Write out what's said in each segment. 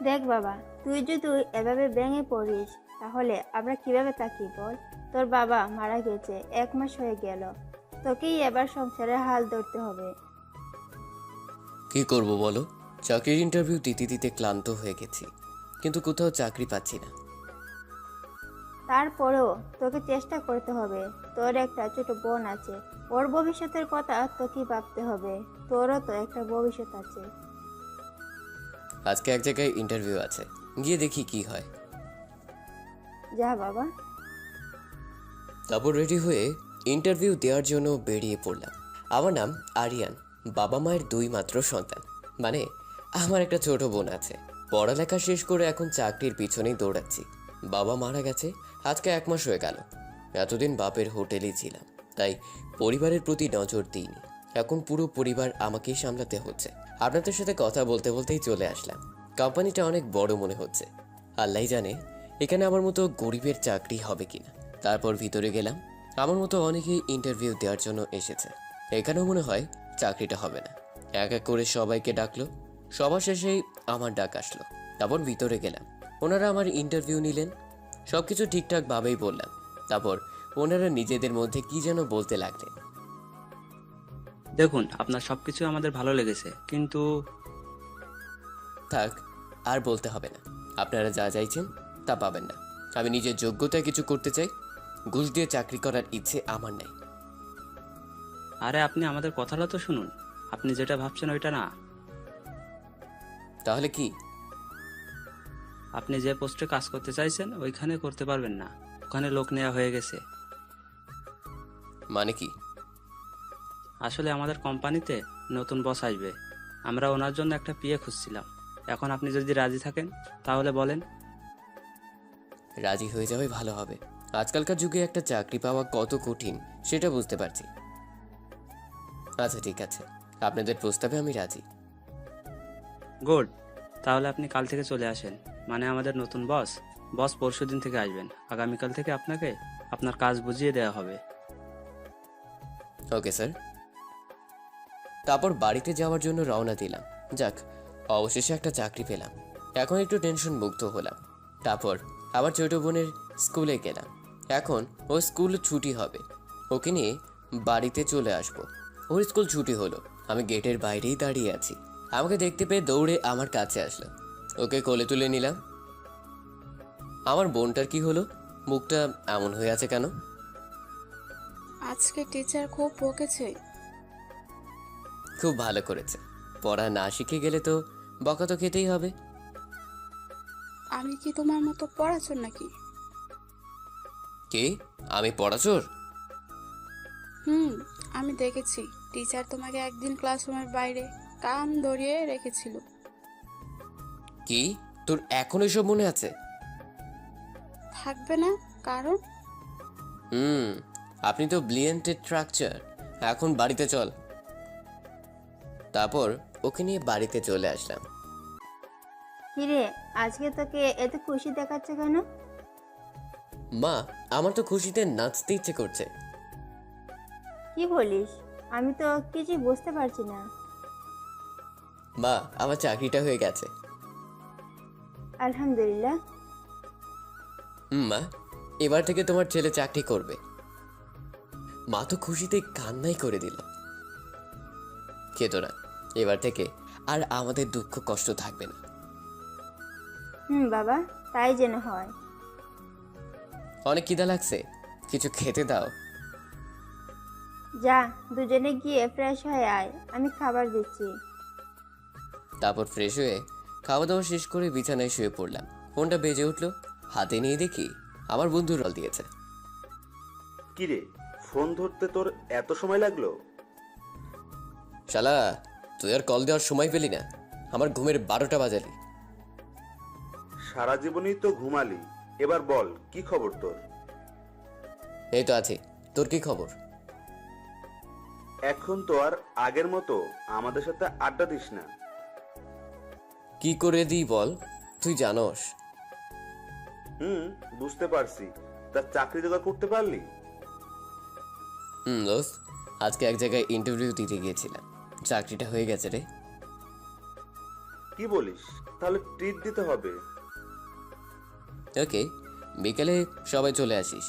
দেখ বাবা, তুই যদি এভাবে ভেঙে পড়িস তাহলে আমরা কিভাবে থাকি বল? তোর বাবা মারা গেছে, 1 মাস হয়ে গেল। তোকেই এবার সংসারের হাল ধরতে হবে। কি করব বলো? চাকরির ইন্টারভিউ দিতে দিতে ক্লান্ত হয়ে গেছি, কিন্তু কোথাও চাকরি পাচ্ছি না। তারপরেও তোকে চেষ্টা করতে হবে। তোর একটা ছোট বোন আছে, ওর ভবিষ্যতের কথা তোকেই ভাবতে হবে। তোরও তো একটা ভবিষ্যৎ আছে। আজকে এক জায়গায় ইন্টারভিউ আছে, গিয়ে দেখি কি হয়। যা বাবা। তারপর রেডি হয়ে ইন্টারভিউ দেওয়ার জন্য বেরিয়ে পড়লাম। আমার নাম আরিয়ান, বাবা মায়ের 2 মাত্র সন্তান। মানে আমার একটা ছোট বোন আছে। পড়ালেখা শেষ করে এখন চাকরির পিছনেই দৌড়াচ্ছি। বাবা মারা গেছে আজকে 1 মাস হয়ে গেল। এতদিন বাপের হোটেলেই ছিলাম, তাই পরিবারের প্রতি নজর দিইনি। এখন পুরো পরিবার আমাকেই সামলাতে হচ্ছে। আপনাদের সাথে কথা বলতে বলতেই চলে আসলাম। কোম্পানিটা অনেক বড় মনে হচ্ছে। আল্লাহই জানে এখানে আমার মতো গরিবের চাকরি হবে কিনা। তারপর ভিতরে গেলাম। আমার মতো অনেকেই ইন্টারভিউ দেওয়ার জন্য এসেছে। এখানেও মনে হয় চাকরিটা হবে না। এক এক করে সবাইকে ডাকলো। সবার শেষেই আমার ডাক আসলো। তারপর ভিতরে গেলাম। ওনারা আমার ইন্টারভিউ নিলেন। সব কিছু ঠিকঠাকভাবেই বললাম। তারপর ওনারা নিজেদের মধ্যে কি যেন বলতে লাগলেন। দেখুন, আপনার সবকিছু আমাদের ভালো লেগেছে, কিন্তু থাক, আর বলতে হবে না। আপনারা যা চাইছেন তা পাবেন না। আমি নিজের যোগ্যতায় কিছু করতে চাই। ঘুষ দিয়ে চাকরি করার ইচ্ছে আমার নেই। আরে আপনি আমাদের কথাটা তো শুনুন। আপনি যেটা ভাবছেন ওইটা না। তাহলে কি? আপনি যে পোস্টে কাজ করতে চাইছেন ওইখানে করতে পারবেন না। ওখানে লোক নেওয়া হয়ে গেছে। মানে কি? আসলে আমাদের কোম্পানিতে নতুন বস আসবে। আমরা ওনার জন্য একটা পিএ খুঁজছিলাম। এখন আপনি যদি রাজি থাকেন তাহলে বলেন। রাজি হয়ে যাওয়াই ভালো হবে। আজকালকার যুগে একটা চাকরি পাওয়া কত কঠিন সেটা বুঝতে পারছি। আচ্ছা ঠিক আছে, আপনাদের প্রস্তাবে আমি রাজি। গুড। তাহলে আপনি কাল থেকে চলে আসেন। মানে আমাদের নতুন বস পরশুদিন থেকে আসবেন। আগামীকাল থেকে আপনাকে আপনার কাজ বুঝিয়ে দেওয়া হবে। Okay sir. তারপর বাড়িতে যাওয়ার জন্য রওনা দিলাম। যাক, অবশেষে একটা চাকরি পেলাম। এখন একটু টেনশন মুক্ত হলাম। তারপর আবার ছোট বোনের স্কুলে গেলাম। এখন ও স্কুল ছুটি হবে, ওকে নিয়ে বাড়িতে চলে আসব। ওর স্কুল ছুটি হলো, আমি গেটের বাইরেই দাঁড়িয়ে আছি। আমাকে দেখতে পেয়ে দৌড়ে আমার কাছে আসলো। ওকে কোলে তুলে নিলাম। আমার বোনটার কি হলো? মুখটা এমন হয়ে আছে কেন? আজকে টিচার খুব বকেছে। খুব ভালো করেছে। পড়া না শিখে গেলে তো বকা তো খেতেই হবে। আমি কি তোমার মতো পড়াচোর নাকি? কি? আমি পড়াচোর? হুম, আমি দেখেছি। টিচার তোমাকে একদিন ক্লাসরুমের বাইরে কান ধরিয়ে রেখেছিল। কি? তোর এখন এসব মনে আছে? থাকবে না? কারণ হুম, আপনি তো ব্রিলিয়েন্টেড স্ট্রাকচার। এখন বাড়িতে চল। তারপর ওকে নিয়ে বাড়িতে চলে আসলাম। কিরে, আজকে তোকে এত খুশি দেখাচ্ছে কেন? মা, আমার তো খুশিতে নাচতে ইচ্ছে করছে। কি বলিস? আমি তো কিছুই বুঝতে পারছি না। মা, আমার চাকরিটা হয়ে গেছে। আলহামদুলিল্লাহ। মা, এবার থেকে তোমার ছেলে চাকরি করবে। মা তো খুশিতে কান্নাই করে দিল। খেতো না, এবার থেকে আর আমাদের দুঃখ কষ্ট থাকবে না। বাবা, তাই যেন হয়। অনেক খিদা লাগছে, কিছু খেতে দাও। যা, দুজনে গিয়ে ফ্রেশ হয়ে আয়, আমি খাবার দিচ্ছি। তারপর ফ্রেশ হয়ে খাওয়া দাওয়া শেষ করে বিছানায় শুয়ে পড়লাম। ফোনটা বেজে উঠলো, হাতে নিয়ে দেখি আমার বন্ধু রল দিয়েছে। কিরে, ফোন ধরতে তোর এত সময় লাগলো? শালা, তুই আর কল দেওয়ার সময় পেলি না, আমার ঘুমের 12টা বাজালি। সারা জীবনই তো ঘুমালি, এবার বল কি খবর তোর? এই তো আছি, তোর কি খবর? এখন তো আর আগের মতো আমাদের সাথে আড্ডা দিস না। কি করে দিই বল, তুই জানোস। বুঝতে পারছি। তার চাকরি জোগাড় করতে পারলি? দোস্ত, আজকে এক জায়গায় ইন্টারভিউ দিতে গিয়েছিলাম, চাকরিটা হয়ে গেছে রে। কি বলিস? তাহলে ট্রিট দিতে হবে। ওকে, বিকেলে সবাই চলে আসিস।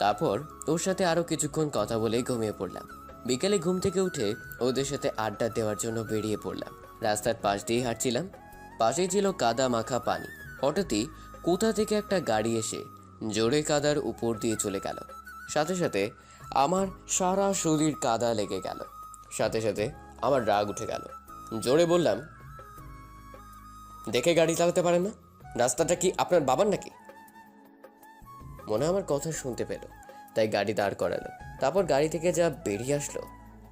তারপর ওর সাথে আরো কিছুক্ষণ কথা বলে ঘুমিয়ে পড়লাম। বিকেলে ঘুম থেকে উঠে ওদের সাথে আড্ডা দেওয়ার জন্য বেরিয়ে পড়লাম। রাস্তার পাশ দিয়ে হাঁটছিলাম, পাশেই ছিল কাদা মাখা পানি। হঠাৎই কোথা থেকে একটা গাড়ি এসে জোরে কাদার উপর দিয়ে চলে গেল। সাথে সাথে আমার সারা শরীর কাদা লেগে গেল। সাথে সাথে আমার রাগ উঠে গেল। জোরে বললাম, দেখে গাড়ি চালাতে পারেন না? রাস্তাটা কি আপনার বাবার নাকি? মনে হয় আমার কথা শুনতে পেল, তাই গাড়ি দাঁড় করালো। তারপর গাড়ি থেকে যা বেরিয়ে আসলো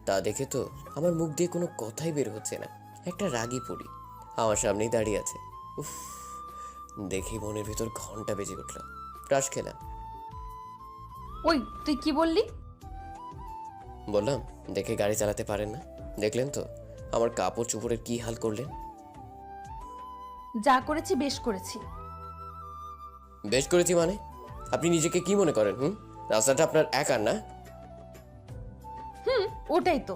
তা দেখে তো আমার মুখ দিয়ে কোনো কথাই বের হচ্ছে না। একটা রাগী পড়ি আমার সামনেই দাঁড়িয়ে আছে। উফ, দেখি মনের ভিতর ঘন্টা বেজে উঠল। ক্রাশ খেলাম। ওই তুই কি বললি? বললাম, দেখে গাড়ি চালাতে পারেন না? দেখলেন তো আমার কাপড় চোপড়ের কি হাল করলেন। যা করেছি বেশ করেছি। বেশ করেছি মানে? আপনি নিজেকে কি মনে করেন? রাস্তাটা আপনার একার না? ওটাই তো,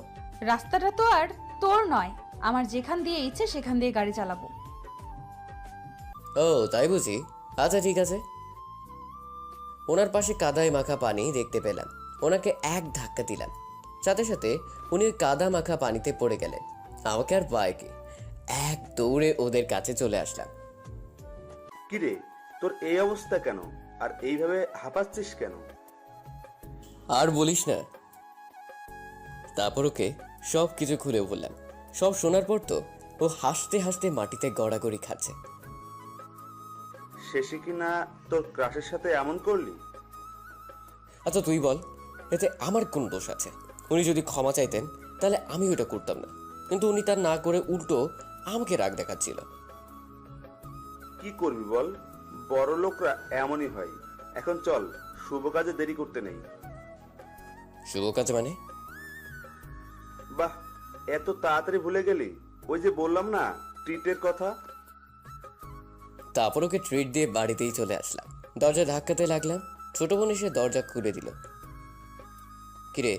রাস্তাটা তো আর তোর নয়, আমার যেখান দিয়ে ইচ্ছে সেখান দিয়ে গাড়ি চালাবো। ও তাই বুঝি? আচ্ছা ঠিক আছে। ওনার পাশে কাদায় মাখা পানি দেখতে পেলাম। ওনাকে এক ধাক্কা দিলাম, সাথে সাথে উনি ওই কাদা মাখা পানিতে পড়ে গেলেন। আমাকে আর বাইকে এক দৌড়ে ওদের কাছে চলে আসলাম। কিরে, তোর এই অবস্থা কেন? আর এইভাবে হাঁপাচ্ছিস কেন? আর বলিস না। তারপর ওকে সব কিছু খুলে বললাম। সব শোনার পর তো ও হাসতে হাসতে মাটিতে গড়াগড়ি খাচ্ছে। শেষে কি না তোর ক্রাশের সাথে এমন করলি? আচ্ছা তুই বল, এতে আমার কোন দোষ আছে? উনি যদি ক্ষমা চাইতেন তাহলে আমি ওটা করতাম না, কিন্তু উনি তার না করে উল্টো আমাকে রাগ দেখাচ্ছিল। কি করবি বল, বড় লোকরা এমনই হয়। এখন চল, শুভ কাজে দেরি করতে নেই। শুভ কাজ মানে? বাহ, এত তাড়াতাড়ি ভুলে গেলি? ওই যে বললাম না, ট্রিটের কথা। তারপর ওকে ট্রিট দিয়ে বাড়িতেই চলে আসলাম। দরজা ধাক্কাতে লাগলাম। ছোট বোন এসে দরজা খুলে দিল। কিরে,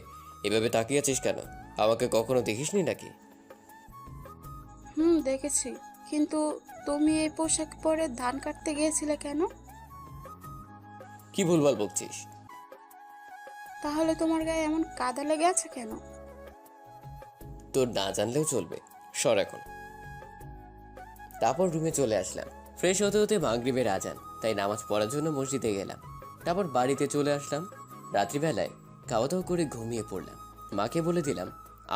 এভাবে তাকিয়ে আছিস কেন? আমাকে কখনো দেখিসনি নাকি? দেখেছি, কিন্তু তুমি এই পোশাক পরে ধান কাটতে গিয়েছিলে কেন? কি ভুলভাল বকছিস? তাহলে তোমার গায়ে এমন কাদা লেগে আছে কেন? তোর না জানলেও চলবে, সর এখন। তারপর রুমে চলে আসলাম। ফ্রেশ হতে হতে মাগরিবের আজান, তাই নামাজ পড়ার জন্য মসজিদে গেলাম। তারপর বাড়িতে চলে আসলাম। রাত্রিবেলায় খাওয়া দাওয়া করে ঘুমিয়ে পড়লাম। মাকে বলে দিলাম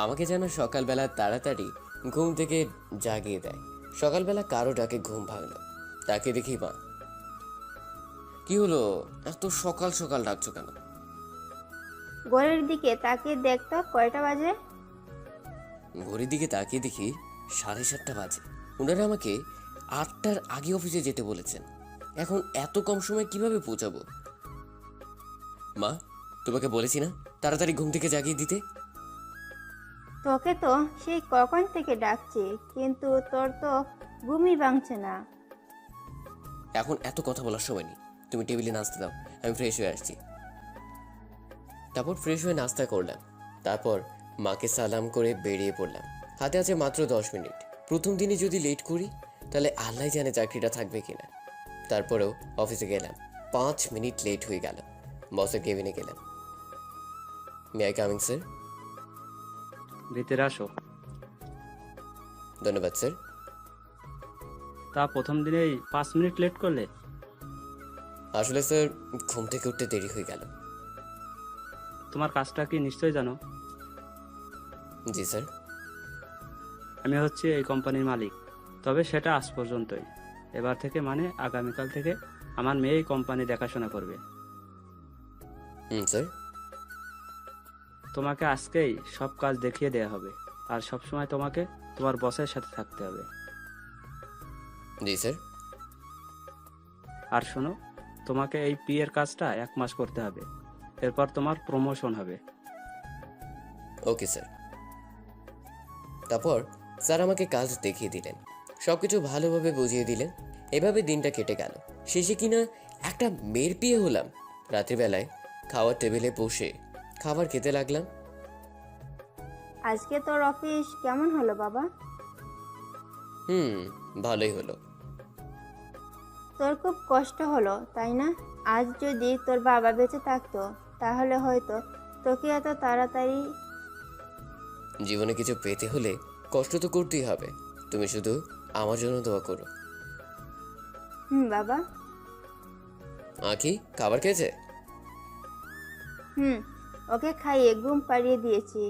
আমাকে যেন সকালবেলা তাড়াতাড়ি ঘুম থেকে জাগিয়ে দেয়। সকালবেলা কারো ডাকে ঘুম ভাঙলো। তাকে দেখি মা। কি হলো, এত সকাল সকাল ডাকছো কেন? ঘরের দিকে তাকিয়ে দেখতো কয়টা বাজে। ঘড়ির দিকে তাকিয়ে দেখি 7:30 বাজে। ওনারা আমাকে 8টার আগে অফিসে যেতে বলেছেন। এখন এত কম সময় কিভাবে পৌঁছাবো? মা, তোমাকে বলেছি না তাড়াতাড়ি ঘুম থেকে জাগিয়ে দিতে? তোকে তো সেই কখন থেকে ডাকছি, কিন্তু তোর তো ঘুমই ভাঙছে না। এখন এত কথা বলার সময় নেই, তুমি টেবিলে নাস্তা দাও, আমি ফ্রেশ হয়ে আসছি। তারপর ফ্রেশ হয়ে নাস্তা করলাম। তারপর মাকে সালাম করে বেরিয়ে পড়লাম। হাতে আছে মাত্র 10 মিনিট। প্রথম দিনে যদি লেট করি তাহলে আল্লাহ জানে চাকরিটা থাকবে কিনা। তারপরেও অফিসে গেলাম। 5 মিনিট লেট হয়ে গেল। বসের কেবিনে গেলাম। May I coming sir? ভিতরে আসো। ধন্যবাদ স্যার। তা প্রথম দিনেই 5 মিনিট লেট করলে? আসলে স্যার ঘুম থেকে উঠতে দেরি হয়ে গেল। তোমার কাজটা কি নিশ্চয়ই জানো? জি স্যার। আমি হচ্ছি এই কোম্পানির মালিক, তবে সেটা আজ পর্যন্তই। এবার থেকে মানে আগামীকাল থেকে আমার মেয়ে এই কোম্পানি দেখাশোনা করবে। স্যার। তোমাকে আজকেই সব কাজ দেখিয়ে দেওয়া হবে, আর সব সময় তোমাকে তোমার বসের সাথে থাকতে হবে। জি স্যার। আর শোনো, তোমাকে এই এর কাজটা 1 মাস করতে হবে, এরপর তোমার প্রমোশন হবে। Okay sir. তারপর স্যার আমাকে কাজ দেখিয়ে দিলেন, সবকিছু ভালোভাবে বুঝিয়ে দিলেন। এভাবে দিনটা কেটে গেল। শেষে কিনা একটা মেয়ের বিয়ে হলাম। রাত্রিবেলায় খাওয়ার টেবিলে বসে খাবার খেতে লাগলাম। আজকে তোর অফিস কেমন হলো বাবা? হুম, ভালোই হলো। তোর খুব কষ্ট হলো তাই না? আজ যদি তোর বাবা বেঁচে থাকতো তাহলে হয়তো তোকে এত তাড়াতাড়ি। জীবনে কিছু পেতে হলে কষ্ট তো করতেই হবে। তুমি শুধু আমার জন্য দোয়া করো। বাবা। আঁকি খাবার খেয়েছে? হুম, ওকে খাইয়ে ঘুম পাড়িয়ে দিয়েছি।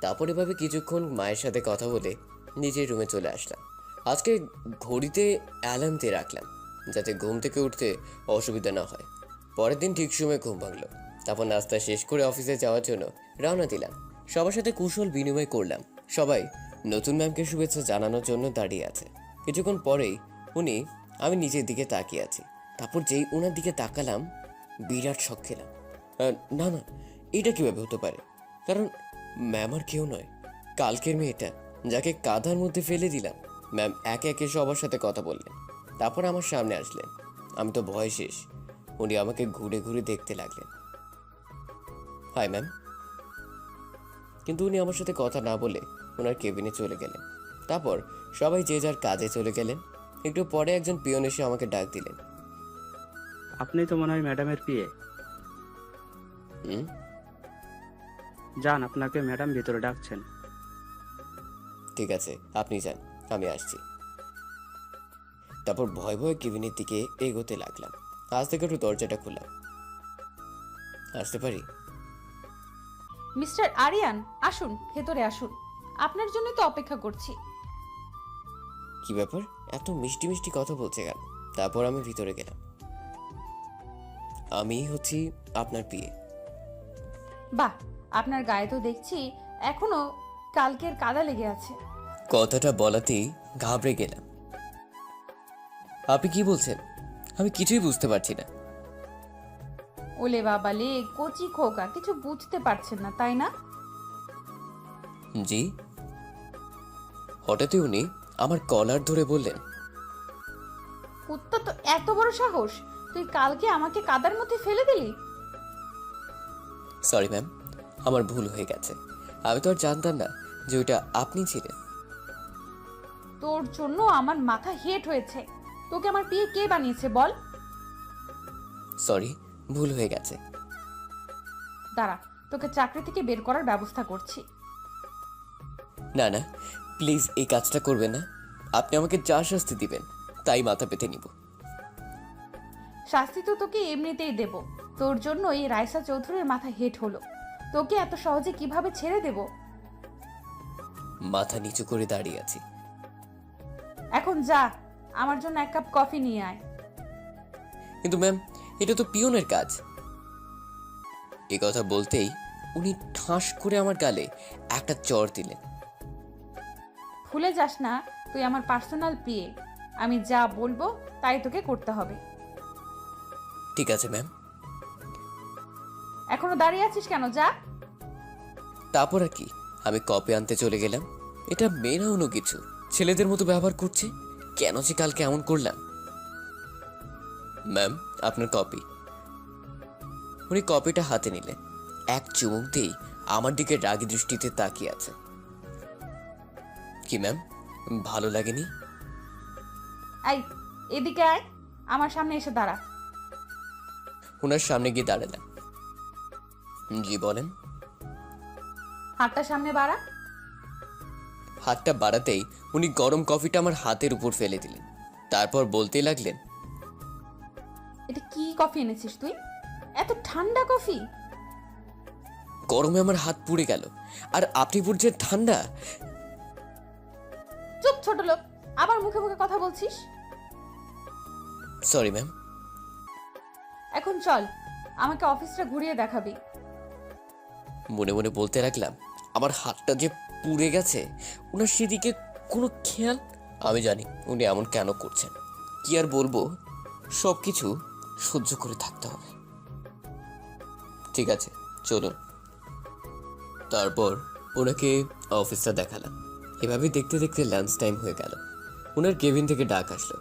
তারপর এভাবে কিছুক্ষণ মায়ের সাথে কথা বলে নিজের রুমে চলে আসলাম। আজকে ঘড়িতে অ্যালার্ম দিয়ে রাখলাম যাতে ঘুম থেকে উঠতে অসুবিধা না হয়। পরের দিন ঠিক সময় ঘুম ভাঙলো। তারপর নাস্তা শেষ করে অফিসে যাওয়ার জন্য রওনা দিলাম। সবার সাথে কুশল বিনিময় করলাম। সবাই নতুন ম্যামকে শুভেচ্ছা জানানোর জন্য দাঁড়িয়ে আছে। কিছুক্ষণ পরেই আমি নিজের দিকে তাকিয়ে আছি। তারপর যেই ওনার দিকে তাকালাম, বিরাট শক খেলাম। না না, এটা কিভাবে হতে পারে? কারণ ম্যাম আর কেউ নয়, কালকের মেয়েটা যাকে কাঁধার মধ্যে ফেলে দিলাম। ম্যাম একে একে সবার সাথে কথা বললেন, তারপর আমার সামনে আসলেন। আমি তো ভয় শেষ। উনি আমাকে ঘুরে ঘুরে দেখতে লাগলেন। Hi ma'am. কিন্তু উনি আমার সাথে কথা না বলে ওনার কেবিনে চলে গেলেন। তারপর সবাই যে যার কাজে চলে গেলেন। একটু পরে একজন পিয়ন এসে আমাকে ডাক দিলেন। আপনি তো মনে হয় ম্যাডামের পিএ। হুম, যান, আপনাকে ম্যাডাম ভিতরে ডাকছেন। ঠিক আছে, আপনি যান, আমি আসছি। তারপর ভয় ভয়ে কেবিনের দিকে এগোতে লাগলাম। আজ থেকে একটু দরজাটা খুললাম। আসতে পারি? মিস্টার আরিয়ান, আসুন ভেতরে আসুন, আপনার জন্য তো অপেক্ষা করছি। কি ব্যাপার, এত মিষ্টি মিষ্টি কথা বলছে কেন? তারপর আমি ভিতরে গেলাম। আমি হচ্ছি আপনার পিএ। বাহ, আপনার গায়ে তো দেখছি এখনো কালকের কাদা লেগে আছে। কথাটা বলাতেই ঘাবড়ে গেলাম। আপনি কি বলছেন? আমি কিছুই বুঝতে পারছি না। ওলে বাবা লে, কচি খোকা, কিছু বুঝতে পারছেন না তাই না? জি। হঠাৎই উনি আমার কলার ধরে বললেন, কুত্তা তো এত বড় সাহস, তুই কালকে আমাকে কাদার মধ্যে ফেলে দিলি? সরি ম্যাম, আমার ভুল হয়ে গেছে। আমি তো আর জানতাম না যে ওইটা আপনি ছিলেন। তোর জন্য আমার মাথা হেট হয়েছে। তোকে আমার বিয়ে কে বানিয়েছে বল? সরি, ভুল হয়ে গেছে। দাঁড়া, তোকে চাকরি থেকে বের করার ব্যবস্থা করছি। না না, প্লিজ এই কাজটা করবেন না। আপনি আমাকে যা শাস্তি দিবেন তাই মাথা পেতে নিব। শাস্তি তো তোকে এমনিতেই দেব। তোর জন্য এই রাইসা চৌধুরীর মাথা হেট হলো। তোকে এত সহজে কিভাবে ছেড়ে দেব? মাথা নিচু করে দাঁড়িয়ে আছি। এখন যা, আমার জন্য এক কাপ কফি নিয়ে আয়। কিন্তু ম্যাম, এটা তো পিয়নের কাজ। এই কথা বলতেই উনি ঠাস করে আমার গালে একটা চড় দিলেন। ভুলে যাস না, তুই আমার পার্সোনাল পিএ। আমি যা বলবো তাই তোকে করতে হবে। ঠিক আছে ম্যাম। এখনো দাঁড়িয়ে আছিস কেন? যা। তারপর আর কি, আমি কপি আনতে চলে গেলাম। এটা মেয়ে না অন্য কিছু, ছেলেদের মতো ব্যবহার করছে। কেন যে কালকে এমন করলাম। ম্যাম, আপনার কপি। উনি কপিটা হাতে নিলেন। এক চুমুক দিয়েই আমার দিকে রাগী দৃষ্টিতে তাকিয়ে আছে। কি ম্যাম, ভালো লাগেনি? এই, এদিকে আয়, আমার সামনে এসে দাঁড়া। ওনার সামনে গিয়ে দাঁড়ালাম। জি বলেন। হাতটা সামনে বাড়া। হাতটা বাড়াতেই উনি গরম কফিটা আমার হাতের উপর ফেলে দিলেন। তারপর বলতে লাগলেন, এটা কি কফি এনেছিস তুই? এত ঠান্ডা কফি? গরমে আমার হাত পুড়ে গেল, আর আপনি পড়ছেন ঠান্ডা। চুপ ছোট লোক, আবার মুখে মুখে কথা বলছিস। Sorry ma'am. এখন চল, আমাকে অফিসটা ঘুরিয়ে দেখাবি। মনে মনে বলতে লাগলাম, আমার হাতটা যে পুড়ে গেছে, ওনার সেদিকে কোনো খেয়াল। আমি জানি উনি এমন কেন করছেন। কি আর বলবো, সব কিছু সহ্য করে থাকতে হবে। ঠিক আছে, চলুন। তারপর ওনাকে অফিসটা দেখালাম। এভাবে দেখতে দেখতে লাঞ্চ টাইম হয়ে গেল। ওনার কেবিন থেকে ডাক আসলো।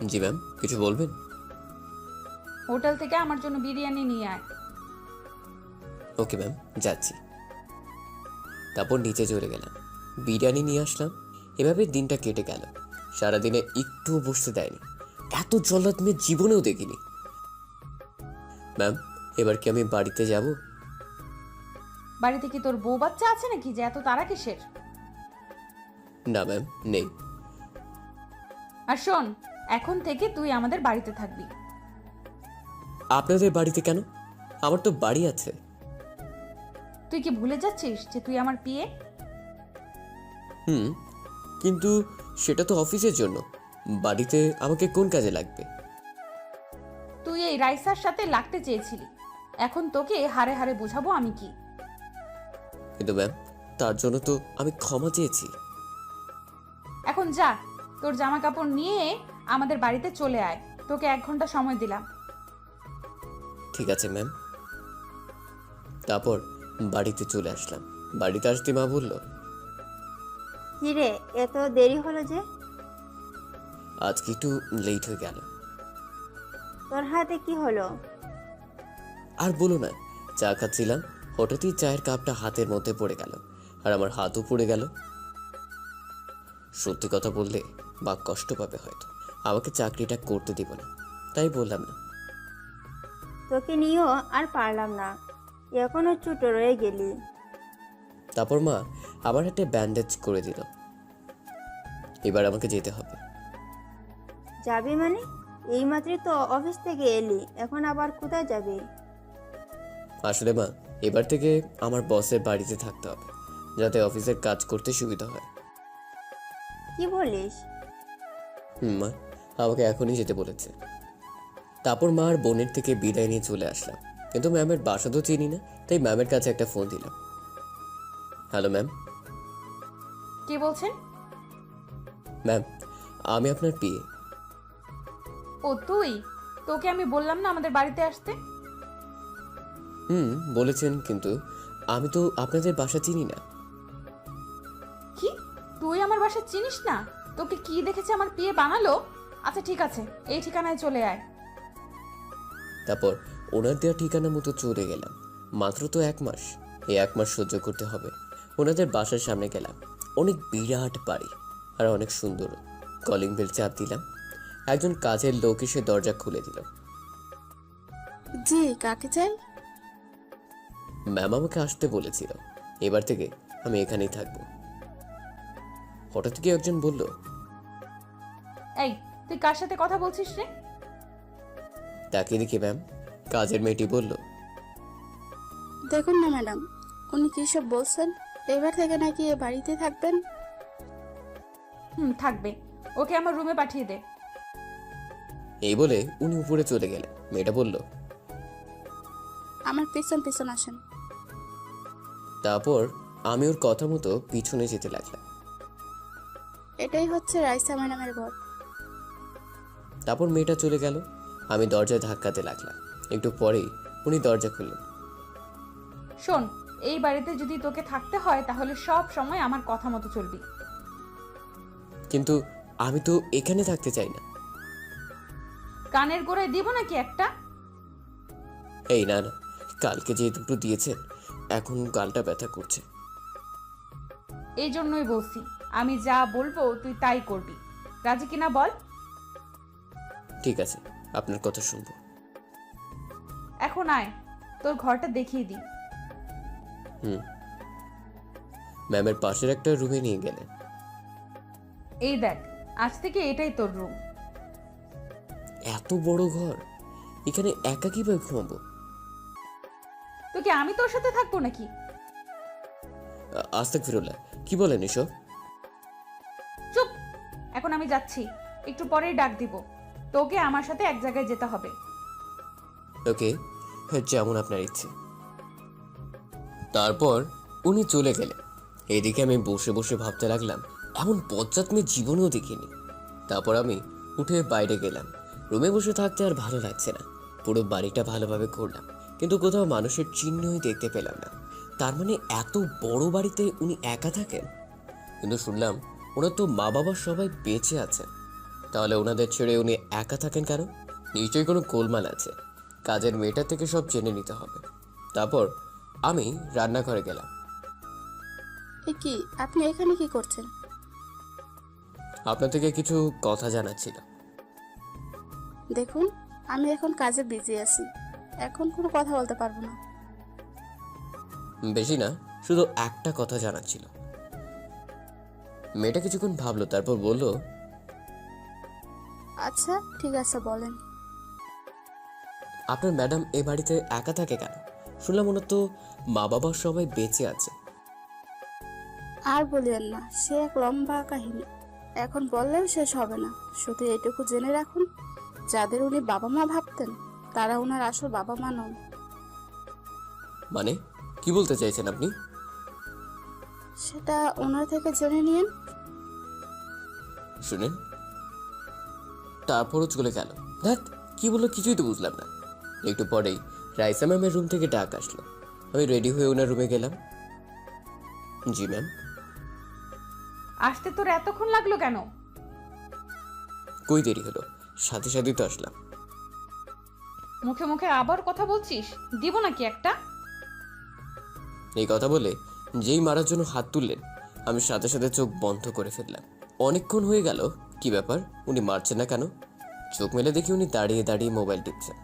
জি ম্যাম, কিছু বলবেন? হোটেল থেকে আমার জন্য বিরিয়ানি নিয়ে আয়। ওকে ম্যাম, যাচ্ছি। তারপর নিচে চলে গেলাম। বিরিয়ানি নিয়ে আসলাম। এভাবে দিনটা কেটে গেল। সারাদিনে একটুও বসতে দেয়নি। এত জল্লাদ মেয়ে জীবনেও দেখিনি। ম্যাম, এবার কি আমি বাড়িতে যাব? বাড়িতে কি তোর বউ বাচ্চা আছে নাকি যে এত তারা কিসের? না ম্যাম, নেই। আর শোন, এখন থেকে তুই আমাদের বাড়িতে থাকবি। আপনাদের বাড়িতে কেন? আমার তো বাড়ি আছে। তুই কি ভুলে যাচ্ছিস যে তুই আমার পিয়ে? হুম, কিন্তু সেটা তো অফিসের জন্য। বাড়িতে আমাকে কোন কাজে লাগবে? তুই এই রাইসার সাথে লাগতে চেয়েছিলি, এখন তোকে হারে হারে বোঝাবো আমি কি। কিন্তু ম্যাম, তার জন্য তো আমি ক্ষমা চেয়েছি। এখন যা, তোর জামা কাপড় নিয়ে আমাদের বাড়িতে চলে আয়। তোকে 1 ঘন্টা সময় দিলাম। ঠিক আছে ম্যাম। তারপর বাড়িতে চলে আসলাম। বাড়িতে আসতে মা বলল, কিরে, এত দেরি হলো যে? আজকে একটু লেট হয়ে গেল। তোর হাতে কি হলো? আর বলো না, চা খাচ্ছিলাম, হঠাৎই চায়ের কাপটা হাতের মধ্যে পড়ে গেল, আর আমার হাতও পড়ে গেল। সত্যি কথা বললে মা কষ্ট পাবে হয়তো, আমাকে চাকরিটা করতে দিব না, তাই বললাম না। তোকে নিয়েও আর পারলাম না, এখনো ছোট রয়ে গেলি। তারপর মা আমার একটা ব্যান্ডেজ করে দিল। এবার আমাকে যেতে হবে। যাবি মানে? এইমাত্রই তো অফিস থেকে এলি, এখন আবার কোথায় যাবি? আসলে মা, এবার থেকে আমার বসের বাড়িতে থাকতে হবে, যাতে অফিসের কাজ করতে সুবিধা হয়। কি বলিস? মা আমাকে এখনই যেতে বলেছে। তারপর মা আর বোনের থেকে বিদায় নিয়ে চলে আসলাম, কিন্তু ম্যামের বাসা তো চিনি না, তাই ম্যামের কাছে একটা ফোন দিলাম। Hello ma'am. কে বলছেন? ম্যাম, আমি আপনার পিএ। ও তুই? তোকে আমি বললাম না আমাদের বাড়িতে আসতে? বলেছেন, কিন্তু আমি তো আপনাদের বাসা চিনি না। কি, তুই আমার বাসা চিনিস না? তোকে কি দেখেছে আমার পিয়ে বানালো? আচ্ছা ঠিক আছে, এই ঠিকানায় চলে আয়। তারপর ওনার দেওয়া ঠিকানা মতো চলে গেলাম। মাত্র তো 1 মাস, এই 1 মাস সহ্য করতে হবে। ওনাদের বাসার সামনে গেলাম। অনেক বিরাট বাড়ি আর অনেক সুন্দর। কলিং বেল চাপ দিলাম। একজন কাজের লোক এসে দরজা খুলে দিল। জি, কাকে চাই? ম্যাম আমাকে আসতে বলেছিল, এবার থেকে আমি এখানেই থাকবো। হঠাৎ কি একজন বলল, এই, তুই কার সাথে কথা বলছিস রে? তাকে দেখি ম্যাম কাজের মেয়েটি বলল, দেখুন না ম্যাডাম, উনি কি সব বলছেন? এবার থেকে নাকি এ বাড়িতে থাকবেন? থাকবে। ওকে আমার রুমে পাঠিয়ে দে। এই বলে উনি উপরে চলে গেলেন। মেয়েটা বলল, আমার পিছন পিছন আসেন। তারপর আমি ওর কথা মতো পিছনে যেতে লাগলাম। এটাই হচ্ছে রাইসা ম্যাডামের ঘর। তারপর মেয়েটা চলে গেল। আমি দরজায় ধাক্কাতে লাগলাম। একটু পরেই উনি দরজা খুললেন। শোন, এই বাড়িতে যদি তোকে থাকতে হয় তাহলে সব সময় আমার কথা মতো চলবি। কিন্তু আমি তো এখানে থাকতে চাই না। কানের গোড়ায় দিব নাকি একটা? এই না না, কালকে যে দুটো দিয়েছেন এখন গালটা ব্যথা করছে। এই জন্যই বলছি, আমি যা বলবো তুই তাই করবি। রাজি কিনা বল? ঠিক আছে, আপনার কথা শুনবো। এখন আয়, তোর ঘরটা দেখিয়ে দিই। ম্যামের পাশের একটা রুমে নিয়ে গেলেন। এই দেখ, আজ থেকে এটাই তোর রুম। এত বড় ঘর, এখানে একা কিভাবে ঘুমাবো? তোকে আমি তোর সাথে থাকবো নাকি? আস্তাগফিরুল্লাহ, কি বলেন এসব? চুপ! এখন আমি যাচ্ছি, একটু পরেই ডাক দিব। তোকে আমার সাথে এক জায়গায় যেতে হবে। ওকে, যেমন আপনার ইচ্ছে। তারপর উনি চলে গেলেন। এদিকে আমি বসে বসে ভাবতে লাগলাম, এমন বজ্জাত মেয়ে জীবনেও দেখিনি। তারপর আমি উঠে বাইরে গেলাম। রুমে বসে থাকতে আর ভালো লাগছে না। পুরো বাড়িটা ভালোভাবে ঘুরলাম, কিন্তু কোথাও মানুষের চিহ্নই দেখতে পেলাম না। তার মানে এত বড় বাড়িতে উনি একা থাকেন? কিন্তু শুনলাম ওনার তো মা বাবা সবাই বেঁচে আছেন। তাহলে ওনাদের ছেড়ে উনি একা থাকেন কেন? নিশ্চয়ই কোনো গোলমাল আছে। কাজের মেয়েটা থেকে সব জেনে নিতে হবে। তারপর আমি রান্নাঘরে গেলাম। এ কি, আপনি এখানে কি করছেন? আপনার থেকে কিছু কথা জানার ছিল। দেখুন, আমি এখন কাজে বিজি আছি, এখন কোনো কথা বলতে পারবো না। বেশি না, শুধু একটা কথা জানার ছিল। মেয়েটা কিছুক্ষণ ভাবলো, তারপর বলল, আচ্ছা ঠিক আছে, বলেন। আপনার ম্যাডাম এ বাড়িতে একা থাকে কেন? শুনলাম ওনার তো মা বাবা সবাই বেঁচে আছে। আর বলিয়েন না, সে এক লম্বা কাহিনী, এখন বললেও শেষ হবে না। শুধু এটুকু জেনে রাখুন, যাদের উনি বাবা মা ভাবতেন, তারা ওনার আসল বাবা মা নন। মানে কি বলতে চাইছেন আপনি? সেটা ওনার থেকে জেনে নিন। শুনেন, তারপরও চলে গেল। ধ্যাত, কি বললো কিছুই তো বুঝলাম না। একটু পরেই রাইসা ম্যামের রুম থেকে ডাক আসলো। আমি রেডি হয়ে ওনার রুমে গেলাম। জি ম্যাম। আসতে তোর এতক্ষণ লাগলো কেন? কই দেরি হলো, সাথে সাথেই তো আসলাম। মুখে মুখে আবার কথা বলছিস, দিব নাকি একটা? এই কথা বলে যেই মারার জন্য হাত তুললেন, আমি সাথে সাথে চোখ বন্ধ করে ফেললাম। অনেকক্ষণ হয়ে গেল, কি ব্যাপার উনি মারছেন না কেন? চোখ মেলে দেখি উনি দাঁড়িয়ে দাঁড়িয়ে মোবাইল টিপছেন।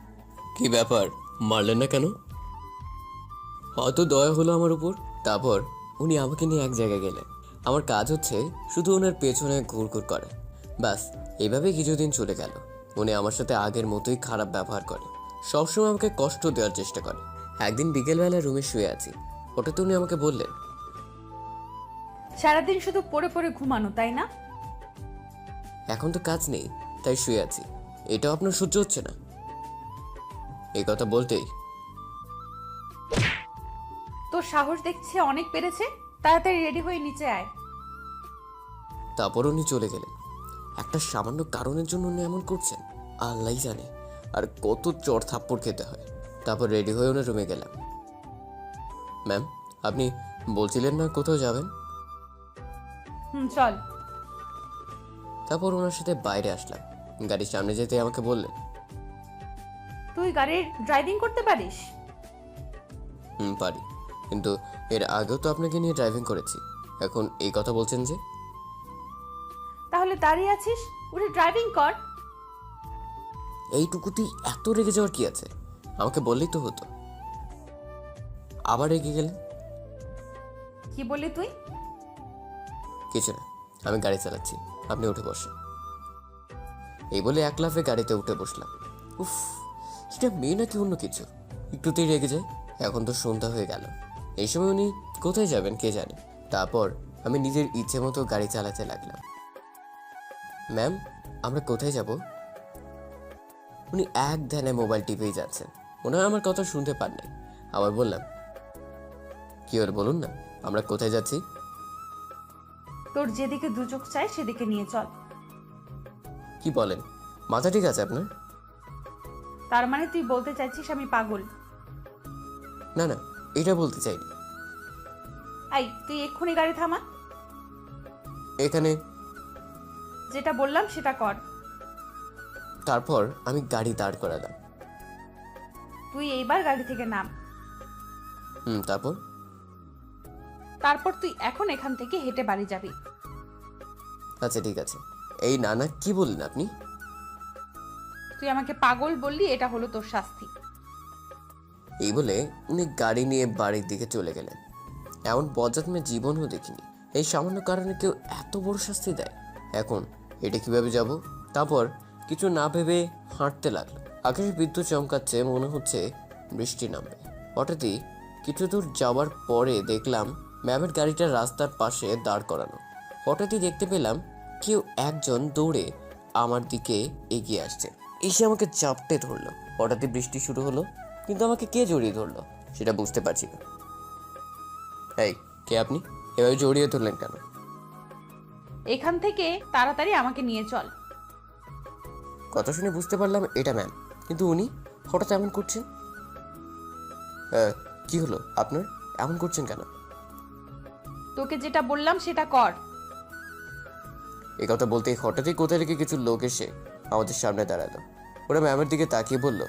কি ব্যাপার, মারলেন না কেন? হয়তো দয়া হলো আমার উপর। তারপর উনি আমাকে নিয়ে এক জায়গায় গেলেন। আমার কাজ হচ্ছে শুধু ওনার পেছনে ঘুরঘুর করা। ব্যাস, এইভাবে কিছুদিন চলে গেল। উনি আমার সাথে আগের মতোই খারাপ ব্যবহার করে, সবসময় আমাকে কষ্ট দেওয়ার চেষ্টা করে। একদিন বিকেলবেলা রুমে শুয়ে আছি, হঠাৎ উনি আমাকে বললেন, সারাদিন শুধু পড়ে পড়ে ঘুমানো, তাই না? এখন তো কাজ নেই, তাই শুয়ে আছি। এটাও আপনার সহ্য হচ্ছে না? এই কথা বলতেই তোর সাহস দেখছে অনেক বেড়েছে, তাড়াতাড়ি রেডি হয়ে নিচে আয়। তারপর উনি চলে গেলেন। একটা সামান্য কারণের জন্য উনি এমন করছেন, আল্লাহই জানে আর কত চড় থাপ্পড় খেতে হয়। তারপর রেডি হয়ে ওনার রুমে গেলাম। ম্যাম, আপনি বলছিলেন না কোথাও যাবেন? চল। তারপর ওনার সাথে বাইরে আসলাম। গাড়ির সামনে যেতে আমাকে বললেন, তুই গাড়ির ড্রাইভিং করতে পারিস? পারি, কিন্তু এর আগেও তো আপনাকে নিয়ে ড্রাইভিং করেছি। এখন এই কথা বলছেন যে? তাহলে দাঁড়িয়ে আছিস, উঠে ড্রাইভিং কর। এইটুকুতেই এত রেগে যাওয়ার কি আছে? আমাকে বললেই তো হতো। আবার রেগে গেলেন। কি বললি তুই? কিছু না, আমি গাড়ি চালাচ্ছি, আপনি উঠে বসেন। এই বলে এক লাফে গাড়িতে উঠে বসলাম। উফ, এটা মেয়ে নাকি অন্য কিছু, একটুতেই রেগে যায়। এখন তো সন্ধ্যা হয়ে গেল, এই সময় উনি কোথায় যাবেন কে জানে। তারপর আমি নিজের ইচ্ছে মতো গাড়ি চালাতে লাগলাম। ম্যাম, আমরা কোথায় যাব? উনি এক ধ্যানে মোবাইল টিপেই যাচ্ছেন। মনে হয় আমার কথা শুনতে পান নাই। আবার বললাম, কি হল বলুন না, আমরা কোথায় যাচ্ছি? তোর যেদিকে দু চোখ চায় সেদিকে নিয়ে চল। কি বলেন, মাথা ঠিক আছে আপনার? তার মানে তুই বলতে চাইছিস আমি পাগল? না না, এটা বলতে চাইনি। এই, তুই এক্ষুনি গাড়ি থামা। এখানে। যেটা বললাম সেটা কর। তারপর আমি গাড়ি দাঁড় করালাম। তুই এইবার গাড়ি থেকে নাম। তারপর? তারপর তুই এখন এখান থেকে হেঁটে বাড়ি যাবি। আচ্ছা ঠিক আছে। এই না না, কি বললেন আপনি? তুই আমাকে পাগল বললি, এটা হলো তোর শাস্তি। এই বলে উনি গাড়ি নিয়ে বাড়ির দিকে চলে গেলেন। এমন বজ্জাত মেয়ে জীবনও দেখিনি। এই সামান্য কারণে কেউ এত বড় শাস্তি দেয়। এখন এটা কিভাবে যাব? তারপর কিছু না ভেবে হাঁটতে লাগলো। আকাশে বিদ্যুৎ চমকাচ্ছে, মনে হচ্ছে বৃষ্টি নামবে। হঠাৎই কিছু দূর যাওয়ার পরে দেখলাম ম্যামের গাড়িটা রাস্তার পাশে দাঁড় করানো। হঠাৎই দেখতে পেলাম কেউ একজন দৌড়ে আমার দিকে এগিয়ে আসছে, এসে আমাকে চাপটে ধরলো। হঠাৎই বৃষ্টি শুরু হলো, কিন্তু আমাকে কে জড়িয়ে ধরলো সেটা বুঝতে পারছি না। এই, কে আপনি? এভাবে জড়িয়ে ধরলেন কেন? এখান থেকে তাড়াতাড়ি আমাকে নিয়ে চল। কথা শুনে বুঝতে পারলাম এটা ম্যাম, কিন্তু উনি হঠাৎ এমন করছেন। কি হলো আপনার, এমন করছেন কেন? তোকে যেটা বললাম সেটা কর। এই কথা বলতে হঠাৎই কোথা থেকে কিছু লোক এসে আমাদের সামনে দাঁড়ালো। ওরা ম্যামের দিকে তাকিয়ে বলল,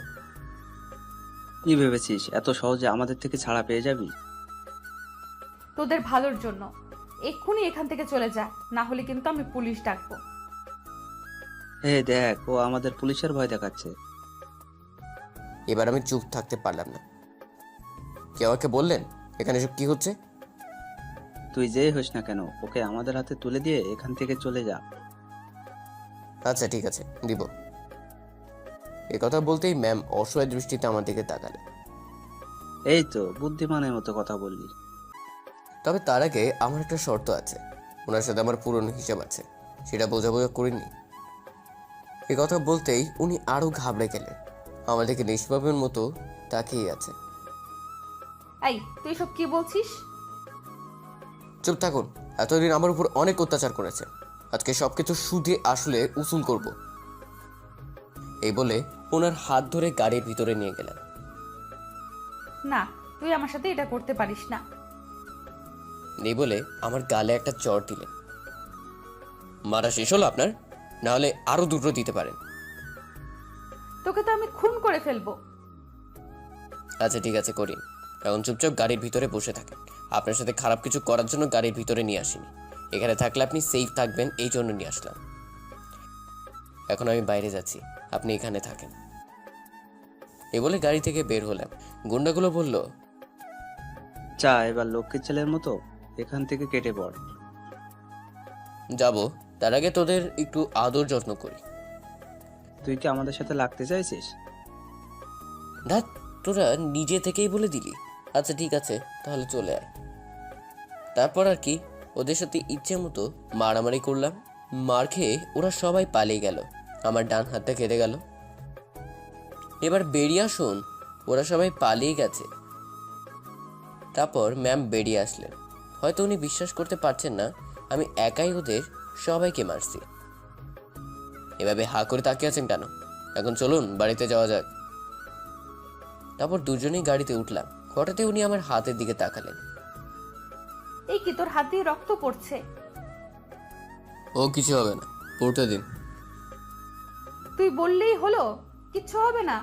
কি ভেবেছিস এত সহজে আমাদের থেকে ছাড়া পেয়ে যাবি? তোদের ভালোর জন্য। এক্ষুনি এখান থেকে চলে যা, না হলে কিন্তু আমি পুলিশ ডাকবো। দেখ, ও আমাদের পুলিশের ভয় দেখাচ্ছে। এবার আমি চুপ থাকতে পারলাম না। কেউ আমাকে বললেন এখানে সব কি হচ্ছে? তুই যেই হোস না কেন, ওকে আমাদের হাতে তুলে দিয়ে এখান থেকে চলে যা। আচ্ছা ঠিক আছে, দিব। এ কথা বলতেই ম্যাম অসহায় দৃষ্টিতে আমার দিকে তাকালেন। এই তো বুদ্ধিমানের মতো কথা বললি। তবে তার আগে আমার একটা শর্ত আছে। ওনার সাথে আমার পুরনো হিসাব আছে, সেটা বোঝাবোঝা করিনি। এ কথা বলতেই উনি আরো ঘাবড়ে গেলেন। আমার দিকে নিষ্পাপের মতো তাকিয়ে আছে। এই, তুই সব কি বলছিস? চুপ থাকুন। এতদিন আমার উপর অনেক অত্যাচার করেছে, আজকে সবকিছু সুদে আসলে উসুল করব। এই বলে ওনার হাত ধরে গাড়ির ভিতরে নিয়ে গেলেন। না, তুই আমার সাথে এটা করতে পারিস না। এই বলে আমার গালে একটা চড় দিলেন। মারা শেষ হলো আপনার? না হলে আরো দুটো দিতে পারেন। তোকে তো আমি খুন করে ফেলবো। আচ্ছা ঠিক আছে, করিন। এখন চুপচাপ গাড়ির ভিতরে বসে থাকেন। আপনার সাথে খারাপ কিছু করার জন্য গাড়ির ভিতরে নিয়ে আসিনি। এখানে থাকলে আপনি সেফ থাকবেন, এই জন্য নিয়ে আসলাম। এখন আমি বাইরে যাচ্ছি, আপনি এখানে থাকেন। এ বলে গাড়ি থেকে বের হলাম। গুন্ডাগুলো বলল, চা এবার লক্ষ্মীর ছেলের মতো এখান থেকে কেটে পড়। যাব, তার আগে তোদের একটু আদর যত্ন করি। তুই কি আমাদের সাথে লাগতে চাইছিস? দেখ, তোরা নিজে থেকেই বলে দিলি। আচ্ছা ঠিক আছে, তাহলে চলে আয়। তারপর আর কি, ওদের সাথে ইচ্ছে মতো মারামারি করলাম। মার খেয়ে ওরা সবাই পালিয়ে গেল। আমার ডান হাতটা কেটে গেল। এবার বেরিয়ে আসুন, ওরা সবাই পালিয়ে গেছে। তারপর ম্যাম বেরিয়ে আসলেন। হয়তো উনি বিশ্বাস করতে পারছেন না আমি একাই ওদের সবাইকে মারছি। এভাবে হা করে তাকিয়ে আছেন কেন? এখন চলুন বাড়িতে যাওয়া যাক। তারপর দুজনেই গাড়িতে উঠলাম। হঠাৎই উনি আমার হাতের দিকে তাকালেন। এই কি, তোর হাত দিয়ে রক্ত পড়ছে? ও কিছু হবে না, পড়তে দিন। তুই বললেই হলো, কিচ্ছু হবে না।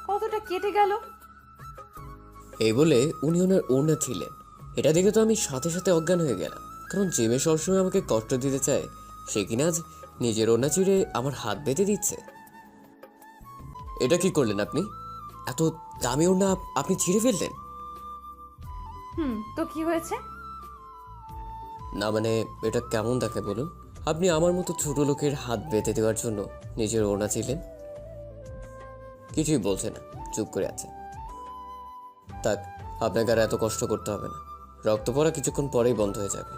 কতটা কেটে গেল। এই বলে উনি ওনার ওড়না ছিলেন। এটা দেখে তো আমি সাথে সাথে অজ্ঞান হয়ে গেলাম। কারণ যে মেয়ে সবসময় আমাকে কষ্ট দিতে চায়, সে কিনা আজ নিজের ওড়না চিড়ে আমার হাত বেঁধে দিচ্ছে। এটা কি করলেন আপনি? এত দামি ওড়না আপনি ছিঁড়ে ফেললেন? তো কি হয়েছে? না মানে, এটা কেমন দেখে বলুন? আপনি আমার মতো ছোট লোকের হাত বেঁধে দেওয়ার জন্য নিজের ওড়না ছিলেন। কিছুই বলছে না, চুপ করে আছে। থাক, আপনাকে আর এত কষ্ট করতে হবে না। রক্ত পড়া কিছুক্ষণ পরেই বন্ধ হয়ে যাবে।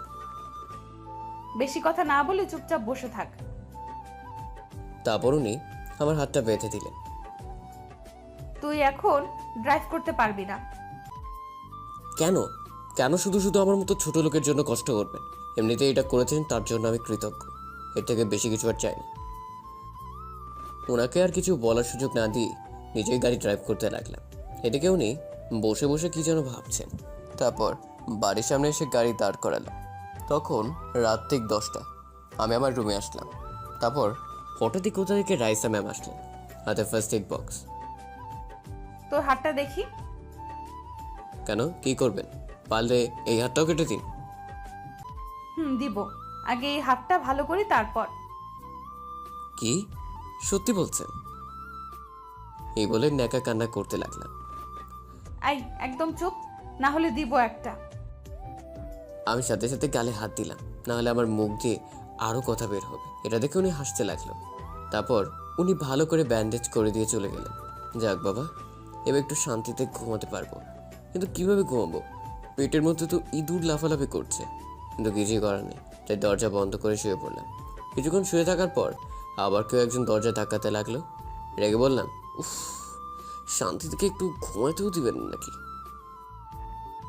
বেশি কথা না বলে চুপচাপ বসে থাক। তারপর উনি আমার হাতটা বেঁধে দিলেন। তুই এখন ড্রাইভ করতে পারবি না। কেন? কেন শুধু শুধু আমার মতো ছোট লোকের জন্য কষ্ট করবেন? এমনিতে এটা করেছেন, তার জন্য আমি কৃতজ্ঞ। এর থেকে বেশি কিছু আর চাই না। ওনাকে আর কিছু বলার সুযোগ না দিয়ে নিজেই গাড়ি ড্রাইভ করতে লাগলাম। এদিকে উনি বসে বসে কি যেন ভাবছেন। তারপর বাড়ির সামনে এসে গাড়ি দাঁড় করালাম। তখন রাত ঠিক 10টা। আমি আমার রুমে আসলাম। তারপর হঠাৎই কোথা থেকে রাইসা ম্যাম আসলেন, হাতে ফার্স্ট এড বক্স। তোর হাতটা দেখি। কেন, কি করবেন? পারলে এই হাতটাও কেটে দিন। দিব। আগে এই হাতটা ভালো করি, তারপর। কি সত্যি বলছেন? এই বলে ন্যাকা কান্না করতে লাগলাম। আই, একদম চুপ, না হলে দিব একটা। আমি সাথে সাথে গালে হাত দিলাম, না হলে আমার মুখ দিয়ে আরো কথা বের হবে। এটা দেখে উনি হাসতে লাগলো। তারপর উনি ভালো করে ব্যান্ডেজ করে দিয়ে চলে গেলেন। যাক বাবা, এবার একটু শান্তিতে ঘুমাতে পারবো। কিন্তু কিভাবে ঘুমাবো? পেটের মধ্যে তো ইঁদুর লাফালাফি করছে। কিন্তু কিছুই করার নেই, তাই দরজা বন্ধ করে শুয়ে পড়লাম। কিছুক্ষণ শুয়ে থাকার পর আবার কেউ একজন দরজা ধাক্কাতে লাগলো। রেগে বললাম, উফ, শান্তি থেকে একটু ঘুমাতেও দিবেন নাকি?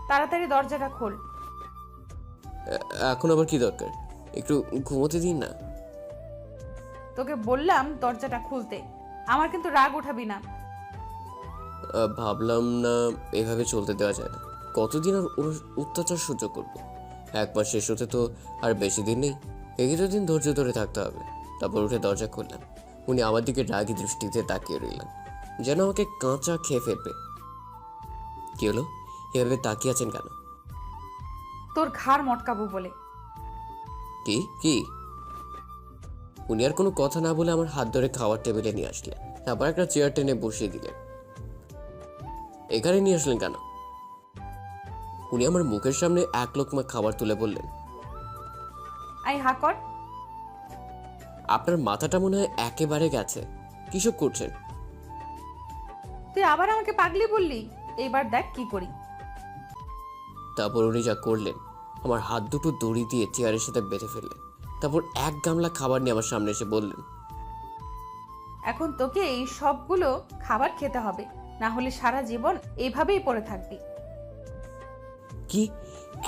তাড়াতাড়ি দরজাটা খোল। এখন আবার কি দরকার? একটু ঘুমোতে দিন না। তোকে বললাম দরজাটা খুলতে। আমার কিন্তু রাগ উঠাবি না। ভাবলাম না এভাবে চলতে দেওয়া যায় না। কতদিন আর ওর অত্যাচার সহ্য করবো? 1 মাস শেষ হতে তো আর বেশি দিন নেই। এগিয়ে দিন ধৈর্য ধরে থাকতে হবে। তারপর উঠে দরজা খুললাম। উনি আমার দিকে রাগী দৃষ্টিতে তাকিয়ে রইলেন, যেন আমাকে কাঁচা খেয়ে ফেলবে। কি হলো, এভাবে তাকিয়ে আছেন কেন? তোর ঘাড় মটকাবো বলে। কি কি? উনি আর কোনো কথা না বলে আমার হাত ধরে খাওয়ার টেবিলে নিয়ে আসলেন, আবার একটা চেয়ার টেনে বসিয়ে দিলেন। এখানে নিয়ে আসলেন কেন? উনি আমার মুখের সামনে এক লোকমা খাবার তুলে বললেন, আই হা কর। আপনার মাথাটা মনে হয় একেবারে গেছে, কিসব করছেন? তুই আবার আমাকে পাগলি বললি, এইবার দেখ কি করি। তারপর উনি যা করলেন, আমার হাত দুটো দড়ি দিয়ে চেয়ারের সাথে বেঁধে ফেললেন। তারপর এক গামলা খাবার নিয়ে আমার সামনে এসে বললেন, এখন তোকে এই সবগুলো খাবার খেতে হবে, না হলে সারা জীবন এইভাবেই পড়ে থাকবি। কি,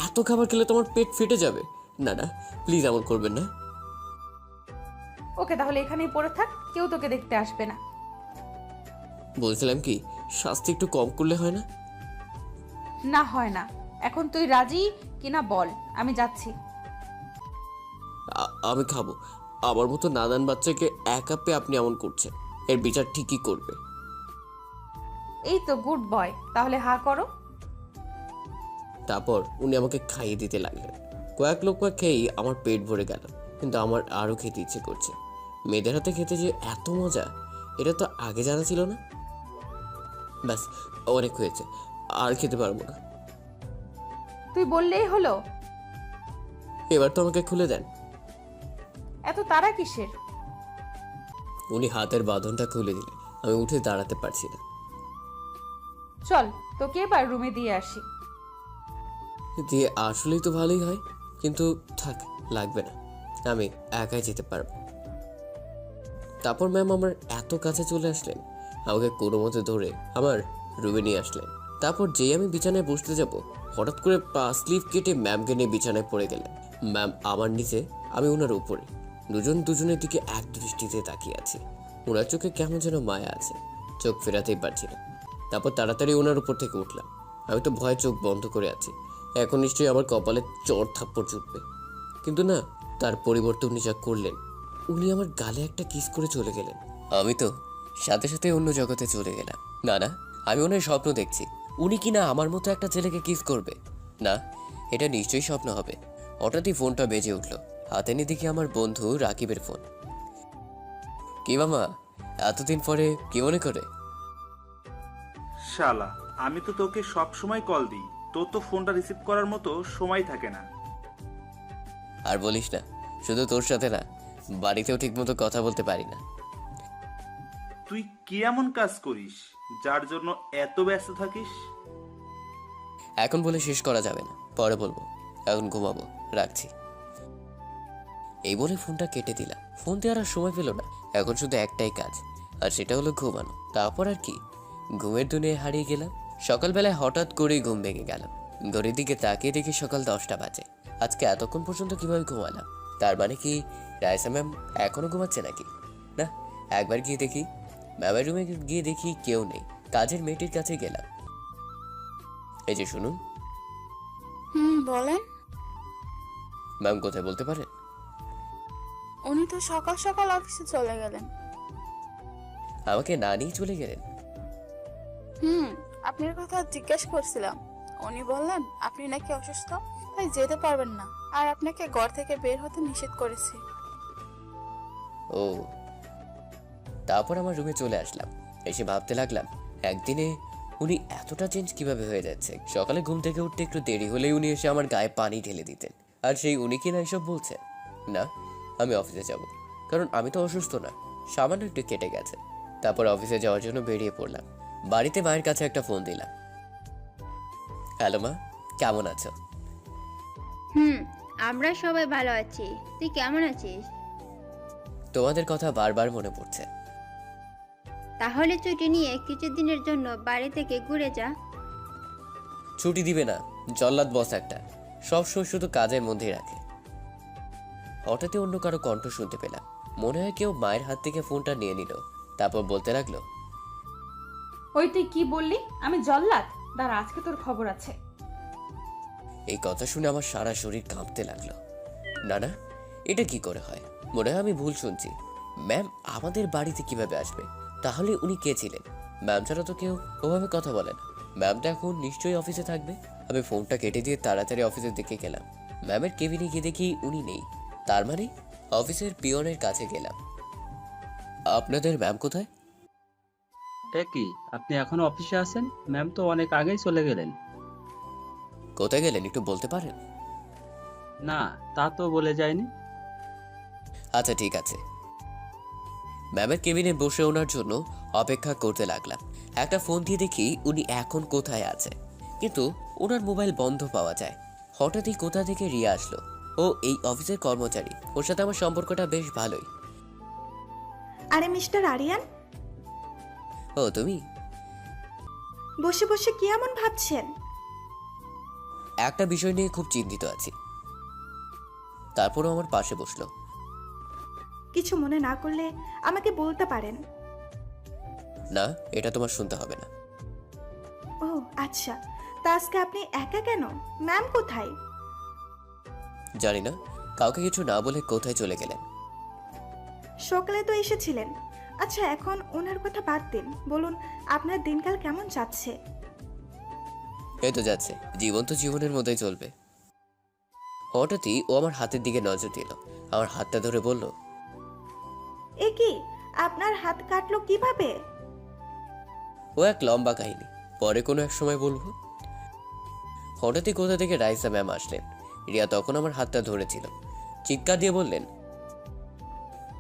এত খাবার খেলে তোমার পেট ফেটে যাবে? না না, প্লিজ এমন করবেন না। ওকে, তাহলে এখানেই পড়ে থাক, কেউ তোকে দেখতে আসবে না। বলছিলাম কি, শাস্তি একটু কম করলে হয় না? না হয় না। এখন তুই রাজি কিনা বল, আমি যাচ্ছি। আমি খাবো। আমার মতো নাদান বাচ্চাকে একা পেয়ে আপনি এমন করছেন, এর বিচার ঠিকই করবে। এই তো গুড বয়, তাহলে হা করো। তারপর উনি আমাকে খাইয়ে দিতে লাগলেন। কয়েক লোকমা খেয়েই আমার পেট ভরে গেল, কিন্তু আমার আরও খেতে ইচ্ছে করছে। মেয়েদের হাতে খেতে যে এত মজা, এটা তো আগে জানা ছিল না। ব্যাস, অনেক হয়েছে, আর খেতে পারবো না। তুই বললেই হলো। এবার তো আমাকে খুলে দেন। এত তাড়া কিসের? উনি হাতের বাঁধনটা খুলে দিলেন। আমি উঠে দাঁড়াতে পারছি না। চল, তোকে এবার রুমে দিয়ে আসি। দিয়ে আসলেই তো ভালোই হয়, কিন্তু থাক, লাগবে না, আমি একাই যেতে পারবো। তারপর ম্যাম আমার এত কাছে চলে আসলেন, আমাকে কোনো মতে ধরে আমার রুমে নিয়ে আসলেন। তারপর যেই আমি বিছানায় বসতে যাব, হঠাৎ করে পা স্লিপ কেটে ম্যামকে নিয়ে বিছানায় পড়ে গেলেন। ম্যাম আমার নিচে, আমি ওনার উপরে, দুজন দুজনের দিকে এক দৃষ্টিতে তাকিয়ে আছি। ওনার চোখে কেমন যেন মায়া আছে, চোখ ফেরাতেই পারছি না। তারপর তাড়াতাড়ি ওনার উপর থেকে উঠলাম। আমি তো ভয়ে চোখ বন্ধ করে আছি, এখন নিশ্চয়ই আমার কপালে চড় থাপ্পড় জুটবে। কিন্তু না, তার পরিবর্তে উনি যা করলেন, উনি আমার গালে একটা কিস করে চলে গেলেন। আমি তো সাথে সাথে অন্য জগতে চলে গেলাম। না না, আমি ওনার স্বপ্ন দেখছি, উনি কি না আমার মতো একটা ছেলেকে কিস করবে। না, এটা নিশ্চয়ই স্বপ্ন হবে। হঠাৎই ফোনটা বেজে উঠলো, হাতে নিয়ে দেখি আমার বন্ধু রাকিবের ফোন। কি মামা, এতদিন পরে কি মনে করে? শালা, আমি তো তোকে সব সময় কল দিই, তোর তো ফোনটা রিসিভ করার মতো সময় থাকে না। আর বলিস না, শুধু তোর সাথে না, বাড়িতেও ঠিকমতো কথা বলতে পারি না। তুই কি এমন কাজ করিস যার জন্য এত ব্যস্ত থাকিস? এখন বলে শেষ করা যাবে না, পরে বলবো। এখন ঘুমাবো, রাখছি। এই বলে ফোনটা কেটে দিলাম। ফোন দেওয়ার আর সময় পেল না, এখন শুধু একটাই কাজ, আর সেটা হলো ঘুমানো। তারপর আর কি, ঘুমের দুনিয়ায় হারিয়ে গেলাম। সকালবেলায় হঠাৎ করেই ঘুম ভেঙে গেল। ঘড়ির দিকে তাকিয়ে দেখি সকাল 10টা বাজে। আজকে এতক্ষণ পর্যন্ত কিভাবে ঘুমালাম? তার মানে কি রাইসা ম্যাম এখনো ঘুমাচ্ছে নাকি? না, একবার গিয়ে দেখি। ম্যামের রুমে গিয়ে দেখি কেউ নেই। কাজের মেয়েটির কাছে গেলাম। এই যে শুনুন। বলেন। ম্যাম কোথায় বলতে পারেন? উনি তো সকাল সকাল অফিসে চলে গেলেন। আমাকে না নিয়ে চলে গেলেন? আপনার কথা জিজ্ঞেস করছিলাম। উনি বললেন আপনি নাকি অসুস্থ, তাই যেতে পারবেন না, আর আপনাকে ঘর থেকে বের হতে নিষেধ করেছে। ও, তারপর আমার রুমে চলে আসলাম। এসে ভাবতে লাগলাম, একদিনে উনি এতটা চেঞ্জ কিভাবে হয়ে যাচ্ছে। সকালে ঘুম থেকে উঠতে একটু দেরি হলেই উনি এসে আমার গায়ে পানি ঢেলে দিতেন। আর সেই উনি কিনা এসব বলছেন? না, আমি অফিসে যাব, কারণ আমি তো অসুস্থ না, সামান্য একটু কেটে গেছে। তারপর অফিসে যাওয়ার জন্য বেরিয়ে পড়লাম। বাড়িতে মায়ের কাছে একটা ফোন দিলাম। হ্যালো মা, কেমন আছো? আমরা সবাই ভালো আছি, তুই কেমন আছিস? তোমাদের কথা বারবার মনে পড়ছে। তাহলে ছুটি নিয়ে কিছুদিনের জন্য বাড়ি থেকে ঘুরে যা। ছুটি দিবে না, জল্লাদ বস একটা, সবসময় শুধু কাজের মধ্যেই রাখে। হঠাৎই অন্য কারো কণ্ঠ শুনতে পেলাম। মনে হয় কেউ মায়ের হাত থেকে ফোনটা নিয়ে নিল। তারপর বলতে লাগলো, ওই তুই কি বললি? আমি জল্লাদ? দাঁড়া, আজকে তোর খবর আছে। এই কথা শুনে আমার সারা শরীর কাঁপতে লাগলো। না না, এটা কি করে হয়? মনে হয় আমি ভুল শুনছি। ম্যাম আমাদের বাড়িতে কিভাবে আসবে? তাহলে উনি কে ছিলেন? ম্যাম ছাড়া তো কেউ ওভাবে কথা বলে না। ম্যামটা এখন নিশ্চয়ই অফিসে থাকবে। আমি ফোনটা কেটে দিয়ে তাড়াতাড়ি অফিসের দিকে গেলাম। ম্যামের কেবিনে গিয়ে দেখি উনি নেই। তার মানে অফিসের পিয়নের কাছে গেলাম। আপনাদের ম্যাম কোথায়? এ কি, আপনি এখনো অফিসে আছেন? ম্যাম তো অনেক আগেই চলে গেলেন। কোথায় গেলেন একটু বলতে পারেন? না, তা তো বলে যায়নি। আচ্ছা ঠিক আছে। ম্যামের কেবিনে বসে ওনার জন্য অপেক্ষা করতে লাগলাম। একটা ফোন দিয়ে দেখি উনি এখন কোথায় আছে, কিন্তু ওনার মোবাইল বন্ধ পাওয়া যায়। হঠাৎই কোথা থেকে রিয়া আসলো। ও এই অফিসের কর্মচারী, ওর সাথে আমার সম্পর্কটা বেশ ভালোই। আরে মিস্টার আরিয়ান, ও তুমি? বসে বসে কি এমন ভাবছেন? একটা বিষয় নিয়ে খুব চিন্তিত আছি। তারপরও আমার পাশে বসলো। কিছু মনে না করলে আমাকে বলতে পারেন। না, এটা তোমার শুনতে হবে না। ও আচ্ছা, তা আজকে আপনি একা কেন? ম্যাম কোথায়? জানি না, কাউকে কিছু না বলে কোথায় চলে গেলেন। সকালে তো এসেছিলেন। আচ্ছা, এখন ওনার কথা বাদ দিন, বলুন আপনার দিনকাল কেমন যাচ্ছে? এই তো যাচ্ছে, জীবন তো জীবনের মধ্যেই চলবে। হঠাৎই ও আমার হাতের দিকে নজর দিল, আমার হাতটা ধরে বলল, এ কি, আপনার হাত কাটলো কিভাবে? ও এক লম্বা কাহিনী, পরে কোনো এক সময় বলবো। হঠাৎই কোথা থেকে রাইসা ম্যাম আসলেন। রিয়া তখন আমার হাতটা ধরেছিল, চিৎকার দিয়ে বললেন,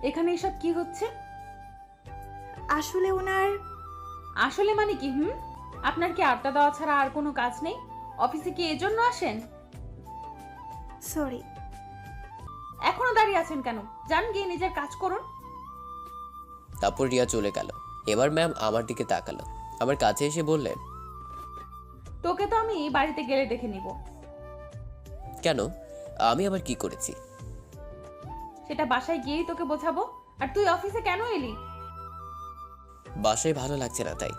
এখানে এসব কি হচ্ছে? আসলে ওনার আসলে মানে কি? আপনার কি আড্ডা দেওয়া ছাড়া আর কোনো কাজ নেই? অফিসে কি এজন্য আসেন? সরি। এখনো দাঁড়িয়ে আছেন কেন? যান গিয়ে নিজের কাজ করুন। তারপর রিয়া চলে গেল। এবার ম্যাম আমার দিকে তাকালো, আমার কাছে এসে বললেন, তোকে তো আমি বাড়িতে গেলে দেখে নিব। কেন? আমি আবার কি করেছি? সেটা বাসায় গিয়েই তোকে বোঝাবো। আর তুই অফিসে কেন এলি? বাসায় ভালো লাগছে না তাই।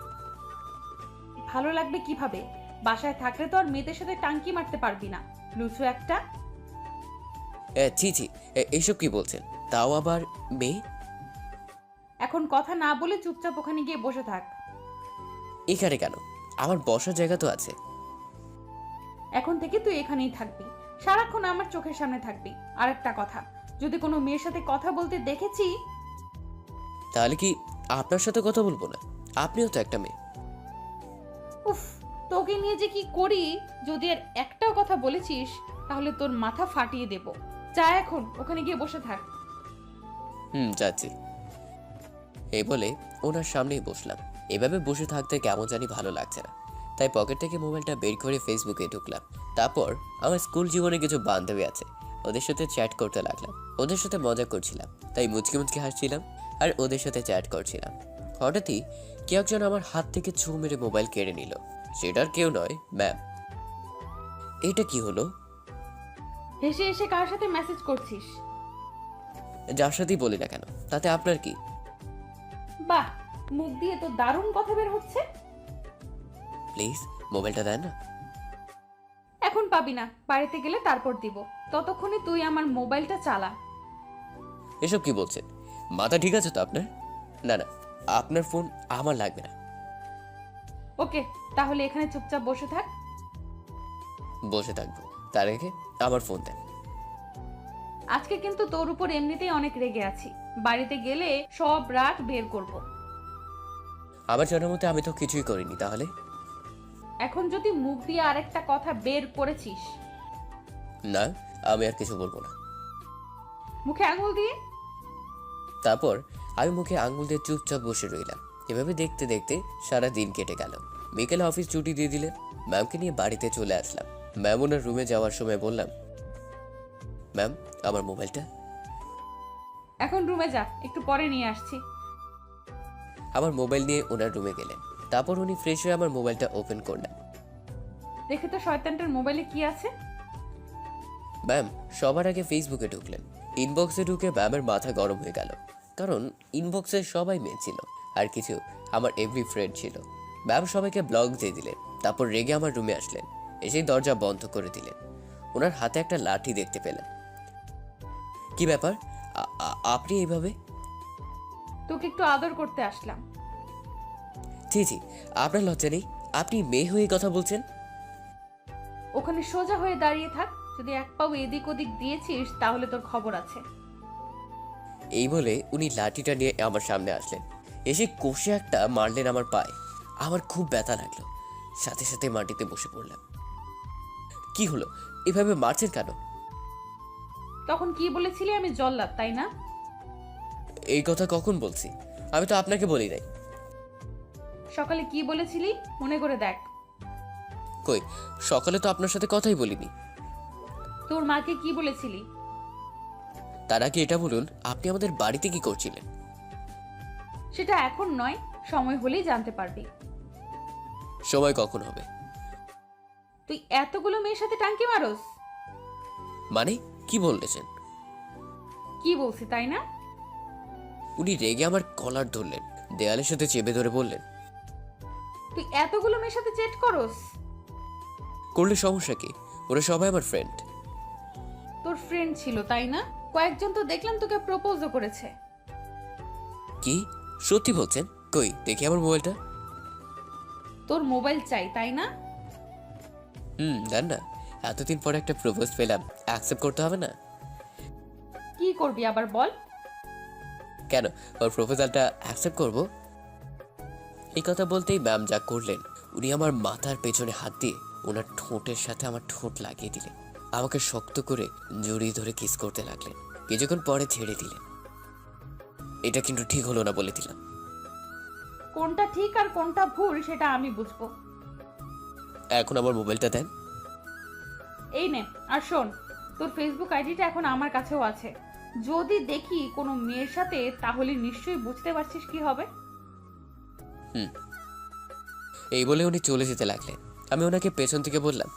ভালো লাগবে কিভাবে? বাসায় থাকলে তো আর মেয়েদের সাথে টাঙ্কি মারতে পারবি না, লুচু একটা। ছি ছি, এইসব কি বলছেন? তাও আবার মেয়ে? এখন কথা না বলে চুপচাপ ওখানে গিয়ে বসে থাক। এখানে কেন? আমার বসার জায়গা তো আছে। এখন থেকে তুই এখানেই থাকবি, সারাক্ষণ আমার চোখের সামনে থাকবি। আর একটা কথা, যদি কোনো মেয়ের সাথে কথা বলতে দেখেছি, তাহলে কি আপনার সাথে কথা বলবো না? আপনিও তো একটা মেয়ে। উফ, তোকে নিয়ে যে কি করি! যদি আর একটাও কথা বলেছিস তাহলে তোর মাথা ফাটিয়ে দেব। যা এখন ওখানে গিয়ে বসে থাক। যাচ্ছি। এই বলে ওনার সামনেই বসলাম। এভাবে বসে থাকতে কেমন জানি ভালো লাগছে না, তাই পকেট থেকে মোবাইলটা বের করে ফেসবুকে ঢুকলাম। তারপর আমার স্কুল জীবনে কিছু বান্ধবী আছে, ওদের সাথে চ্যাট করতে লাগলাম। ওদের সাথে মজা করছিলাম, তাই মুচকি মুচকি হাসছিলাম আর ওদের সাথে চ্যাট করছিলাম। হঠাৎই কেউ একজন আমার হাত থেকে ছু মেরে মোবাইল কেড়ে নিল। সেটার কেউ নয়, ম্যাম। এটা কি হলো? হেসে হেসে কার সাথে মেসেজ করছিস? যার সাথেই বলি না কেন, তাতে আপনার কি? বাহ, মুখ দিয়ে তো দারুণ কথা বের হচ্ছে। প্লিজ মোবাইলটা দেন না। এখন পাবি না, বাড়িতে গেলে তারপর দিব। ততক্ষণে তুই আমার মোবাইলটা চালা। এসব কি বলছেন? মাথা ঠিক আছে তো আপনার? না না, আপনার ফোন আমার লাগবে না। ওকে, তাহলে এখানে চুপচাপ বসে থাক। বসে থাকবো, তার আগে আমার ফোন দেন। আজকে কিন্তু তোর উপর এমনিতেই অনেক রেগে আছি। বাড়িতে গেলে সব রাগ বের করব। আমার জানার মতে আমি তো কিছুই করিনি। তাহলে এখন যদি মুখ দিয়ে আরেকটা কথা বের করেছিস, না, আমি আর কিছু বলবো না। মুখে আঙুল দিয়ে। তারপর আমি মুখে আঙ্গুল দিয়ে চুপচাপ বসে রইলাম। এভাবে দেখতে দেখতে সারা দিন কেটে গেল। বিকেলে অফিস ছুটি দিয়ে দিলে ম্যামকে নিয়ে বাড়িতে চলে আসলাম। ম্যাম ওনার রুমে যাওয়ার সময় বললাম, ম্যাম আমার মোবাইলটা। এখন রুমে যা, একটু পরে নিয়ে আসছি। আমার মোবাইল নিয়ে ওনার রুমে গেলেন। তারপর উনি ফ্রেশ হয়ে আমার মোবাইলটা ওপেন করলেন। দেখে তো শয়তানটার মোবাইলে কি আছে। ম্যাম সবার আগে ফেসবুকে ঢুকলেন। ইনবক্সে ঢুকে ম্যামের মাথা গরম হয়ে গেল, কারণ ইনবক্সে সবাই মেয়ে ছিল আর কিছু আমার এভরি ফ্রেন্ড ছিল। ম্যাম সবাইকে ব্লক দিয়ে দিলেন। তারপর রেগে আমার রুমে আসলেন, এসেই দরজা বন্ধ করে দিলেন। ওনার হাতে একটা লাঠি দেখতে পেলেন। কি ব্যাপার, আপনি এইভাবে? তোকে একটু আদর করতে আসলাম। জি জি, আপনার লজ্জা নেই? আপনি মেয়ে হয়ে কথা বলছেন? ওখানে সোজা হয়ে দাঁড়িয়ে থাক, যদি এক পাও এদিক ওদিক দিয়েছিস তাহলে তোর খবর আছে। এই বলে উনি লাঠিটা নিয়ে আমার সামনে আসলেন, এসে কষে একটা মারলেন আমার পায়ে। আমার খুব ব্যথা লাগলো, সাথে সাথে মাটিতে বসে পড়লাম। কি হলো, এভাবে মারছেন কেন? তখন কি বলেছিলি আমি জল্লাদ, তাই না? এই কথা কখন বলছি? আমি তো আপনাকে বলি নাই। সকালে কি বলেছিলি মনে করে দেখ। কই, সকালে তো আপনার সাথে কথাই বলিনি। তোর মাকে কি বলেছিলি? তার আগে এটা বলুন, আপনি আমাদের বাড়িতে কি করছিলেন? সেটা এখন নয়, সময় হলেই জানতে পারবি। সময় কখন হবে? তুই এতগুলো মেয়ের সাথে টাঙ্কি মারোস? মানে কি বলতেছেন? কি বলছি তাই না? উনি রেগে আমার কলার ধরলেন, দেয়ালের সাথে চেপে ধরে বললেন, তুই এতগুলো মেয়ের সাথে চেট করস? করলে সমস্যা কি? ওরা সবাই আমার ফ্রেন্ড। তোর ফ্রেন্ড ছিল তাই না? কয়েকজন তো দেখলাম তোকে প্রপোজও করেছে। কি সত্যি বলছেন? কই দেখি আমার মোবাইলটা। তোর মোবাইল চাই তাই না? দেন না, এতদিন পরে একটা প্রপোজ পেলাম, অ্যাকসেপ্ট করতে হবে না? কি করবি আবার বল? কেন, ওর প্রপোজালটা অ্যাকসেপ্ট করব? এই কথা বলতেই ম্যাম যা করলেন, উনি আমার মাথার পেছনে হাত দিয়ে ওনার ঠোঁটের সাথে আমার ঠোঁট লাগিয়ে দিলেন, আমাকে শক্ত করে জড়িয়ে ধরে কিস করতে লাগলেন। কিছুক্ষণ পরে ছেড়ে দিলেন। এটা কিন্তু ঠিক হলো না, বলে দিলাম। কোনটা ঠিক আর কোনটা ভুল সেটা আমি বুঝবো। এখন আমার মোবাইলটা দেন। এই নে, আর শোন, তোর ফেসবুক আইডিটা এখন আমার কাছেও আছে। যদি দেখি কোনো মেয়ের সাথে তাহলে নিশ্চয়ই বুঝতে পারছিস কি হবে। এই বলে উনি চলে যেতে লাগলেন। আমি ওনাকে পেছন থেকে বললাম,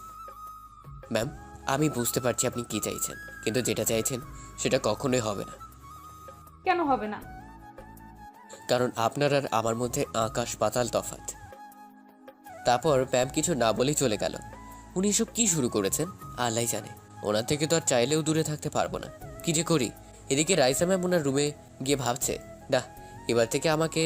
ম্যাম আমি বুঝতে পারছি আপনি কি চাইছেন, কিন্তু যেটা চাইছেন সেটা কখনোই হবে না। কেন হবে না? কারণ আপনার আর আমার মধ্যে আকাশ পাতাল তফাৎ। তারপর ম্যাম কিছু না বলেই চলে গেল। উনি এসব কি শুরু করেছেন আল্লাহ জানে। ওনার থেকে তো আর চাইলেও দূরে থাকতে পারবো না। কি যে করি। এদিকে রাইসা ম্যাম ওনার রুমে গিয়ে ভাবছে, না এবার থেকে আমাকে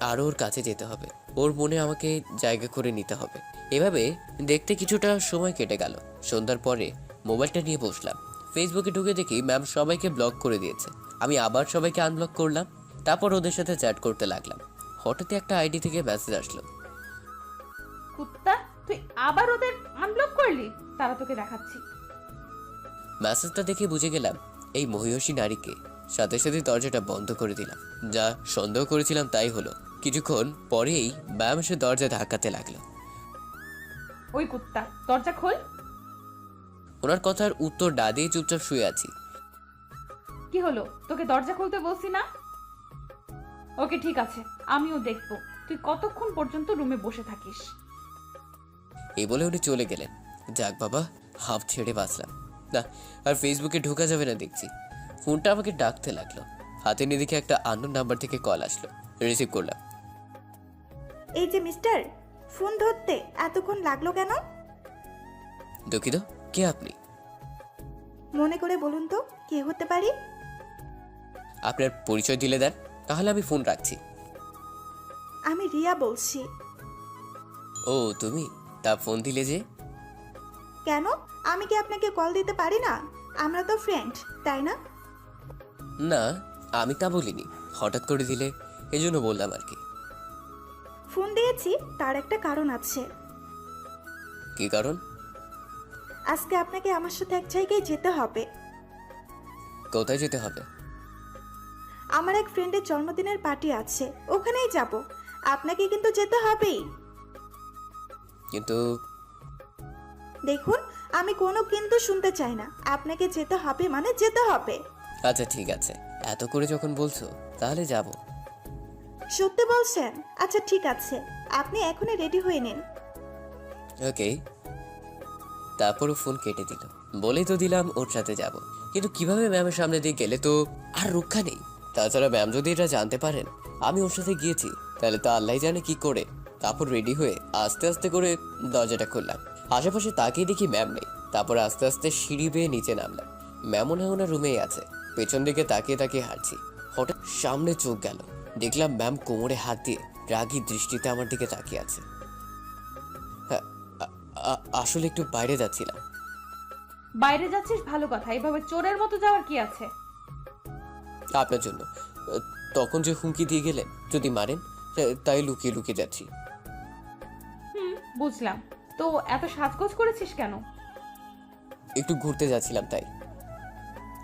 আরও ওর কাছে যেতে হবে, ওর মনে আমাকে জায়গা করে নিতে হবে। এভাবে দেখতে কিছুটা সময় কেটে গেল। সন্ধ্যার পরে মোবাইলটা নিয়ে বসলাম। ফেসবুকে ঢুকে দেখি ম্যাম সবাইকে ব্লক করে দিয়েছে। আমি আবার সবাইকে আনব্লক করলাম, তারপর ওদের সাথে চ্যাট করতে লাগলাম। হঠাৎই একটা আইডি থেকে মেসেজ আসলো। কুত্তা, তুই আবার ওদের আনব্লক করলি? তারা তোকে দেখাচ্ছি। মেসেজটা দেখে বুঝে গেলাম এই মহিষী নারীকে। সাথে সাথে দরজাটা বন্ধ করে দিলাম। যা সন্দেহ করেছিলাম তাই হলো। কিছুক্ষণ পরেই ম্যাম এসে দরজা ধাক্কাতে লাগলো। ওই কুত্তা, দরজা খোল। ওনার কথার উত্তর না দিয়ে চুপচাপ শুয়ে আছি। কি হলো, তোকে দরজা খুলতে বলছি না? ওকে ঠিক আছে, আমিও দেখবো তুই কতক্ষণ পর্যন্ত রুমে বসে থাকিস। এই বলে উনি চলে গেলেন। যাক বাবা, হাফ ছেড়ে বাঁচলাম না। আর ফেসবুকে ঢোকা যাবে না দেখছি। ফোনটা আমাকে ডাকতে লাগলো। হাতে নিয়ে দেখে একটা আননোন নাম্বার থেকে কল আসলো। রিসিভ করলাম। এই যে মিস্টার, ফোন ধরতে এতক্ষণ লাগলো কেন? দুঃখিত, কে আপনি? মনে করে বলুন তো কে হতে পারি? আপনার পরিচয় দিলে দেন, তাহলে আমি ফোন রাখছি। আমি রিয়া বলছি। ও তুমি? তা ফোন দিলে যে? কেন, আমি কি আপনাকে কল দিতে পারি না? আমরা তো ফ্রেন্ড, তাই না? না, আমি তা বলিনি, হঠাৎ করে দিলে এজন্য বললাম আর কি। ফোন দিয়েছি তার একটা কারণ আছে। কি কারণ? আজকে আপনাকে আমার সাথে এক জায়গায় যেতে হবে। কোথায় যেতে হবে? আমার এক ফ্রেন্ডের জন্মদিনের পার্টি আছে, ওখানেই যাব। আপনাকে কিন্তু যেতে হবেই। কিন্তু দেখুন, আমি কোনো কিন্তু শুনতে চাই না। আপনাকে যেতে হবে মানে যেতে হবে। আচ্ছা ঠিক আছে, এত করে যখন বলছো তাহলে যাব। সত্যি বলছেন? আচ্ছা ঠিক আছে, আপনি এখনই রেডি হয়ে নিন। ওকে। তারপরও ফোন কেটে দিল। বলেই তো দিলাম ওর সাথে যাব, কিন্তু কিভাবে ম্যামের সামনে দিয়ে গেলে তো আর রক্ষা নেই। তাছাড়া ম্যাম যদি এটা জানতে পারেন আমি ওর সাথে গিয়েছি, তাহলে তো আল্লাহ জানে কি করে। তারপর রেডি হয়ে আস্তে আস্তে করে দরজাটা খুললাম। আশেপাশে তাকিয়ে দেখি ম্যাম নেই। তারপর আস্তে আস্তে সিঁড়ি বেয়ে নিচে নামলাম। ম্যাম মনে হয় ওনার রুমেই আছে। পেছন দিকে তাকিয়ে তাকিয়ে হাঁটছি। হঠাৎ সামনে চোখ গেল, দেখলাম ম্যাম কোমরে হাত দিয়ে রাগী দৃষ্টিতে আমার দিকে তাকিয়ে আছে। হ্যাঁ, আসলে একটু বাইরে যাচ্ছিলাম। বাইরে যাচ্ছিস ভালো কথা, এভাবে চোরের মতো যাওয়ার কি আছে? আপনার জন্য। তখন যে হুমকি দিয়ে গেলেন যদি মারেন, তাই লুকিয়ে লুকিয়ে যাচ্ছি। বুঝলাম। তো এত সাজগোজ করেছিস কেন? একটু ঘুরতে যাচ্ছিলাম তাই।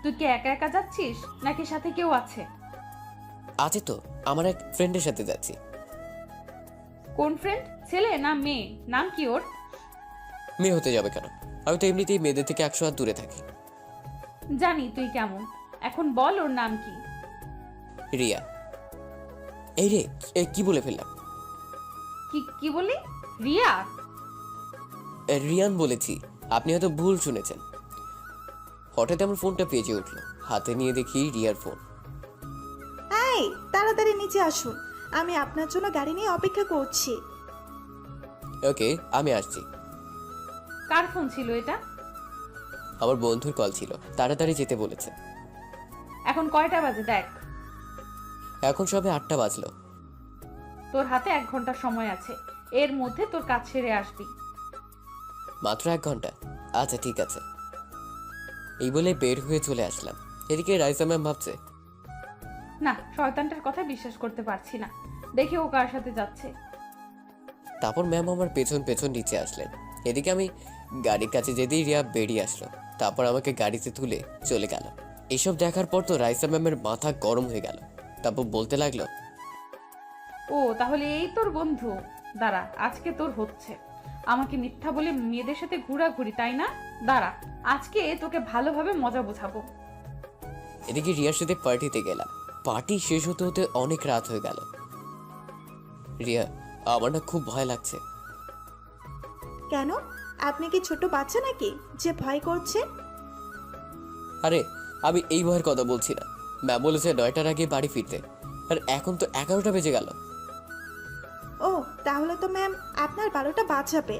তুই কি একা একা যাচ্ছিস নাকি সাথে কেউ আছে? আছে তো, আমার এক ফ্রেন্ডের সাথে যাচ্ছি। কোন ফ্রেন্ড, ছেলে না মেয়ে? নাম কি ওর? মেয়ে হতে যাবে কেন? আমি তো এমনিতেই মেয়েদের থেকে 100 হাত দূরে থাকি। জানি তুই কেমন। এখন বল ওর নাম কি? রিয়া। এই রে, কি বলে ফেললাম? কি কি বলি? রিয়া? রিয়ান বলেছি, আপনি হয়তো ভুল শুনেছেন। হঠাৎ আমার ফোনটা বেজে উঠলো, হাতে নিয়ে দেখি রিয়ার ফোন। এই তাড়াতাড়ি নিচে আসুন, আমি আপনার জন্য গাড়ি নিয়ে অপেক্ষা করছি। ওকে, আমি আসছি। কার ফোন ছিল এটা? আমার বন্ধুর কল ছিল, তাড়াতাড়ি যেতে বলেছে। এখন কয়টা বাজে দেখ। এখন সবে 8টা বাজলো। তোর হাতে 1 ঘন্টা সময় আছে, এর মধ্যে তোর কাজ সেরে আসবি। মাত্র 1 ঘন্টা? আচ্ছা ঠিক আছে। এই বলে বের হয়ে চলে আসলাম। এদিকে রাইসা ম্যাম ভাবছে, না, শয়তানটার কথা বিশ্বাস করতে পারছি না। দেখি ও কার সাথে যাচ্ছে। তারপর ম্যাম আমার পেছন পেছন নিচে আসলেন। এদিকে আমি গাড়ির কাছে যেতেই রিয়া বেরিয়ে আসলো, তারপর আমাকে গাড়িতে তুলে চলে গেল। এসব দেখার পর তো রাইসা ম্যামের মাথা গরম হয়ে গেল। তারপর বলতে লাগলো, ও তাহলে এই তোর বন্ধু? দাঁড়া, আজকে তোর হচ্ছে। আমাকে মিথ্যা বলে মেয়েদের সাথে ঘোরাঘুরি, তাই না? দাঁড়া, আজকে তোকে ভালোভাবে মজা বোঝাবো। এদিকে রিয়ার সাথে পার্টিতে গেলাম। পার্টি শেষ হতে হতে অনেক রাত হয়ে গেল। রিয়া, আমার না খুব ভয় লাগছে। কেন, আপনি কি ছোট বাচ্চা নাকি যে ভয় করছে? আরে আমি এই ভয়ের কথা বলছি না। ম্যাম বলেছে 9টার আগে বাড়ি ফিরতে, আর এখন তো 11টা বেজে গেল। ও তাহলে তো ম্যাম আপনার 12টা বাজাবে।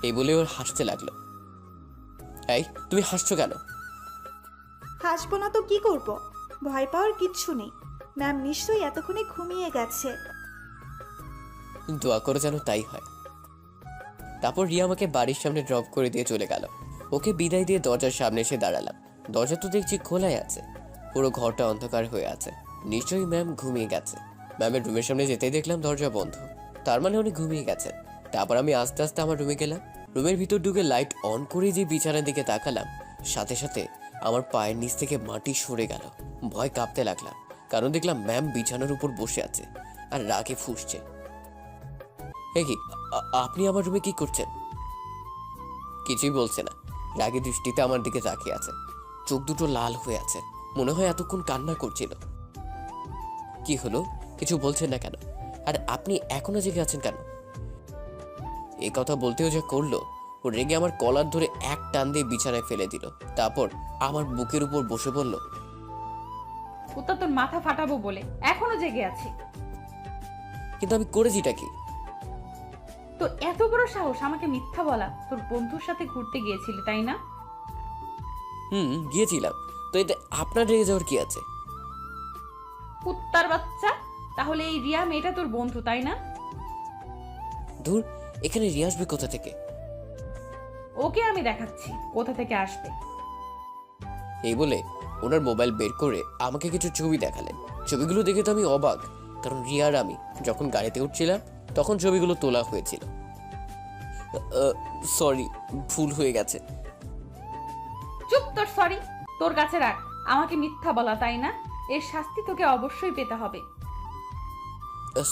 এই বলে ওর হাসতে লাগলো। এই তুমি হাসছো কেন? হাসবো না তো কি করব, ভয় পাওয়ার কিচ্ছু নেই। ম্যাম নিশ্চয়ই এতক্ষণে ঘুমিয়ে গেছে। দোয়া করে যেন তাই হয়। তারপর রিয়া আমাকে বাড়ির সামনে ড্রপ করে দিয়ে চলে গেল। ওকে বিদায় দিয়ে দরজার সামনে এসে দাঁড়ালাম। দরজা তো দেখছি খোলাই আছে, পুরো ঘরটা অন্ধকার হয়ে আছে। নিশ্চয়ই ম্যাম ঘুমিয়ে গেছে। ম্যামের রুমের সামনে যেতেই দেখলাম দরজা বন্ধ, তার মানে উনি ঘুমিয়ে গেছেন। তারপর আমি আস্তে আস্তে আমার রুমে গেলাম। রুমের ভিতর ঢুকে লাইট অন করে যে বিছানার দিকে তাকালাম, সাথে সাথে আমার পায়ের নিচ থেকে মাটি সরে গেল। ভয় কাঁপতে লাগলাম, কারণ দেখলাম ম্যাম বিছানার উপর বসে আছে আর রাগে ফুঁসছে। এ কি, আপনি আমার রুমে কি করছেন? কিছুই বলছে না, রাগে দৃষ্টিতে আমার দিকে তাকিয়ে আছে। চোখ দুটো লাল হয়ে আছে, মনে হয় এতক্ষণ কান্না করছিল। কি হলো, কিছু বলছেন না কেন? আর আপনি এখনো জেগে আছেন কেন? এই কথা বলতেও যা করলো, ও রেগে আমার কলার ধরে এক টান দিয়ে বিছানায় ফেলে দিল। তারপর আমার বুকের উপর বসে বলল, কুত্তা তোর মাথা ফাটাবো বলে এখনো জেগে আছি। কিন্তু আমি করেছিটা কি? তোর এত বড় সাহস আমাকে মিথ্যা বলা? তোর বন্ধুর সাথে ঘুরতে গিয়েছিলি, তাই না? গিয়েছিলাম, তো এতে আপনার রেগে যাওয়ার কি আছে? কুত্তার বাচ্চা, তাহলে এই রিয়া মেয়েটা তোর বন্ধু, তাই না? ধুর, এখানে রিয়া আসবে কোথা থেকে? ওকে আমি দেখাচ্ছি কোথা থেকে আসবে। এই বলে ওনার মোবাইল বের করে আমাকে কিছু ছবি দেখালেন। ছবিগুলো দেখে তো আমি অবাক, কারণ রিয়া আর আমি যখন গাড়িতে উঠছিলাম তখন ছবিগুলো তোলা হয়েছিল। সরি, ভুল হয়ে গেছে। চুপ, তোর সরি তোর কাছে রাখ। আমাকে মিথ্যা বলা, তাই না? এর শাস্তি তোকে অবশ্যই পেতে হবে।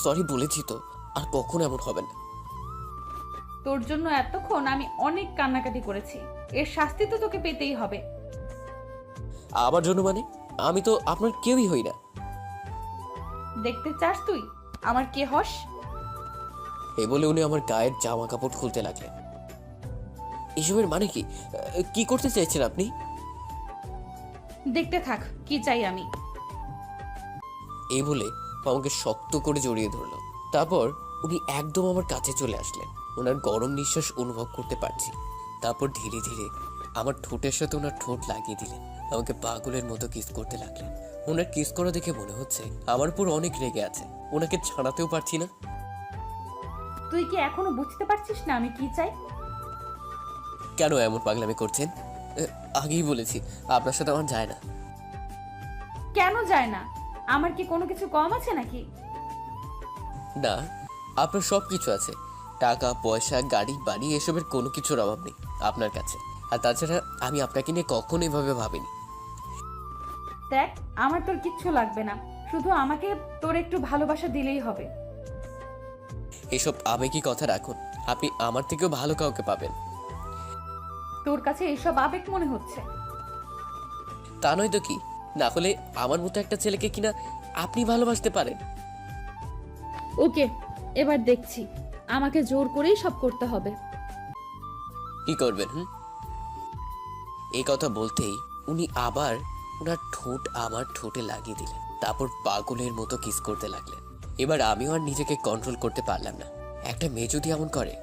সরি বলেছি তো, আর কখনো এমন হবে না। তোর জন্য এতক্ষণ আমি অনেক কান্নাকাটি করেছি, এর শাস্তি তো তোকে পেতেই হবে। আমার জন্য মানে? আমি তো আপনার কেউই হই না। দেখতে চাস তুই আমার কে হস? এই বলে উনি আমার গায়ের জামা কাপড় খুলতে লাগলেন। এসবের মানে কি? কি করতে চাইছেন আপনি? দেখতে থাক কি চাই আমি। এই বলে আমাকে শক্ত করে জড়িয়ে ধরলো। তারপর উনি একদম আমার কাছে চলে আসলেন। ওনার গরম নিঃশ্বাস অনুভব করতে পারছি। তারপর ধীরে ধীরে আমার ঠোঁটের সাথে ওনার ঠোঁট লাগিয়ে দিলেন। আমাকে পাগলের মতো কিস করতে লাগলেন। ওনার কিস করা দেখে মনে হচ্ছে আমার উপর অনেক রেগে আছে, ওনাকে ছাড়াতেও পারছি না। তুই কি এখনো বুঝতে পারছিস না আমি কি চাই? কেন এমন পাগলামি করছেন? আগেই বলেছি আপনার সাথে আমার যায় না। কেন যায় না? আমার কি কোনো কিছু কম আছে নাকি? না, আপনার সব কিছু আছে, টাকা পয়সা গাড়ি বাড়ি এসবের কোনো কিছুর অভাব নেই আপনার কাছে। আর তাছাড়া আমি আপনাকে নিয়ে কখনো এভাবে ভাবিনি। দেখ, আমার তোর কিচ্ছু লাগবে না, শুধু আমাকে তোর একটু ভালোবাসা দিলেই হবে। এসব আবেগী কথা রাখুন, আপনি আমার থেকেও ভালো কাউকে পাবেন। তোর কাছে এইসব আবেগ মনে হচ্ছে? তা নয় তো কি, না হলে আমার মতো একটা ছেলেকে কিনা আপনি ভালোবাসতে পারেন? ওকে, এবার দেখছি আমাকে জোর করেই সব করতে হবে। কি করবেন? এই কথা বলতেই উনি আবার ওনার ঠোঁট আমার ঠোঁটে লাগিয়ে দিলেন, তারপর পাগলের মতো কিস করতে লাগলেন। এবার আমিও আর নিজেকে কন্ট্রোল করতে পারলাম না। একটা মেয়ে যদি এমন করে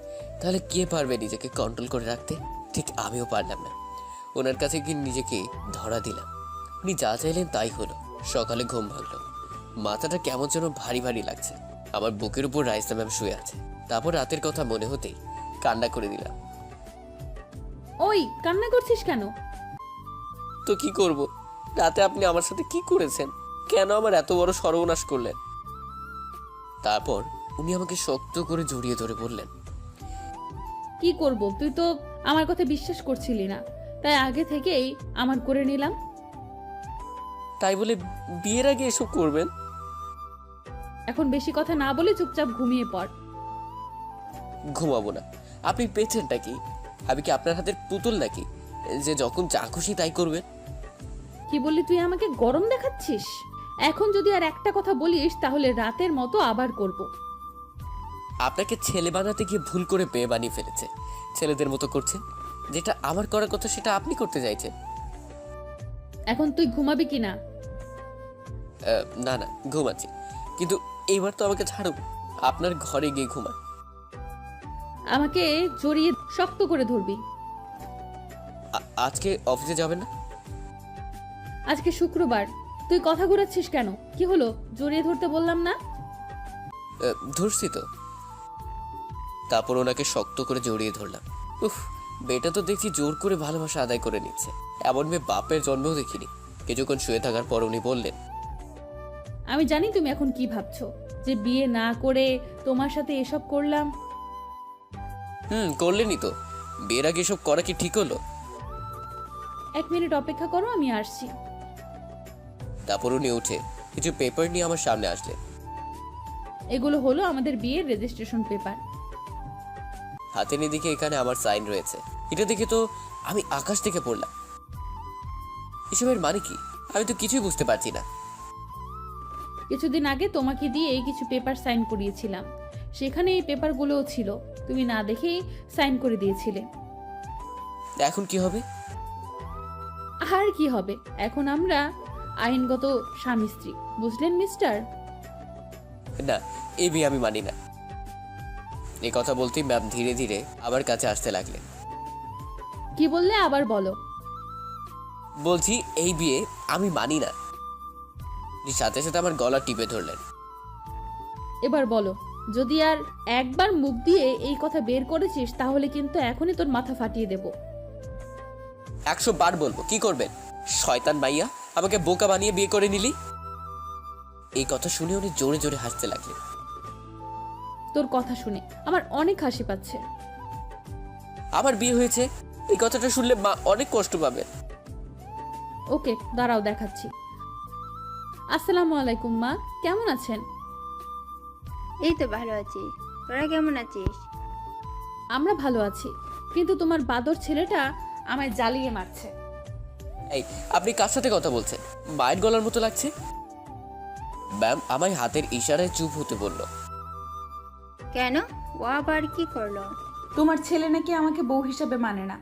তাহলে কে পারবে নিজেকে কন্ট্রোল করে রাখতে? ঠিক আমিও পারলাম না। ওনার কাছে গিয়ে নিজেকে ধরা দিলাম। উনি যা চাইলেন তাই হলো। সকালে ঘুম ভাঙলো, মাথাটা কেমন যেন ভারী ভারী লাগছে। আমার বুকের উপর রাইসা ম্যাম শুয়ে আছে। তারপর রাতের কথা মনে হতেই কান্না করে দিলাম। ওই, কান্না করছিস কেন? তো কি করব, রাতে আপনি আমার সাথে কি করেছেন? কেন আমার এত বড় সর্বনাশ করলেন? তারপর উনি আমাকে শক্ত করে জড়িয়ে ধরে বললেন, কি করব, তুই তো আমার কথা বিশ্বাস করছিলি না, তাই আগে থেকেই আমার করে নিলাম। তাই বলে বিয়ের আগে এসব করবেন? এখন বেশি কথা না বলে চুপচাপ ঘুমিয়ে পড়। ঘুমাবো না। আপনি পেয়েছেনটা কি? আমি কি আপনার হাতের পুতুল নাকি যে যখন যা খুশি তাই করবেন? কি বললি তুই? আমাকে গরম দেখাচ্ছিস? এখন যদি আর একটা কথা বলিস তাহলে রাতের মতো আবার করব। আপনাকে ছেলে বানাতে গিয়ে ভুল করে মেয়ে বানিয়ে ফেলেছে। ছেলেদের মতো করছেন, যেটা আমার করার কথা সেটা আপনি করতে চাইছেন। এখন তুই ঘুমাবি কিনা? না না, ঘুমাচ্ছি, কিন্তু এইবার তো আমাকে ছাড়ুন, আপনার ঘরে গিয়ে ঘুমান। আমাকে জড়িয়ে শক্ত করে ধরবি। আজকে অফিসে যাবেন না? আজকে শুক্রবার, তুই কথা ঘুরাচ্ছিস কেন? কি হলো, জড়িয়ে ধরতে বললাম না? ধরছি তো। তারপর ওনাকে শক্ত করে জড়িয়ে ধরলাম। উফ, মেয়েটা তো দেখছি জোর করে ভালোবাসা আদায় করে নিচ্ছে। এমন মেয়ে বাপের জন্মেও দেখিনি। কিছুক্ষণ শুয়ে থাকার পর উনি বললেন, আমি জানি তুমি এখন কি ভাবছো, যে বিয়ে না করে তোমার সাথে এসব করলাম। করলেনই তো। বিয়ের আগে এসব করা কি ঠিক হলো? 1 মিনিট অপেক্ষা করো, আমি আসছি। তারপর উনি উঠে কিছু পেপার নিয়ে আমার সামনে আসলেন। এগুলো হলো আমাদের বিয়ের রেজিস্ট্রেশন পেপার। হাতের এদিকে এখানে আমার সাইন রয়েছে। এটা দেখে তো আমি আকাশ থেকে পড়লাম। এসবের মানে কি? আমি তো কিছুই বুঝতে পারছি না। কিছুদিন আগে তোমাকে দিয়ে এই কিছু পেপার সাইন করিয়েছিলাম, সেখানে এই পেপারগুলোও ছিল, তুমি না দেখেই সাইন করে দিয়েছিলে। এখন কি হবে? আর কি হবে, এখন আমরা আইনগত স্বামী স্ত্রী, বুঝলেন মিস্টার? না, এই বিয়ে আমি মানি না। এই কথা বলতেই ম্যাম ধীরে ধীরে আমার কাছে আসতে লাগলেন। কি বললে আবার বলো। বলছি এই বিয়ে আমি মানি না। সাথে সাথে আমার গলা টিপে ধরলেন। এবার বলো, যদি আর একবার মুখ দিয়ে এই কথা বের করেছিস তাহলে কিন্তু এখনই তোর মাথা ফাটিয়ে দেব। 100 বার বলবো, কি করবেন? শয়তান মাইয়া, আমাকে বোকা বানিয়ে বিয়ে করে নিলি। এই কথা শুনে উনি জোরে জোরে হাসতে লাগলেন। তোর কথা শুনে আমার অনেক হাসি পাচ্ছে। আমার বিয়ে হয়েছে, এই কথাটা শুনলে মা অনেক কষ্ট পাবে। ওকে, দাঁড়াও দেখাচ্ছি। আসসালামু আলাইকুম মা, কেমন আছেন? এই তো ভালো আছি, তোরা কেমন আছিস? আমরা ভালো আছি, কিন্তু তোমার বাদর ছেলেটা আমায় জ্বালিয়ে মারছে। এই, আপনি কার সাথে কথা বলছেন? মায়ের গলার মতো লাগছে। ম্যাম আমায় হাতের ইশারায় চুপ হতে বলল। কেন, ও আবার কি করলো? তোমার ছেলে নাকি আমাকে বউ হিসাবে মানে না।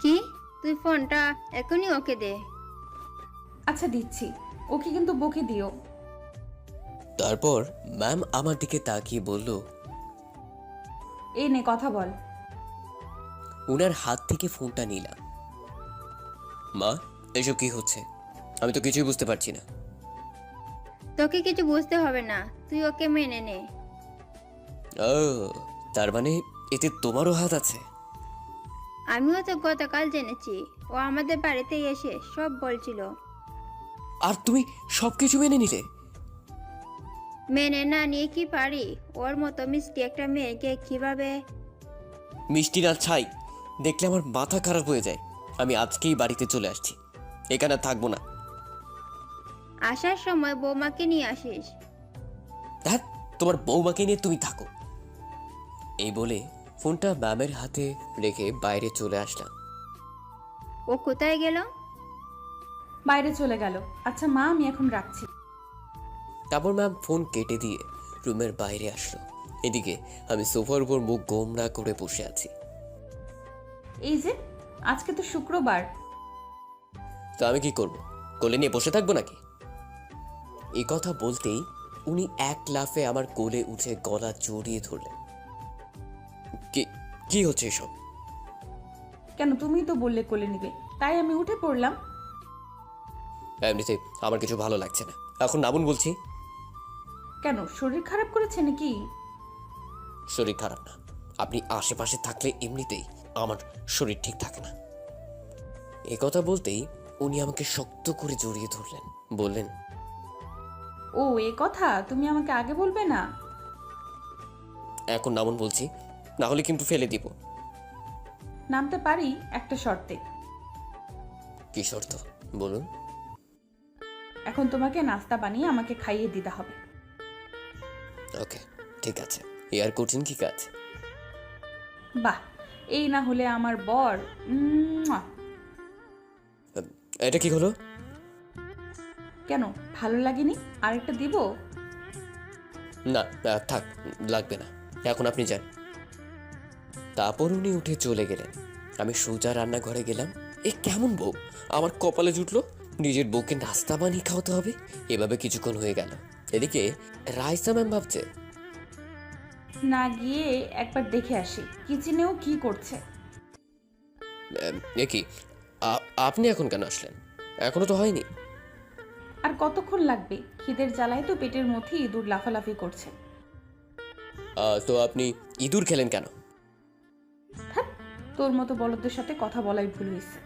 কি? তুই ফোনটা এখনই ওকে দে। আচ্ছা দিচ্ছি, ওকে কিন্তু বকে দিও। তারপর ম্যাম আমার দিকে তাকিয়ে বলল, এই নে কথা বল। উনার হাত থেকে ফোনটা নিলাম। মা, এসব কি হচ্ছে? আমি তো কিছুই বুঝতে পারছি না। তোকে কিছু বুঝতে হবে না, তুই ওকে মেনে নে। ও, তার মানে এতে তোমারও হাত আছে? আমিও তো গতকাল জেনেছি। ও আমাদের বাড়িতে এসে সব বলছিল। আর তুমি সবকিছু মেনে নিলে? মেনে না নিয়ে কি পারি? ওর মতো মিষ্টি একটা মেয়েকে কিভাবে? মিষ্টি না ছাই দেখলে আমার মাথা খারাপ হয়ে যায়। আমি আজকেই বাড়িতে চলে আসছি, এখানে আর থাকবো না। আসার সময় বৌমাকে নিয়ে আসিস। ধ্যাৎ, তোমার বৌমাকে নিয়ে তুমি থাকো। এই বলে ফোনটা ম্যামের হাতে রেখে বাইরে চলে আসলাম। ও কোথায় গেল? বাইরে চলে গেল। আচ্ছা মা, আমি এখন রাখছি। তারপর ম্যাম ফোন কেটে দিয়ে রুমের বাইরে আসলো। এদিকে আমি সোফার উপর মুখ গোমড়া করে বসে আছি। এই যে, আজকে তো শুক্রবার। তো আমি কি করব? কোলে নিয়ে বসে থাকবো নাকি? এই কথা বলতেই উনি এক লাফে আমার কোলে উঠে গলা জড়িয়ে ধরলেন। কি কি হচ্ছে এসব? কেন, তুমিই তো বললে কোলে নিবে, তাই আমি উঠে পড়লাম। এমনিতে আমার কিছু ভালো লাগছে না, এখন নামুন বলছি। কেন, শরীর খারাপ করেছে নাকি? শরীর খারাপ না, আপনি আশেপাশে থাকলে এমনিতেই আমার শরীর ঠিক থাকে না। এ কথা বলতেই উনি আমাকে শক্ত করে জড়িয়ে ধরলেন, বললেন, ও এ কথা তুমি আমাকে আগে বলবে না? এখন নামুন বলছি, না হলে কিন্তু ফেলে দিব। নামতে পারি একটা শর্তে। কি শর্ত বলুন? এখন তোমাকে নাস্তা বানিয়ে আমাকে খাইয়ে দিতে হবে। ওকে, ঠিক আছে। এর কঠিন কি কাজ? বাহ, এই না হলে আমার বর। মুয়া। এটা কি হলো? কেন, ভালো লাগেনি? আরেকটা দিব? না থাক, লাগবে না, এখন আপনি যান। তারপর উনি উঠে চলে গেলেন। আমি সোজা রান্নাঘরে গেলাম। এ কেমন বউ আমার কপালে জুটলো, নিজের বউকে নাস্তা বানিয়ে খাওয়াতে হবে। এভাবে কিছুক্ষণ হয়ে গেল। এদিকে রাইসা ম্যাম ভাবছে, না গিয়ে একবার দেখে আসি কিচেনেও কি করছে। এ কি, আপনি এখন কেন আসলেন? এখনো তো হয়নি। আর কতক্ষণ লাগবে? খিদের জ্বালায় তো পেটের মধ্যে ইঁদুর লাফালাফি করছে। তো আপনি ইঁদুর খেলেন কেন? ধ্যাৎ, তোর মতো বলদের সাথে কথা বলাই ভুল হয়েছে।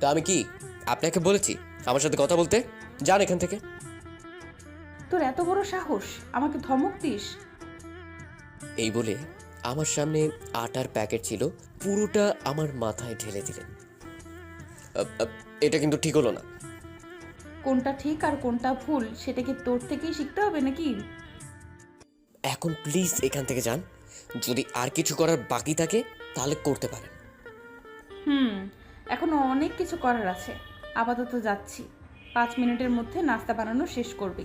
তা আমি কি আপনাকে বলেছি আমার সাথে কথা বলতে? যান এখান থেকে। তোর এত বড় সাহস, আমাকে ধমক দিস? এই বলে আমার সামনে আটার প্যাকেট ছিল, পুরোটা আমার মাথায় ঢেলে দিলেন। এটা কিন্তু ঠিক হলো না। কোনটা ঠিক আর কোনটা ভুল সেটা কি তোর থেকেই শিখতে হবে নাকি? এখন প্লিজ এখান থেকে যান। যদি আর কিছু করার বাকি থাকে তাহলে করতে পারেন। এখনো অনেক কিছু করার আছে। আপাতত যাচ্ছি, 5 মিনিটের মধ্যে নাস্তা বানানো শেষ করবি।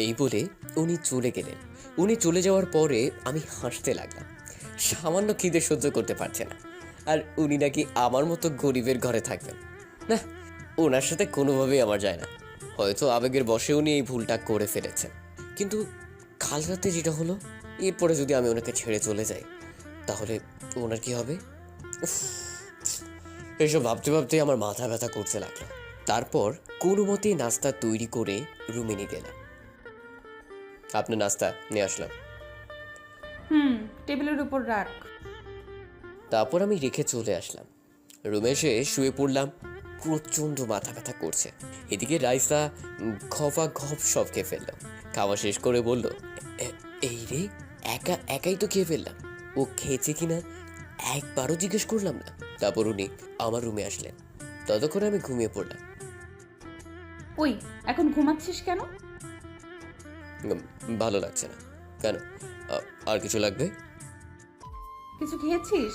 এই বলে উনি চলে গেলেন। উনি চলে যাওয়ার পরে আমি হাসতে লাগলাম। সামান্য খিদে সহ্য করতে পারছে না, আর উনি নাকি আমার মতো গরিবের ঘরে থাকবেন। না, ওনার সাথে কোনোভাবেই আমার যায় না। হয়তো আবেগের বশে উনি এই ভুলটা করে ফেলেছেন। কিন্তু কাল রাতে যেটা হলো, এরপরে যদি আমি ওনাকে ছেড়ে চলে যাই তাহলে ওনার কি হবে? উফ, এসব ভাবতে ভাবতে আমার মাথা ব্যথা করতে লাগলো। তারপর কোনো মতেই নাস্তা তৈরি করে রুমে নিয়ে গেলাম। আপনার নাস্তা নিয়ে আসলাম। টেবিলের উপর রাখ। তারপর আমি রেখে চলে আসলাম। রুমে এসে শুয়ে পড়লাম। প্রচণ্ড মাথা ব্যথা করছে। এদিকে রাইসা ঘপা ঘপ সব খেয়ে ফেললাম। খাওয়া শেষ করে বলল, এই রে, একাই তো খেয়ে ফেললাম। ও খেয়েছে কিনা একবারও জিজ্ঞেস করলাম না। তারপর উনি আমার রুমে আসলেন। ততক্ষণে আমি ঘুমিয়ে পড়লাম। ওই, এখন ঘুমাচ্ছিস কেন? ভালো লাগছে না। কেন, আর কিছু লাগবে? কিছু খেয়েছিস?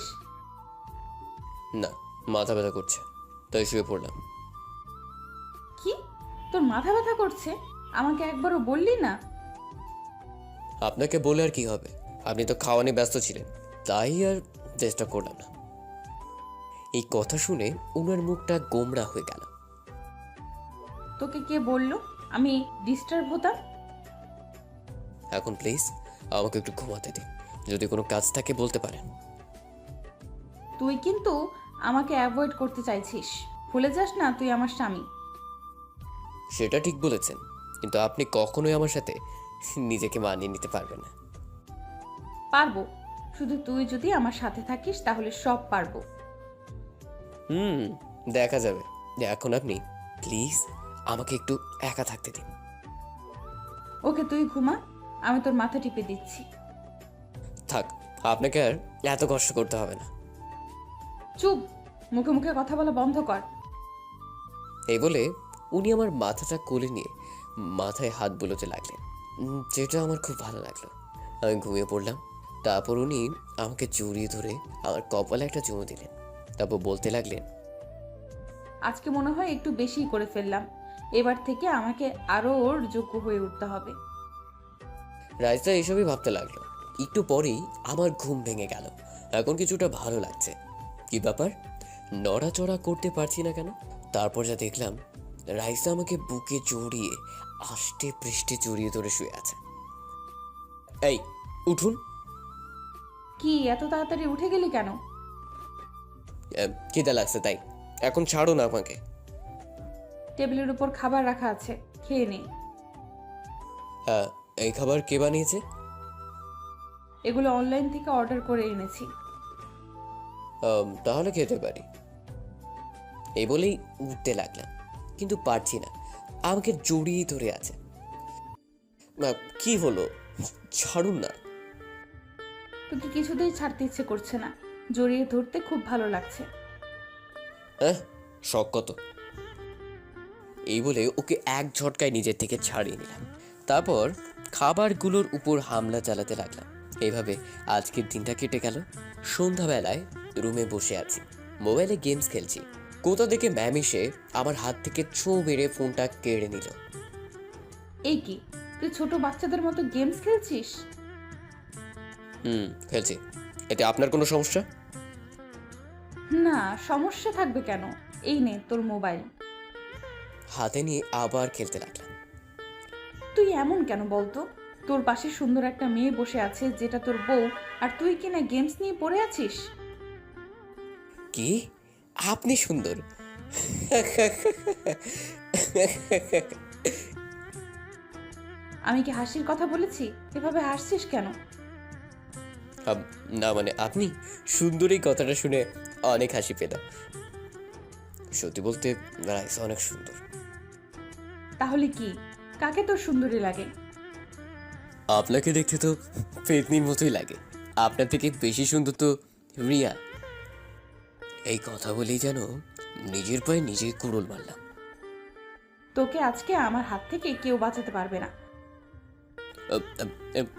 না, মাথা ব্যথা করছে, তাই শুয়ে পড়লাম। কি, তোর মাথা ব্যথা করছে? আমাকে একবারও বললি না? আপনাকে বলে আর কি হবে, আপনি তো খাওয়া নিয়ে ব্যস্ত ছিলেন, তাই আর চেষ্টা করলাম না। এই কথা শুনে ওনার মুখটা গোমড়া হয়ে গেল। তোকে কে বললো আমি ডিস্টার্ব হতাম? এখন প্লিজ আমাকে একটু ঘুমাতে দিন, যদি কোনো কাজ থাকে বলতে পারেন। তুই কিন্তু আমাকে অ্যাভয়েড করতে চাইছিস। ভুলে যাস না তুই আমার স্বামী। সেটা ঠিক বলেছেন, কিন্তু আপনি কখনোই আমার সাথে নিজেকে মানিয়ে নিতে পারবেন না। পারবো, শুধু তুই যদি আমার সাথে থাকিস তাহলে সব পারবো। হুম, দেখা যাবে। এখন আপনি প্লিজ আমাকে একটু একা থাকতে দিন। ওকে, তুই ঘুমা, আমি তোর মাথা টিপে দিচ্ছি। থাক, আপনাকে আর এত কষ্ট করতে হবে না। চুপ, মুখে মুখে কথা বলা বন্ধ কর। এই বলে উনি আমার মাথাটা কোলে নিয়ে মাথায় হাত বুলোতে লাগলেন, যেটা আমার খুব ভালো লাগলো। আমি ঘুমিয়ে পড়লাম। তারপর উনি আমাকে জড়িয়ে ধরে আমার কপালে একটা চুমু দিলেন। তারপর বলতে লাগলেন, আজকে মনে হয় একটু বেশি করে ফেললাম, এবার থেকে আমাকে আরো ওর যোগ্য হয়ে উঠতে হবে। রাইসা এসবই ভাবতে লাগলো। একটু পরেই আমার ঘুম ভেঙে গেল। এখন কিছুটা ভালো লাগছে। কি ব্যাপার, নড়াচড়া করতে পারছি না কেন? তারপর যা দেখলাম, রাইসা আমাকে বুকে জড়িয়ে আষ্টে পৃষ্ঠে জড়িয়ে ধরে শুয়ে আছে। এই উঠুন। কি এত তাড়াতাড়ি উঠে গেলি কেন? খিদে লাগছে তাই। এখন ছাড়ো না আমাকে। টেবিলের উপর খাবার রাখা আছে, খেয়ে নে। হ্যাঁ, এই খাবার কে বানিয়েছে? এগুলো অনলাইন থেকে অর্ডার করে এনেছি। তাহলে খেতে পারি। এই বলেই উঠতে লাগলাম, কিন্তু পারছি না, আমাকে জড়িয়ে ধরে আছে। কি হলো, ছাড়ুন না। তোকে কিছুতেই ছাড়তে ইচ্ছে করছে না, জড়িয়ে ধরতে খুব ভালো লাগছে। শখ কত। এই বলে ওকে এক ঝটকায় নিজের থেকে ছাড়িয়ে নিলাম। তারপর খাবারগুলোর উপর হামলা চালাতে লাগলাম। এইভাবে আজকের দিনটা কেটে গেল। সন্ধ্যাবেলায় রুমে বসে আছি, মোবাইলে গেমস খেলছি। কোথা থেকে ম্যাম এসে আমার হাত থেকে ছোঁ মেরে ফোনটা কেড়ে নিল। এই কি, তুই ছোট বাচ্চাদের মতো গেমস খেলছিস? খেলছি। এতে আপনার কোনো সমস্যা? না, সমস্যা থাকবে কেন? এই নে তোর মোবাইল। হাতে নিয়ে আবার খেলতে লাগলাম। তুই এমন কেন বলতো? তোর পাশে সুন্দর একটা মেয়ে বসে আছে যেটা তোর বউ, আর তুই কিনা গেমস নিয়ে পড়ে আছিস। কি আপনি সুন্দর? আমি কি হাসির কথা বলেছি? এভাবে হাসছিস কেন? না মানে আপনি সুন্দর, এই কথাটা শুনে অনেক হাসি পেলাম। সত্যি বলতে রাইসা অনেক সুন্দর। তাহলে কি, কাকে তোর সুন্দরী লাগে? আপনাকে দেখতে তো পেতনির মতোই লাগে। আপনার থেকে বেশি সুন্দর তো রিয়া। এই কথা বলেই যেন নিজের পায়ে নিজেই কুড়ুল মারলাম। তোকে আজকে আমার হাত থেকে কেউ বাঁচাতে পারবে না।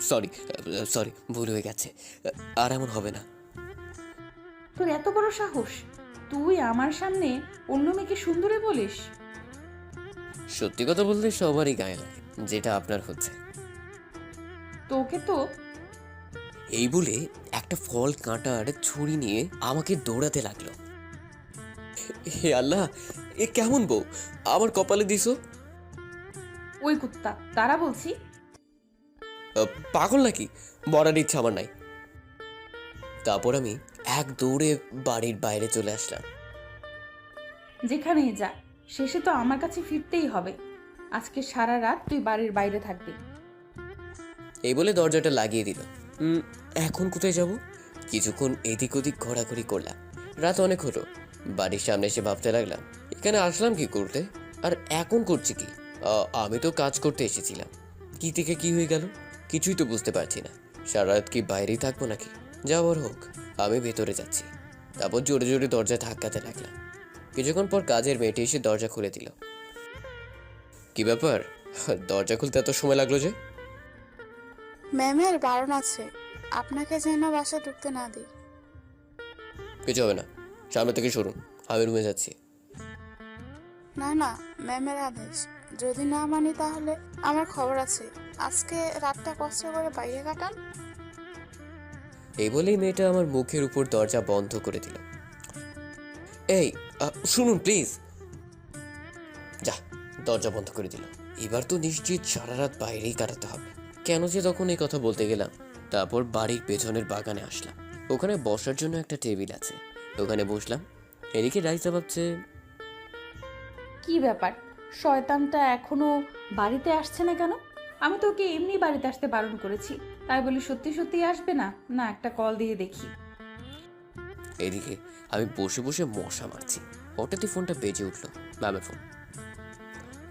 সরি সরি, ভুল হয়ে গেছে। আর এমন হবে না। তোর এত বড় সাহস, তুই আমার সামনে অন্য মেয়েকে সুন্দরী বলিস? সত্যি কথা বলতে সবারই গায়ে লাগে, যেটা আপনার হচ্ছে। তোকে তো। এই বলে একটা ফল কাঁটার ছুরি নিয়ে আমাকে দৌড়াতে লাগলো। হে আল্লাহ, এ কেমন বউ আমার কপালে দিছো? ওই কুত্তা, তারা বলছি। পাগল নাকি? মরার ইচ্ছা আমার নাই। তারপর আমি এক দৌড়ে বাড়ির বাইরে চলে আসলাম। যেখানেই যা, শেষে তো আমার কাছে ফিরতেই হবে। আজকে সারা রাত তুই বাড়ির বাইরে থাকবি। এই বলে দরজাটা লাগিয়ে দিল। এখন কোথায় যাব? কিছুক্ষণ এদিক ওদিক ঘোরাঘুরি করলাম। রাত অনেক হলো। বাড়ির সামনে এসে ভাবতে লাগলাম, এখানে আসলাম কি করতে, আর এখন করছি কি? আমি তো কাজ করতে এসেছিলাম। কি থেকে কি হয়ে গেল কিছুই তো বুঝতে পারছি না। সারা রাত কি বাইরেই থাকবো নাকি? যাওয়ার হোক, আমি ভেতরে যাচ্ছি। তারপর জোরে জোরে দরজা ধাক্কাতে লাগলাম। কিছুক্ষণ পর কাজের মেয়েটি এসে দরজা খুলে দিল। কি ব্যাপার, দরজা খুলতে এত সময় লাগলো যে? ম্যামের বারণ আছে, আপনাকে যেন বাসায় ঢুকতে না দিই। কিছু হবে না, সামনে থেকে সরুন, আমি রুমে যাচ্ছি। না না, ম্যামের আদেশ, যদি না মানি তাহলে আমার খবর আছে। আজকে রাতটা কষ্ট করে বাইরে কাটান। এই বলেই মেয়েটা আমার মুখের উপর দরজা বন্ধ করে দিল। এই শুনুন প্লিজ। যা, দরজা বন্ধ করে দিল। এবার তো নিশ্চিত সারা রাত বাইরেই কাটাতে হবে। কেন যে তখন এই কথা বলতে গেলাম। তারপর বাড়ির পেছনের বাগানে আসলাম। ওখানে বসার জন্য একটা টেবিল আছে, ওখানে বসলাম। এদিকে রাইসা ভাবছে, কি ব্যাপার, শয়তানটা এখনো বাড়িতে আসছে না কেন? আমি তো ওকে এমনি বাড়িতে আসতে বারণ করেছি, তাই বলি সত্যি সত্যি আসবে না? না, একটা কল দিয়ে দেখি। এদিকে আমি বসে বসে মশা মারছি, হঠাৎই ফোনটা বেজে উঠলো। ম্যামের ফোন।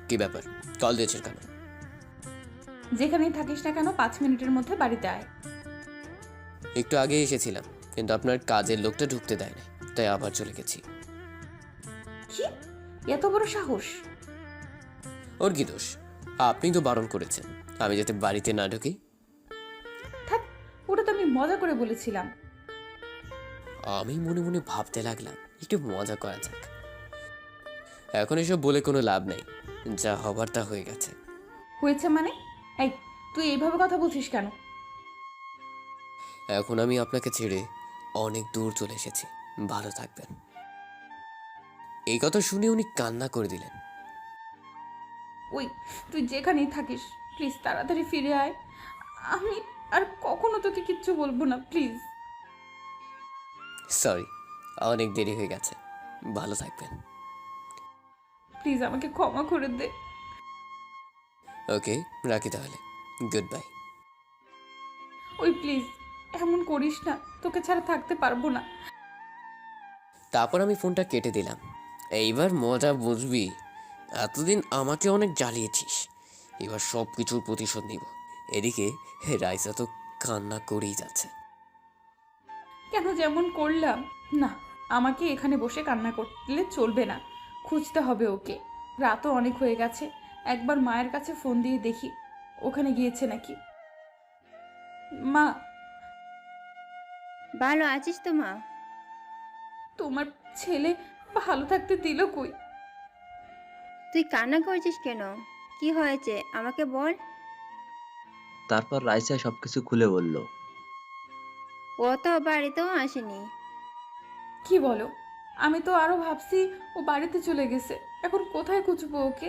কি ব্যাপার, কল দিয়েছেন কেন? যেখানেই থাকিস না কেন 5 মিনিটের মধ্যে বাড়িতে আয়। একটু আগে এসেছিলাম, কিন্তু আপনার কাজের লোকটা ঢুকতে দেয় না, তাই আবার চলে গেছি। কি এত বড় সাহস? ওর কি দোষ? আপনি তো বারণ করেছেন আমি যাতে বাড়িতে না ঢুকি। থাক, ওটা তো আমি মজা করে বলেছিলাম। আমি মনে মনে ভাবতে লাগলাম একটু মজা করা যাক। এখন এসব বলে কোনো লাভ নেই, যা হবার তা হয়ে গেছে। হয়েছে মানে? এই, তুই এইভাবে কথা বলছিস কেন? এখন আমি আপনাকে ছেড়ে অনেক দূর চলে এসেছি, ভালো থাকবেন। এই কথা শুনে উনি কান্না করে দিলেন। ওই, তুই যেখানেই থাকিস প্লিজ তাড়াতাড়ি ফিরে আয়। আমি আর কখনো তোকে কিচ্ছু বলবো না, প্লিজ। সরি, অনেক দেরি হয়ে গেছে, ভালো থাকবেন। প্লিজ আমাকে ক্ষমা করে দে। ওকে, রাখি তাহলে, গুড বাই। ওই প্লিজ, এমন করিস না, তোকে ছাড়া থাকতে পারবো না। তারপর আমি ফোনটা কেটে দিলাম। এইবার মজা বুঝবি। এতদিন আমাকে অনেক জ্বালিয়েছিস, এবার সব কিছুর প্রতিশোধ নিব। এদিকে রাইসা তো কান্না করেই যাচ্ছে। কেন যেমন করলাম? না, আমাকে এখানে বসে কান্না করলে চলবে না, খুঁজতে হবে ওকে। রাতও অনেক হয়ে গেছে, একবার মায়ের কাছে ফোন দিয়ে দেখি ওখানে গিয়েছে নাকি। মা, ভালো আছিস তো মা? তোমার ছেলে ভালো থাকতে দিল কই? তুই কান্না করছিস কেন? কি হয়েছে আমাকে বল। তারপর রাইসা সবকিছু খুলে বলল। ও তো বাড়িতেও আসেনি। কি বলো? আমি তো আরো ভাবছি ও বাড়িতে চলে গেছে, এখন কোথায় খুঁজবো ওকে?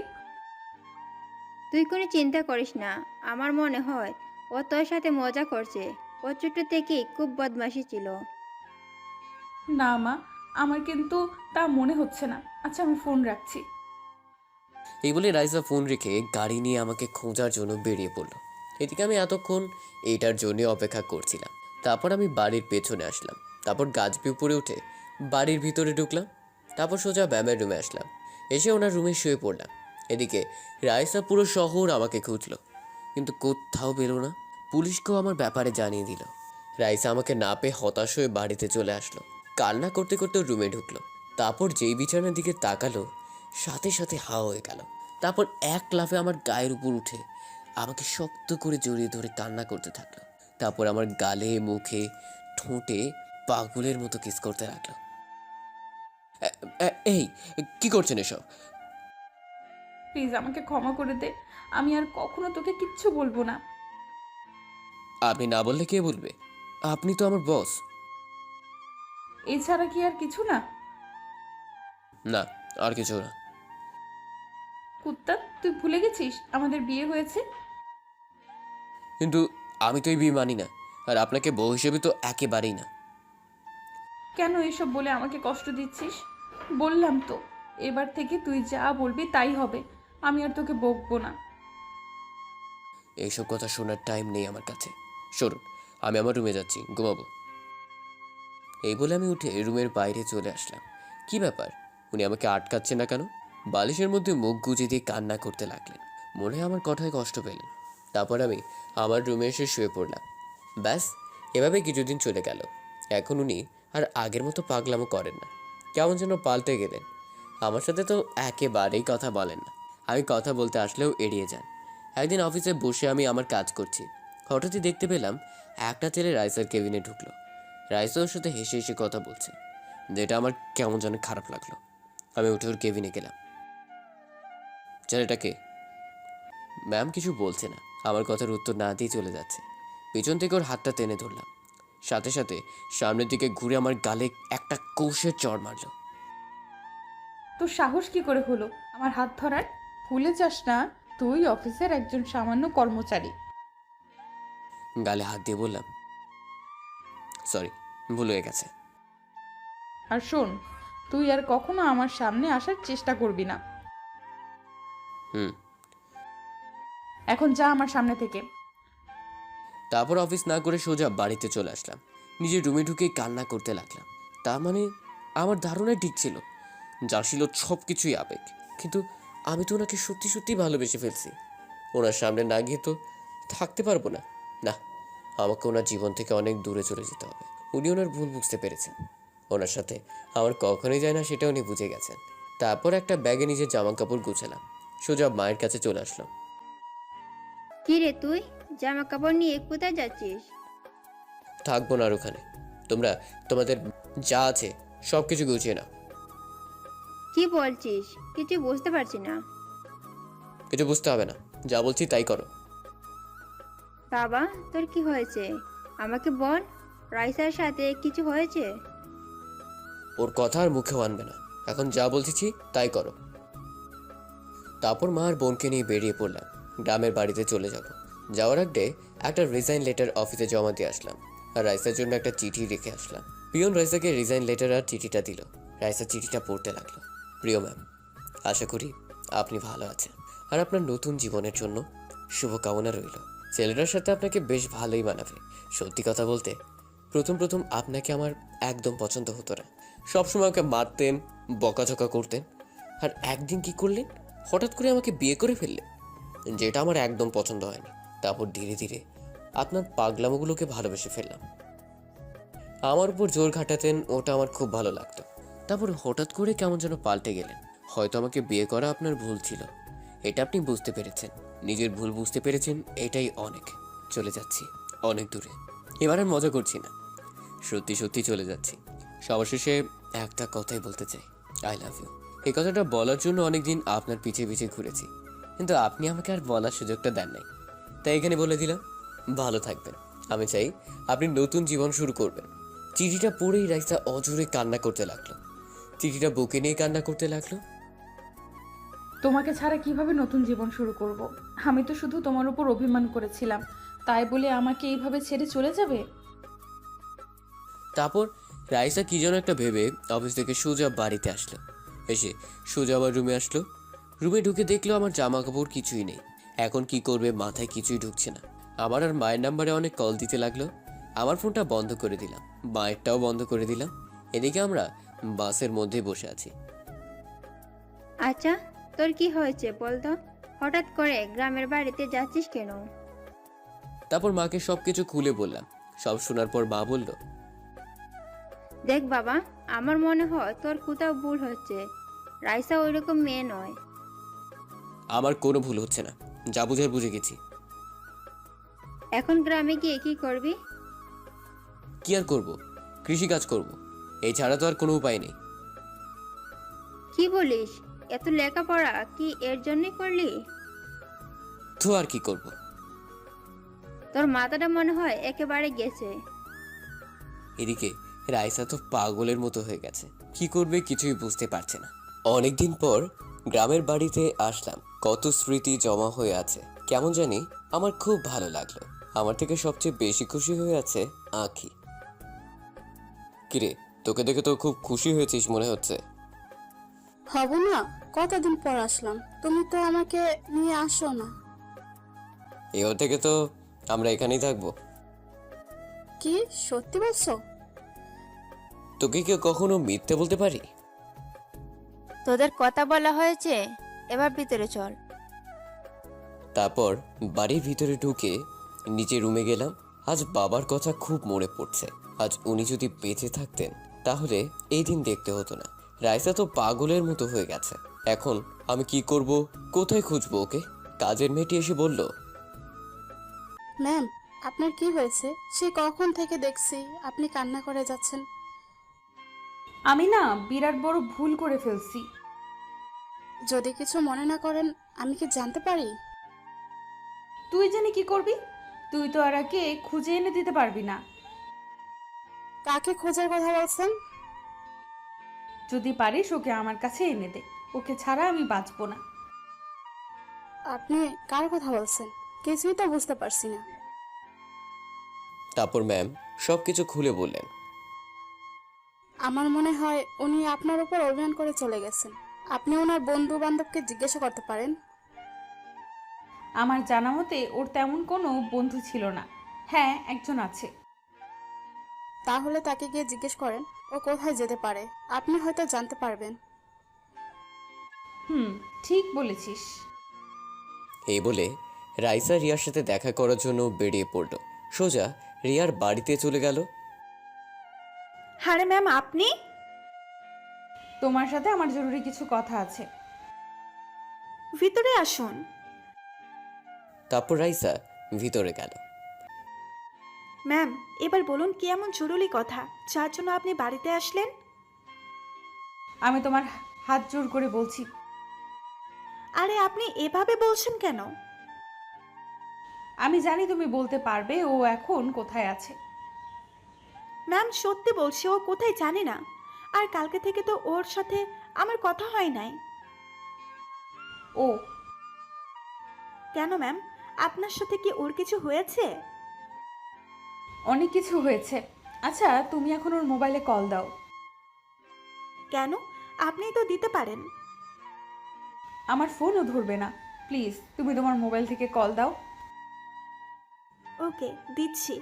তুই কোনো চিন্তা করিস না, আমার মনে হয় ও তোর সাথে মজা করছে। ও ছোট থেকেই খুব বদমাশি ছিল। না মা, আমার কিন্তু তা মনে হচ্ছে না। আচ্ছা, আমি ফোন রাখছি। এই বলে রাইসা ফোন রেখে গাড়ি নিয়ে আমাকে খোঁজার জন্য বেরিয়ে পড়লো। এদিকে আমি এতক্ষণ এইটার জন্য অপেক্ষা করছিলাম। তারপর আমি বাড়ির পেছনে আসলাম, তারপর গাছ উপরে উঠে বাড়ির ভিতরে ঢুকলাম, তারপর সোজা ব্যামের রুমে আসলাম। এসে ওনার রুমে শুয়ে পড়লাম। এদিকে রাইসা পুরো শহর আমাকে খুঁজলো, কিন্তু কোথাও পেল না। পুলিশকেও আমার ব্যাপারে জানিয়ে দিল। রাইসা আমাকে না পেয়ে হতাশ হয়ে বাড়িতে চলে আসলো, কান্না করতে করতে রুমে ঢুকলো। তারপর যেই বিছানার দিকে তাকালো, সাথে সাথে হা হয়ে গেল। তারপর এক লাফে আমার গায়ের উপর উঠে আমাকে শক্ত করে জড়িয়ে ধরে কান্না করতে থাকলো। তারপর আমার গালে, মুখে, ঠোঁটে পাগলের মতো কিস করতে লাগলো। এই, কি করছেন এসব? প্লিজ আমাকে ক্ষমা করে দে, আমি আর কখনো তোকে কিচ্ছু বলবো না। আপনি না বললে কে বলবে? আপনি তো আমার বস। এছাড়া কি আর কিছু না? না, আর কিছু না। কুত্তা, তুই ভুলে গেছিস আমাদের বিয়ে হয়েছে? কিন্তু আমি তো এই বিয়ে মানি না, আর আপনাকে বউ হিসেবে তো একেবারেই না। কেন এসব বলে আমাকে কষ্ট দিচ্ছিস? বললাম তো, এবার থেকে তুই যা বলবি তাই হবে, আমি আর তোকে বকবো না। এইসব কথা শোনার টাইম নেই আমার কাছে। সরুন, আমি আমার রুমে যাচ্ছি, ঘুমাবো। এই বলে আমি উঠে রুমের বাইরে চলে আসলাম। কি ব্যাপার, উনি আমাকে আটকাচ্ছে না কেন? বালিশের মধ্যে মুখ গুজে দিয়ে কান্না করতে লাগলেন, মনে হয় আমার কথায় কষ্ট পেলেন। তারপর আমি আমার রুমে এসে শুয়ে পড়লাম। ব্যাস, এভাবে কিছুদিন চলে গেল। এখন উনি আর আগের মতো পাগলামো করেন না, কেমন যেন পাল্টে গেলেন। আমার সাথে তো একেবারেই কথা বলেন না, আমি কথা বলতে আসলেও এড়িয়ে যান। একদিন অফিসে বসে আমি আমার কাজ করছি, হঠাৎই দেখতে পেলাম একটা ছেলে রাইসার কেবিনে ঢুকলো। রাইসা ওর সাথে হেসে হেসে কথা বলছে, যেটা আমার কেমন যেন খারাপ লাগলো। আমি উঠে ওর কেবিনে গেলাম। ছেলেটাকে ম্যাম কিছু বলছে না, আমার কথার উত্তর না দিয়ে চলে যাচ্ছে। পিছন থেকে ওর হাতটা টেনে ধরলাম, সাথে সাথে সামনের দিকে ঘুরে আমার গালে একটা কৌশের চড় মারলো। তোর সাহস কি করে হলো আমার হাত ধরার? ভুলে যাস না, তুই অফিসের একজন সামান্য কর্মচারী। গালে হাত দিয়ে বললাম, সরি, ভুল হয়ে গেছে। আর শোন, তুই আর কখনো আমার সামনে আসার চেষ্টা করবি না। হুম। এখন যা আমার সামনে থেকে। তারপর অফিস না করে সোজা বাড়িতে চলে আসলাম। নিজের রুমে ঢুকে কান্না করতে লাগলাম। তার মানে আমার ধারণাই ঠিক ছিল, যা ছিল সব কিছুই আবেগ। কিন্তু আমি তো ওনাকে সত্যি সত্যি ভালোবেসে ফেলছি। ওনার সামনে না গিয়ে তো থাকতে পারবো না। না, আমাকে ওনার জীবন থেকে অনেক দূরে চলে যেতে হবে। উনি ওনার ভুল বুঝতে পেরেছেন। ওনার সাথে আমার কখনোই যায় না সেটা উনি বুঝে গেছেন। তারপর একটা ব্যাগে নিজের জামা কাপড় গুছালাম, সোজা মায়ের কাছে চলে আসলাম। কি রে তুই জামা কাপড় নিয়ে কোথায় যাচ্ছিস? থাকবো না আর ওখানে। তোমরা তোমাদের যা আছে সব কিছু গুছিয়ে নাও। কি বলছিস? কিছু বুঝতে পারছি না। কিছু বুঝতে হবে না, যা বলছি তাই করো। বাবা, তোর কি হয়েছে? আমাকে বল। রাইসার সাথে কিছু হয়েছে? ওর কথা আর মুখেও আনবে না। এখন যা বলছি তাই করো। তারপর মা আর বোনকে নিয়ে বেরিয়ে পড়লাম। গ্রামের বাড়িতে চলে যাব। যাওয়ার আগে একটা রিজাইন লেটার অফিসে জমা দিয়ে আসলাম, আর রাইসার জন্য একটা চিঠি রেখে আসলাম। পিয়ন রাইসাকে রিজাইন লেটার আর চিঠিটা দিল। রাইসা চিঠিটা পড়তে লাগলো। প্রিয় ম্যাম, আশা করি আপনি ভালো আছেন, আর আপনার নতুন জীবনের জন্য শুভকামনা রইল। ছেলেটার সাথে আপনাকে বেশ ভালোই মানাবে। সত্যি কথা বলতে প্রথম প্রথম আপনাকে আমার একদম পছন্দ হতো না। সবসময় ওকে মারতেন, বকাঝকা করতেন। আর একদিন কি করলেন, হঠাৎ করে আমাকে বিয়ে করে ফেললেন, যেটা আমার একদম পছন্দ হয়নি। তারপর ধীরে ধীরে আপনার পাগলামোগুলোকে ভালোবেসে ফেললাম। আমার উপর জোর ঘাটাতেন, ওটা আমার খুব ভালো লাগতো। তারপর হঠাৎ করে কেমন যেন পাল্টে গেলেন। হয়তো আমাকে বিয়ে করা আপনার ভুল ছিল, এটা আপনি বুঝতে পেরেছেন। নিজের ভুল বুঝতে পেরেছেন, এটাই অনেক। চলে যাচ্ছি অনেক দূরে। এবার আর মজা করছি না, সত্যি সত্যি চলে যাচ্ছি। সবার শেষে একটা কথাই বলতে চাই, আই লাভ ইউ। এই কথাটা বলার জন্য অনেকদিন আপনার পিছে পিছে ঘুরেছি, কিন্তু আপনি আমাকে আর বলার সুযোগটা দেন নাই। তাই এখানে বলে দিলাম, ভালো থাকবেন। আমি চাই আপনি নতুন জীবন শুরু করবেন। চিঠিটা পড়েই রাইসা অজোরে কান্না করতে লাগলো। চিঠিটা বুকে নিয়ে কান্না করতে লাগলো। তোমাকে ছাড়া কিভাবে নতুন জীবন শুরু করব? আমি তো শুধু তোমার উপর অভিমান করেছিলাম, তাই বলে আমাকে এইভাবে ছেড়ে চলে যাবে? তারপর রাইসা কি যেন একটা ভেবে অফিস থেকে সোজা বাড়িতে আসলো। এসে সোজা আবার রুমে আসলো। রুমে ঢুকে দেখলো আমার জামা কাপড় কিছুই নেই। এখন কি করবে মাথায় কিছুই ঢুকছে না। আমার আর মায়ের নাম্বারে অনেক কল দিতে লাগলো। আমার ফোনটা বন্ধ করে দিলাম, মায়েরটাও বন্ধ করে দিলাম। এদিকে আমরা বাসের মধ্যে বসে আছি। আচ্ছা, তোর কি হয়েছে বল তো? হঠাৎ করে গ্রামের বাড়িতে যাচ্ছিস কেন? তারপর মাকে সব কিছু খুলে বললাম। সব শোনার পর মা বলল, দেখ বাবা, আমার মনে হয় তোর কোথাও ভুল হচ্ছে। রাইসা ওইরকম মেয়ে নয়। আমার কোনো ভুল হচ্ছে না, যা বুঝার বুঝে গেছি। এখন গ্রামে গিয়ে কি করবি? কি আর করব, কৃষিকাজ করব। এই ছাড়া তো আর কোনো উপায় নেই। কি বলিস? এত লেখাপড়া কি এর জন্যই করলি? তো আর কি করব। তোর মাথাটা মনে হয় একেবারে গেছে। এদিকে রাইসা তো পাগলের মতো হয়ে গেছে, কি করবে কিছুই বুঝতে পারছে না। অনেকদিন পর গ্রামের বাড়িতে আসলাম। কত স্মৃতি জমা হয়ে আছে, কেমন জানি আমার খুব ভালো লাগলো। আমার থেকে সবচেয়ে বেশি খুশি হয়ে আছে আঁখি। কিরে, তোকে দেখে তো খুব খুশি হয়েছিস মনে হচ্ছে। হব না, কতদিন পর আসলাম, তুমি তো আমাকে নিয়ে আসো না। এও থেকে তো আমরা এখানেই থাকবো। কি সত্যি বলছো? তোকে কেউ কখনো মিথ্যে বলতে পারি? তোদের কথা বলা হয়েছে, এবার ভিতরে চল। তারপর বাড়ির ভিতরে ঢুকে নিচে রুমে গেলাম। আজ বাবার কথা খুব মনে পড়ছে। আজ উনি যদি বেঁচে থাকতেন তাহলে এই দিন দেখতে হতো না। রাইসা তো পাগলের মতো হয়ে গেছে। এখন আমি কি করব, কোথায় খুঁজবো ওকে? কাজের মেয়েটি এসে বলল, ম্যাম, আপনার কি হয়েছে? সে কখন থেকে দেখছি আপনি কান্না করে যাচ্ছেন। আমি না বিরাট বড় ভুল করে ফেলছি। যদি কিছু মনে না করেন, আমি কি জানতে পারি? তুই জানি কি করবি? তুই তো আর একে খুঁজে এনে দিতে পারবি না। কাকে খোঁজার কথা বলছেন? যদি পারিস ওকে আমার কাছে এনে দে, ওকে ছাড়া আমি বাঁচবো না। আপনি কার কথা বলছেন? কিছুই তো বুঝতে পারছি না। তারপর ম্যাম সবকিছু খুলে বললেন। আমার মনে হয় উনি আপনার উপর অভিমান করে চলে গেছেন। আপনি ওনার বন্ধু বান্ধবকে জিজ্ঞাসা করতে পারেন। আমার জানা মতে ওর তেমন কোনো বন্ধু ছিল না। হ্যাঁ, একজন আছে। তাহলে তাকে গিয়ে জিজ্ঞেস করেন ও কোথায় যেতে পারে, আপনি হয়তো জানতে পারবেন। ঠিক বলেছিস। এই বলে রাইসা রিয়ার সাথে দেখা করার জন্য বেরিয়ে পড়ল। সোজা রিয়ার বাড়িতে চলে গেল। আরে ম্যাম, আপনি? তোমার সাথে আমার জরুরি কিছু কথা আছে। ভিতরে আসুন। তারপর রাইসা ভিতরে গেল। ম্যাম, এবার বলুন কি এমন জরুরি কথা যার জন্য আপনি বাড়িতে আসলেন? আমি তোমার হাত জোর করে বলছি, আরে আপনি এভাবে বলছেন কেন? আমি জানি তুমি বলতে পারবে ও এখন কোথায় আছে। ম্যাম, সত্যি বলছি, ও কোথায় জানি না। আর কালকে থেকে তো ওর সাথে আমার কথা হয় নাই। ও কেন ম্যাম, আপনার সাথে কি ওর কিছু হয়েছে? অনেক কিছু হয়েছে। আচ্ছা, তুমি এখন ওর মোবাইলে কল দাও। কেন? আপনিই তো দিতে পারেন। আমার ফোনও ধরবে না। প্লিজ তুমি তোমার মোবাইল থেকে কল দাও। ওকে, দিচ্ছি।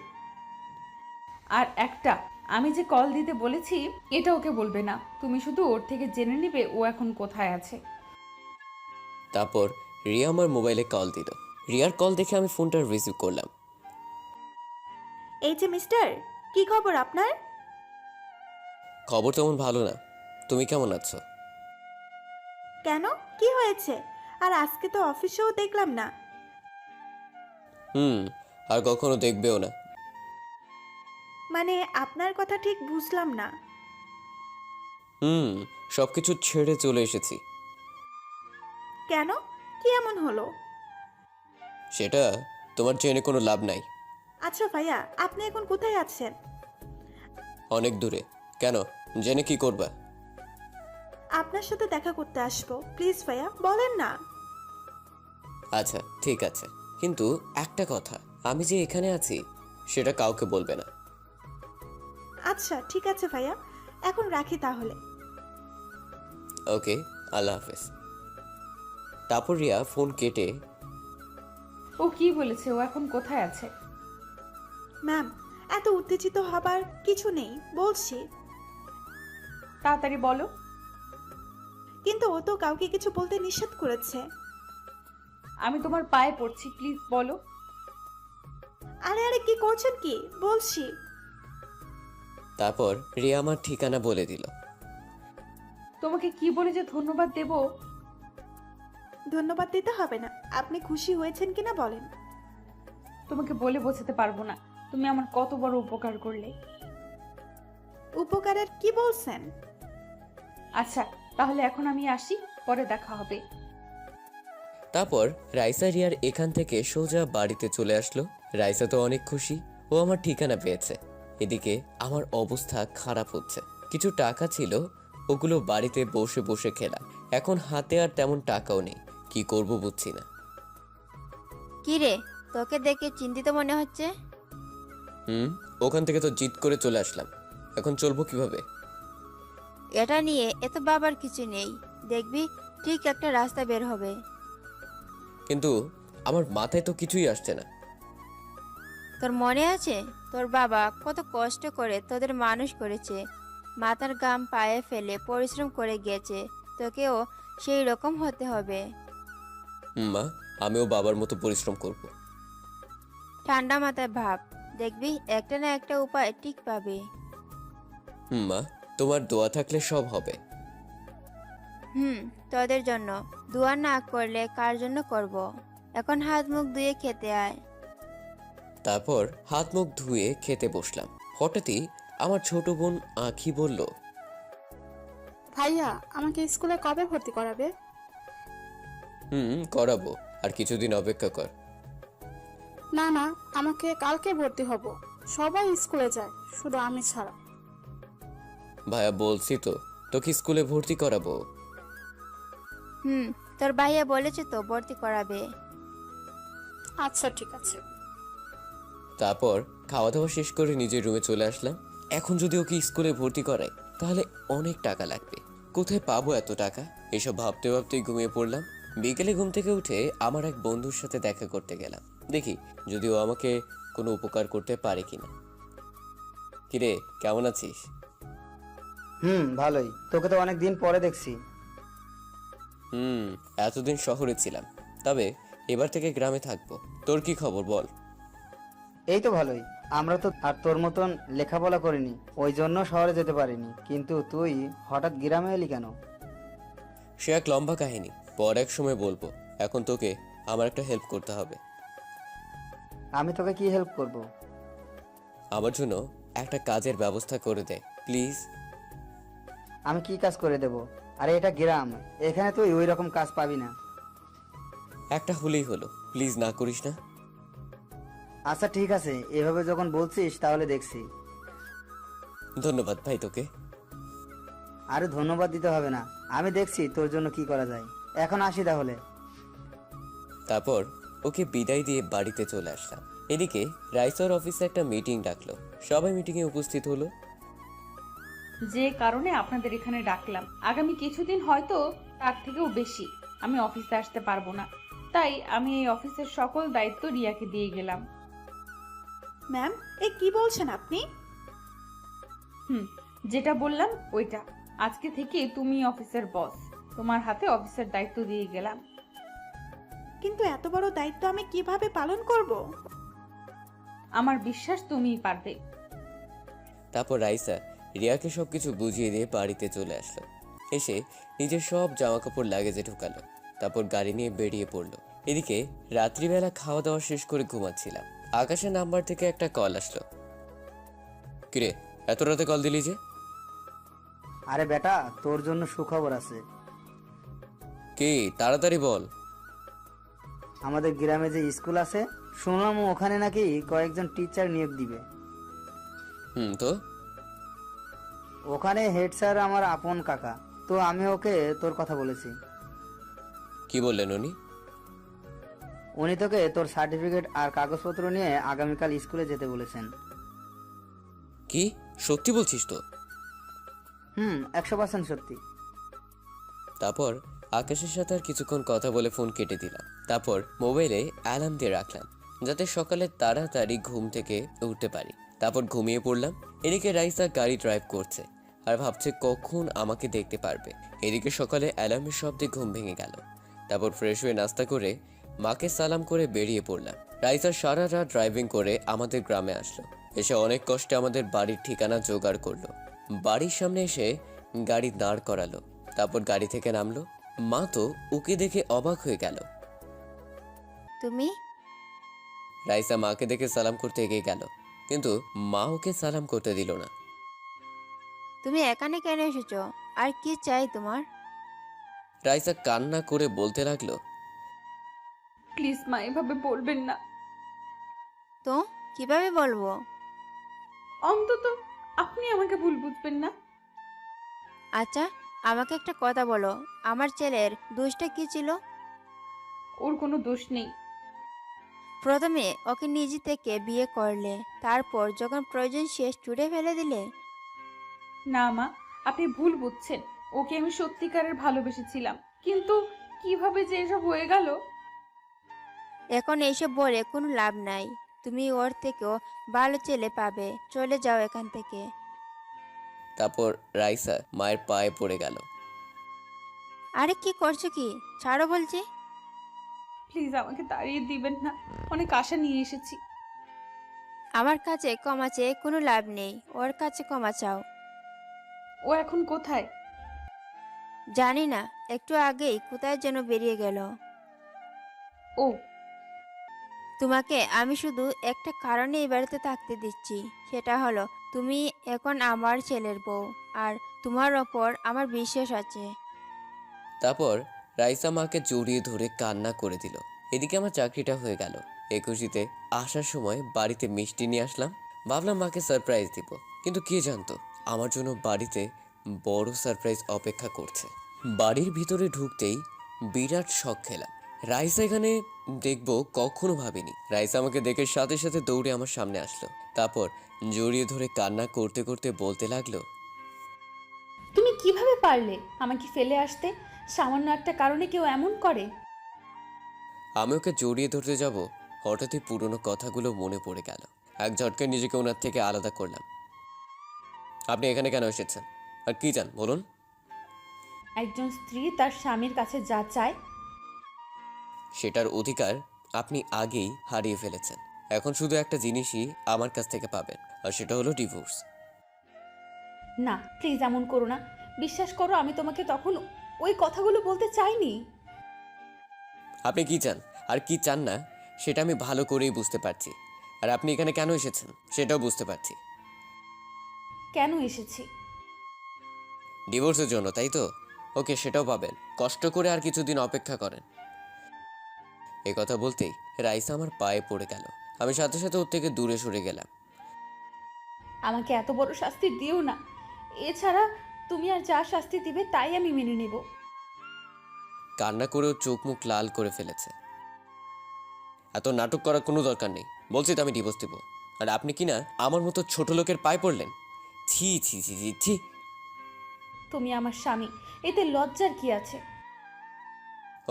আর একটা, আমি যে কল দিতে বলেছি এটা ওকে বলবে না। তুমি শুধু ওর থেকে জেনে নিবে ও এখন কোথায় আছে। তারপর রিয়া আমার মোবাইলে কল দিল। রিয়ার কল দেখে আমি ফোনটা রিসিভ করলাম। এই যে মিস্টার, কি খবর আপনার? খবর তেমন ভালো না। তুমি কেমন আছো? কেন, কি হয়েছে? আর আজকে তো অফিসেও দেখলাম না। আর কখনো দেখবেও না। মানে আপনার কথা ঠিক বুঝলাম না। সবকিছু ছেড়ে চলে এসেছি। কেন, কি এমন হলো? সেটা তোমার জেনে কোনো লাভ নাই। আচ্ছা ভাইয়া, আপনি এখন কোথায় আছেন? অনেক দূরে। কেন, জেনে কি করবা? আপনার সাথে দেখা করতে আসবো। প্লিজ ভাইয়া, বলেন না। আচ্ছা ঠিক আছে, কিন্তু একটা কথা, আমি যে এখানে আছি সেটা কাউকে বলবে না। আচ্ছা ঠিক আছে ভাইয়া, এখন রাখি তাহলে। ওকে, আল্লাহ হাফেজ। তারপর রিয়া ফোন কেটে ও কি বলেছে ও এখন কোথায় আছে? ম্যাম, এত উত্তেজিত হবার কিছু নেই, বলছি। তাড়াতাড়ি বলো। কিন্তু ও তো কাউকে কিছু বলতে নিষেধ করেছে। আমি তোমার পায়ে পড়ছি, প্লিজ বলো। আরে আরে, কি করছেন কি, বলছি। তারপর রিয়া আমার ঠিকানা বলে দিল। তোমাকে কি বলে যে ধন্যবাদ দেব। ধন্যবাদ দিতে হবে না, আপনি খুশি হয়েছেন কিনা বলেন। তোমাকে বলে বোঝাতে পারবো না তুমি আমার কত বড় উপকার করলে। উপকারের কি বলছেন? আচ্ছা তাহলে এখন আমি আসি, পরে দেখা হবে। তারপর রাইসা রিয়ার এখান থেকে সোজা বাড়িতে চলে আসলো। রাইসা তো অনেক খুশি, ও আমার ঠিকানা পেয়েছে। এদিকে আমার অবস্থা খারাপ হচ্ছে। কিছু টাকা ছিল, ওগুলো বাড়িতে বসে বসে খেলা। এখন হাতে আর তেমন টাকাও নেই, কি করব বুঝছি না। কি রে, তোকে দেখে চিন্তিত মনে হচ্ছে। ওখান থেকে তো জিদ করে চলে আসলাম, এখন চলবো কিভাবে? এটা নিয়ে এত বাবার কিছু নেই, দেখবি ঠিক একটা রাস্তা বের হবে। কিন্তু আমার মাথায় তো কিছুই আসছে না। তোর মনে আছে তোর বাবা কত কষ্ট করে তোদের মানুষ করেছে, মাথার ঘাম পায়ে ফেলে পরিশ্রম করে গেছে, তোকেও সেই রকম হতে হবে। মা, আমিও বাবার মতো পরিশ্রম করব। ঠান্ডা মাথায় ভাব, দেখবি একটা না একটা উপায় ঠিক পাবে। মা, তোমার দোয়া থাকলে সব হবে। তোদের জন্য। দোয়া না করলে কার জন্য করব? এখন হাত মুখ ধুয়ে খেতে আয়। তারপর হাত মুখ ধুয়ে খেতে বসলাম। হঠাৎই আমার ছোট বোন আঁখি বলল, ভাইয়া, আমাকে স্কুলে কবে ভর্তি করাবে? করাবো, আর কিছুদিন অপেক্ষা কর। না না, আমাকে কালকে ভর্তি হব। সবাই স্কুলে যায়, শুধু আমি ছাড়া। ভাইয়া বলছি তো, তোকে স্কুলে ভর্তি করাবো। তোর ভাইয়া বলেছে তো ভর্তি করাবে। আচ্ছা ঠিক আছে। তারপর খাওয়া দাওয়া শেষ করে নিজের রুমে চলে আসলাম। এখন যদি ওকে স্কুলে ভর্তি করাই তাহলে অনেক টাকা লাগবে। কোথায় পাবো এত টাকা? এসব ভাবতে ভাবতেই ঘুমিয়ে পড়লাম। বিকেলে ঘুম থেকে উঠে আমার এক বন্ধুর সাথে দেখা করতে গেলাম, দেখি যদিও আমাকে কোনো উপকার করতে পারে কিনা। কিরে, কেমন আছিস? ভালোই। তোকে তো অনেক দিন পরে দেখছি। এতদিন শহরে ছিলাম, তবে এবার থেকে গ্রামে থাকবো। তোর কি খবর বল? এই তো ভালোই। আমরা তো আর তোর মতন লেখাপড়া করিনি, ওই জন্য শহরে যেতে পারিনি। কিন্তু তুই হঠাৎ গ্রামে এলি কেন? সে এক লম্বা কাহিনী, পর এক সময় বলবো। এখন তোকে আমার একটা হেল্প করতে হবে। আমি তোকে কি হেল্প করব? আমার জন্য একটা কাজের ব্যবস্থা করে দে প্লিজ। আমি কি কাজ করে দেব? আরে এটা গ্রাম, এখানে তুই ওই রকম কাজ পাবি না। একটা হলেই হলো, প্লিজ না করিস না। আচ্ছা ঠিক আছে, এভাবে যখন বলছিস তাহলে দেখছি। ধন্যবাদ ভাই তোকে। আরে ধন্যবাদ দিতে হবে না, আমি দেখছি তোর জন্য কি করা যায়। এখন আসি তাহলে। তারপর ওকে বিদায় দিয়ে বাড়িতে চলে আসলাম। এদিকে রাইসর অফিসে একটা মিটিং ডাকলো, সবাই মিটিংয়ে উপস্থিত হলো। যে কারণে আপনাদের এখানে ডাকলাম, আগামী কিছুদিন হয়তো তার থেকেও বেশি আমি অফিসে আসতে পারবো না। তাই আমি এই অফিসের সকল দায়িত্ব রিয়াকে দিয়ে গেলাম। ম্যাম, এ কি বলছেন আপনি? যেটা বললাম ওইটা। আজকে থেকে তুমি অফিসের বস, তোমার হাতে অফিসের দায়িত্ব দিয়ে গেলাম। কিন্তু এত বড় দায়িত্ব আমি কিভাবে পালন করব? আমার বিশ্বাস তুমিই পারবে। তারপর রাইসা রিয়াকে সবকিছু বুঝিয়ে দিয়ে বাড়িতে চলে আসলো। এসে নিজের সব জামা কাপড় লাগেজে ঢুকালো, তারপর গাড়ি নিয়ে বেরিয়ে পড়লো। এদিকে রাত্রিবেলা খাওয়া দাওয়া শেষ করে ঘুমাচ্ছিলাম। আকাশের নাম্বার থেকে একটা কল আসলো। কিরে, এত রাতে কল দিলি যে? আরে বেটা, তোর জন্য সুখবর আছে। কি, তাড়াতাড়ি বল। আমাদের গ্রামে যে স্কুল আছে, শুনলাম ওখানে নাকি কয়েকজন টিচার নিয়োগ দিবে। তো ওখানে হেড স্যার আমার আপন কাকা, তো আমি ওকে তোর কথা বলেছি। কি বললেন উনি? উনি তোকে তোর সার্টিফিকেট আর কাগজপত্র নিয়ে আগামীকাল স্কুলে যেতে বলেছেন। কি, সত্যি বলছিস তো? 100% সত্যি। তারপর আকাশের সাথে আর কিছুক্ষণ কথা বলে ফোন কেটে দিলাম। তারপর মোবাইলে অ্যালার্ম দিয়ে রাখলাম, যাতে সকালে তাড়াতাড়ি ঘুম থেকে উঠতে পারি। তারপর ঘুমিয়ে পড়লাম। এদিকে রাইসা গাড়ি ড্রাইভ করছে আর ভাবছে কখন আমাকে দেখতে পারবে। এদিকে সকালে অ্যালার্মের শব্দে ঘুম ভেঙে গেল। তারপর ফ্রেশ হয়ে নাস্তা করে মাকে সালাম করে বেরিয়ে পড়লাম। রাইসা সারা রাত ড্রাইভিং করে আমাদের গ্রামে আসলো। এসে অনেক কষ্টে আমাদের বাড়ির ঠিকানা জোগাড় করলো। বাড়ির সামনে এসে গাড়ি দাঁড় করালো। তারপর গাড়ি থেকে নামলো। মা তো ওকে দেখে অবাক হয়ে গেল। তুমি? রাইসা মাকে দেখে সালাম করতে এগিয়ে গেল, কিন্তু মা ওকে সালাম করতে দিল না। তুমি এখানে কেন এসেছো? আর কি চাই তোমার? রাইসা কান্না করে বলতে লাগলো, প্লিজ মা, এভাবে বলবেন না। তো কিভাবে বলবো? অন্তত আপনি আমাকে ভুল বুঝবেন না। আচ্ছা, আমাকে একটা কথা বলো, আমার ছেলের দোষটা কি ছিল? ওর কোনো দোষ নেই। প্রথমে ওকে নিজে থেকে বিয়ে করলে, তারপর যখন প্রয়োজন শেষ ছুড়ে ফেলে দিলে। না মা, আপনি ভুল বুঝছেন। ওকে আমি সত্যিকারের ভালোবেসেছিলাম, কিন্তু কিভাবে যে এসব হয়ে গেল। এখন এইসব বলে কোনো লাভ নাই। তুমি ওর থেকেও ভালো ছেলে পাবে, চলে যাও এখান থেকে। তারপর রাইসা মায়ের পায়ে পড়ে গেল। আরে কি করছো কি? ছাড়ো বলছি। প্লিজ আমাকে তাড়িয়ে দিবেন না, অনেক আশা নিয়ে এসেছি। আমার কাছে ক্ষমা চেয়ে কোনো লাভ নেই, ওর কাছে ক্ষমা চাও। ও এখন কোথায়? জানি না, একটু আগেই কোথায় যেন বেরিয়ে গেল। ও, তোমাকে আমি শুধু একটা কারণে এই বাড়িতে থাকতে দিচ্ছি, সেটা হলো তুমি এখন আমার ছেলের বউ, আর তোমার ওপর আমার বিশ্বাস আছে। তারপর রাইসা মাকে জড়িয়ে ধরে কান্না করে দিল। এদিকে আমার চাকরিটা হয়ে গেল। এই খুশিতে আসার সময় বাড়িতে মিষ্টি নিয়ে আসলাম, ভাবলাম মাকে সারপ্রাইজ দিব, কিন্তু কে জানতো আমার জন্য বাড়িতে বড় সারপ্রাইজ অপেক্ষা করছে। বাড়ির ভিতরে ঢুকতেই বিরাট শখ খেলাম। রাইসা এখানে দেখবো কখনো ভাবিনি। রাইসা আমাকে দেখে সাথে সাথে দৌড়ে আমার সামনে আসলো। তারপর জড়িয়ে ধরে কান্না করতে করতে বলতে লাগলো, তুমি কিভাবে পারলে আমাকে ফেলে আসতে? সামান্য একটা কারণে কেউ এমন করে? আমি ওকে জড়িয়ে ধরতে যাব, হঠাৎই পুরনো কথাগুলো মনে পড়ে গেল। এক ঝটকায় নিজেকে ওনার থেকে আলাদা করলাম। আপনি এখানে কেন এসেছেন আর কি চান বলুন? একজন স্ত্রী তার স্বামীর কাছে যা চায় সেটার অধিকার আপনি আগেই হারিয়ে ফেলেছেন। এখন শুধু একটা জিনিসই আমার কাছ থেকে পাবেন, আর সেটা হলো ডিভোর্স। না প্লিজ এমন করো না। বিশ্বাস করো আমি তোমাকে তখন ওই কথাগুলো বলতে চাইনি। আপনি কি চান আর কি চান না সেটা আমি ভালো করেই বুঝতে পারছি, আর আপনি এখানে কেন এসেছেন সেটাও বুঝতে পারছি। কেন এসেছি? ডিভোর্সের জন্য, তাই তো? ওকে, সেটাও পাবেন। কষ্ট করে আর কিছুদিন অপেক্ষা করেন। এই কথা বলতেই রাইসা আমার পায়ে পড়ে গেল। আমি সাথে সাথে ওর থেকে দূরে সরে গেলাম। আমাকে এত বড় শাস্তি দিও না। এছাড়া তুমি আর যা শাস্তি দিবে তাই আমি মেনে নেব। কান্না করেও চোখ মুখ লাল করে ফেলেছে। এত নাটক করার কোনো দরকার নেই। বলছি তো আমি ডিভোর্স দেবো, আর আপনি কি না আমার মতো ছোট লোকের পায়ে পড়লেন? ছি ছি ছি ছি ছি। তুমি আমার স্বামী, এতে লজ্জার কি আছে?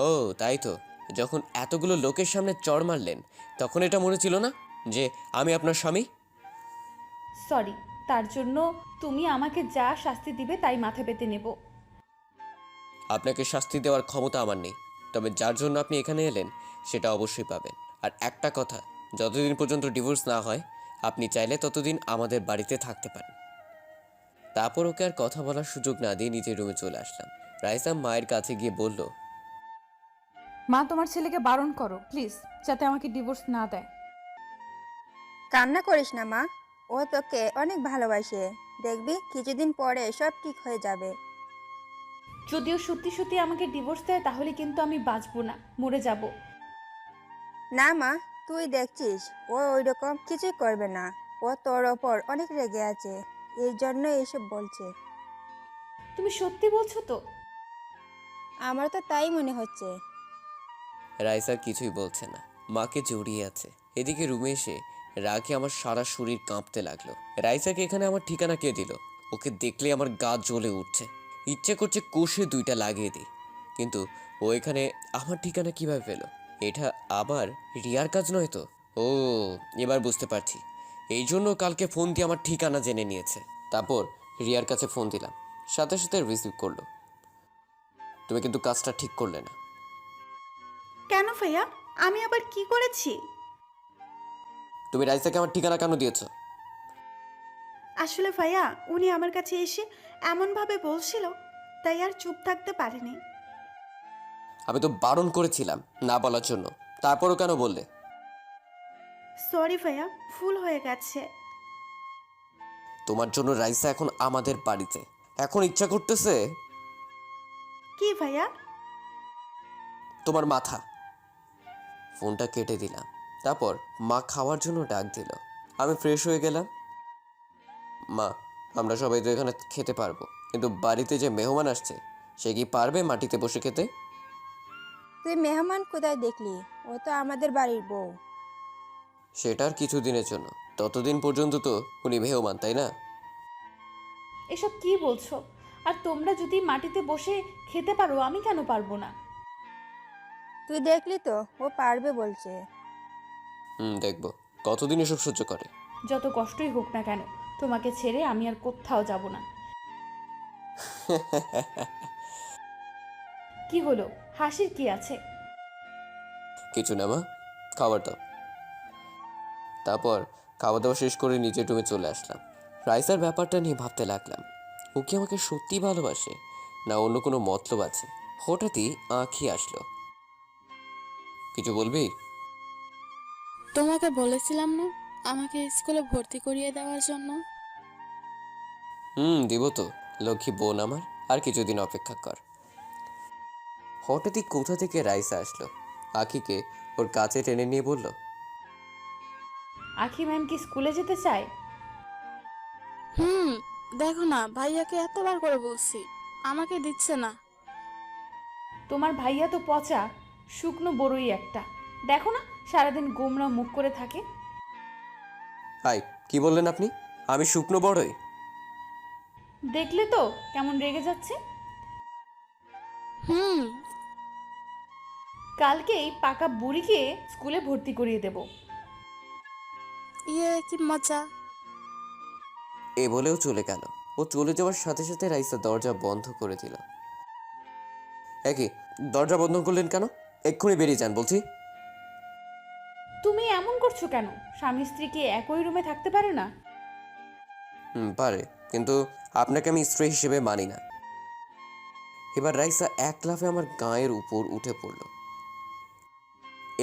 ও তাই তো, যখন এতগুলো লোকের সামনে চড় মারলেন তখন এটা মনে ছিল না যে আমি আপনার স্বামী? সরি, তার জন্য তুমি আমাকে যা শাস্তি দিবে তাই মাথা পেতে নেব। আপনাকে শাস্তি দেওয়ার ক্ষমতা আমার নেই, তবে যার জন্য আপনি এখানে এলেন সেটা অবশ্যই পাবেন। আর একটা কথা, যতদিন পর্যন্ত ডিভোর্স না হয় আপনি চাইলে ততদিন আমাদের বাড়িতে থাকতে পারেন। তারপর ওকে আর কথা বলার সুযোগ না দিয়ে নিজের রুমে চলে আসলাম। রাইসা মায়ের কাছে গিয়ে বলল, মা, তোমার ছেলেকে বারণ করো প্লিজ, যাতে আমাকে ডিভোর্স না দেয়। কান্না করিস না মা, ও তোকে অনেক ভালোবাসে। দেখবি কিছুদিন পরে সব ঠিক হয়ে যাবে। যদিও সত্যি সত্যি আমাকে ডিভোর্স দেয় তাহলে কিন্তু আমি বাঁচবো না, মরে যাব। না মা, তুই দেখছিস ও ওইরকম কিছুই করবে না। ও তোর ওপর অনেক রেগে আছে, এর জন্য এইসব বলছে। তুমি সত্যি বলছো তো? আমার তো তাই মনে হচ্ছে। রাইসা কিছুই বলছে না, মাকে জড়িয়ে আছে। এদিকে রুমে এসে রাগে আমার সারা শরীর কাঁপতে লাগলো। রাইসাকে এখানে আমার ঠিকানা কে দিল? ওকে দেখলে আমার গা জ্বলে উঠছে, ইচ্ছে করছে কষে দুইটা লাগিয়ে দিই। কিন্তু ও এখানে আমার ঠিকানা কিভাবে পেলো? এটা আবার রিয়ার কাজ নয় তো? ও, এবার বুঝতে পারছি, এই জন্য কালকে ফোন দিয়ে আমার ঠিকানা জেনে নিয়েছে। তারপর রিয়ার কাছে ফোন দিলাম, সাথে সাথে রিসিভ করলো। তুমি কিন্তু কাজটা ঠিক করলে না। কেন ভাইয়া, আমি আবার কি করেছি? তুমি রাইসাকে আমার ঠিকানা কেন দিয়েছ? আসলে ভাইয়া, উনি আমার কাছে এসে এমনভাবে বলছিল, তাই আর চুপ থাকতে পারিনি। আমি তো বারণ করেছিলাম না বলার জন্য, তারপরও কেন বললে? সরি ভাইয়া, ভুল হয়ে গেছে। তোমার জন্য রাইসা এখন আমাদের বাড়িতে। এখন ইচ্ছা করতেছে কি ভাইয়া? তোমার মাথা। ফোনটা কেটে দিলাম। তারপর মা খাওয়ার জন্য ডাক দিল। আমি ফ্রেশ হয়ে গেলাম। মা, আমরা সবাই তো এখানে খেতে পারবো, কিন্তু বাড়িতে যে মেহমান আসছে সে কি পারবে মাটিতে বসে খেতে? তুই মেহমান কোথায় দেখলি? ও তো আমাদের বাড়ির বউ। সেটা আর কিছুদিনের জন্য, ততদিন পর্যন্ত তো উনি মেহমান, তাই না? এসব কি বলছো? আর তোমরা যদি মাটিতে বসে খেতে পারো, আমি কেন পারবো না? তুই দেখলি তো, ও পারবে বলছে। দেখবো কতদিন এসব সহ্য করে। যত কষ্টই হোক না কেন, তোমাকে ছেড়ে আমি আর কোথাও যাব না। কি হলো, হাসির কি আছে? কিছু না মা, খাবার দাও। তারপর খাওয়া দাওয়া শেষ করে নিজের রুমে চলে আসলাম। রাইসার ব্যাপারটা নিয়ে ভাবতে লাগলাম, ও কি আমাকে সত্যি ভালোবাসে না অন্য কোনো মতলব আছে? হঠাৎই আঁখি আসলো। কিছু বলবি? তোমাকে বলেছিলাম না আমাকে স্কুলে ভর্তি করিয়ে দেওয়ার জন্য? দিব তো, লক্ষ্মী বোন আমার, আর কিছুদিন অপেক্ষা কর। হঠাৎই কোথা থেকে রাইসা আসলো, আঁখিকে ওর কাছে টেনে নিয়ে বলল, আখি ম্যাম কি স্কুলে যেতে চায়? দেখো না, ভাইয়াকে এতবার করে বলছি, আমাকে দিচ্ছে না। তোমার ভাইয়া তো পচা শুকনো বড়ই একটা, দেখো না সারাদিন গোমরা মুখ করে থাকে। হাই, কি বললেন আপনি? আমি শুকনো বড়ই? দেখলে তো কেমন রেগে যাচ্ছে। কালকেই পাকা বুড়িকে স্কুলে ভর্তি করিয়ে দেব। ইয়ে কি মজা। এ বলেও চলে গেল। ও চলে যাওয়ার সাথে সাথে রাইসা দরজা বন্ধ করে দিল। একই, দরজা বন্ধ করলেন কেন? এক্ষুনি বেরিয়ে যান বলছি। তুমি এমন করছো কেন? স্বামী স্ত্রী কি একই রুমে থাকতে পারে না? পারে, কিন্তু আপনাকে আমি স্ত্রী হিসেবে মানি না। এবার রাইসা এক লাফে আমার গায়ের উপর উঠে পড়ল।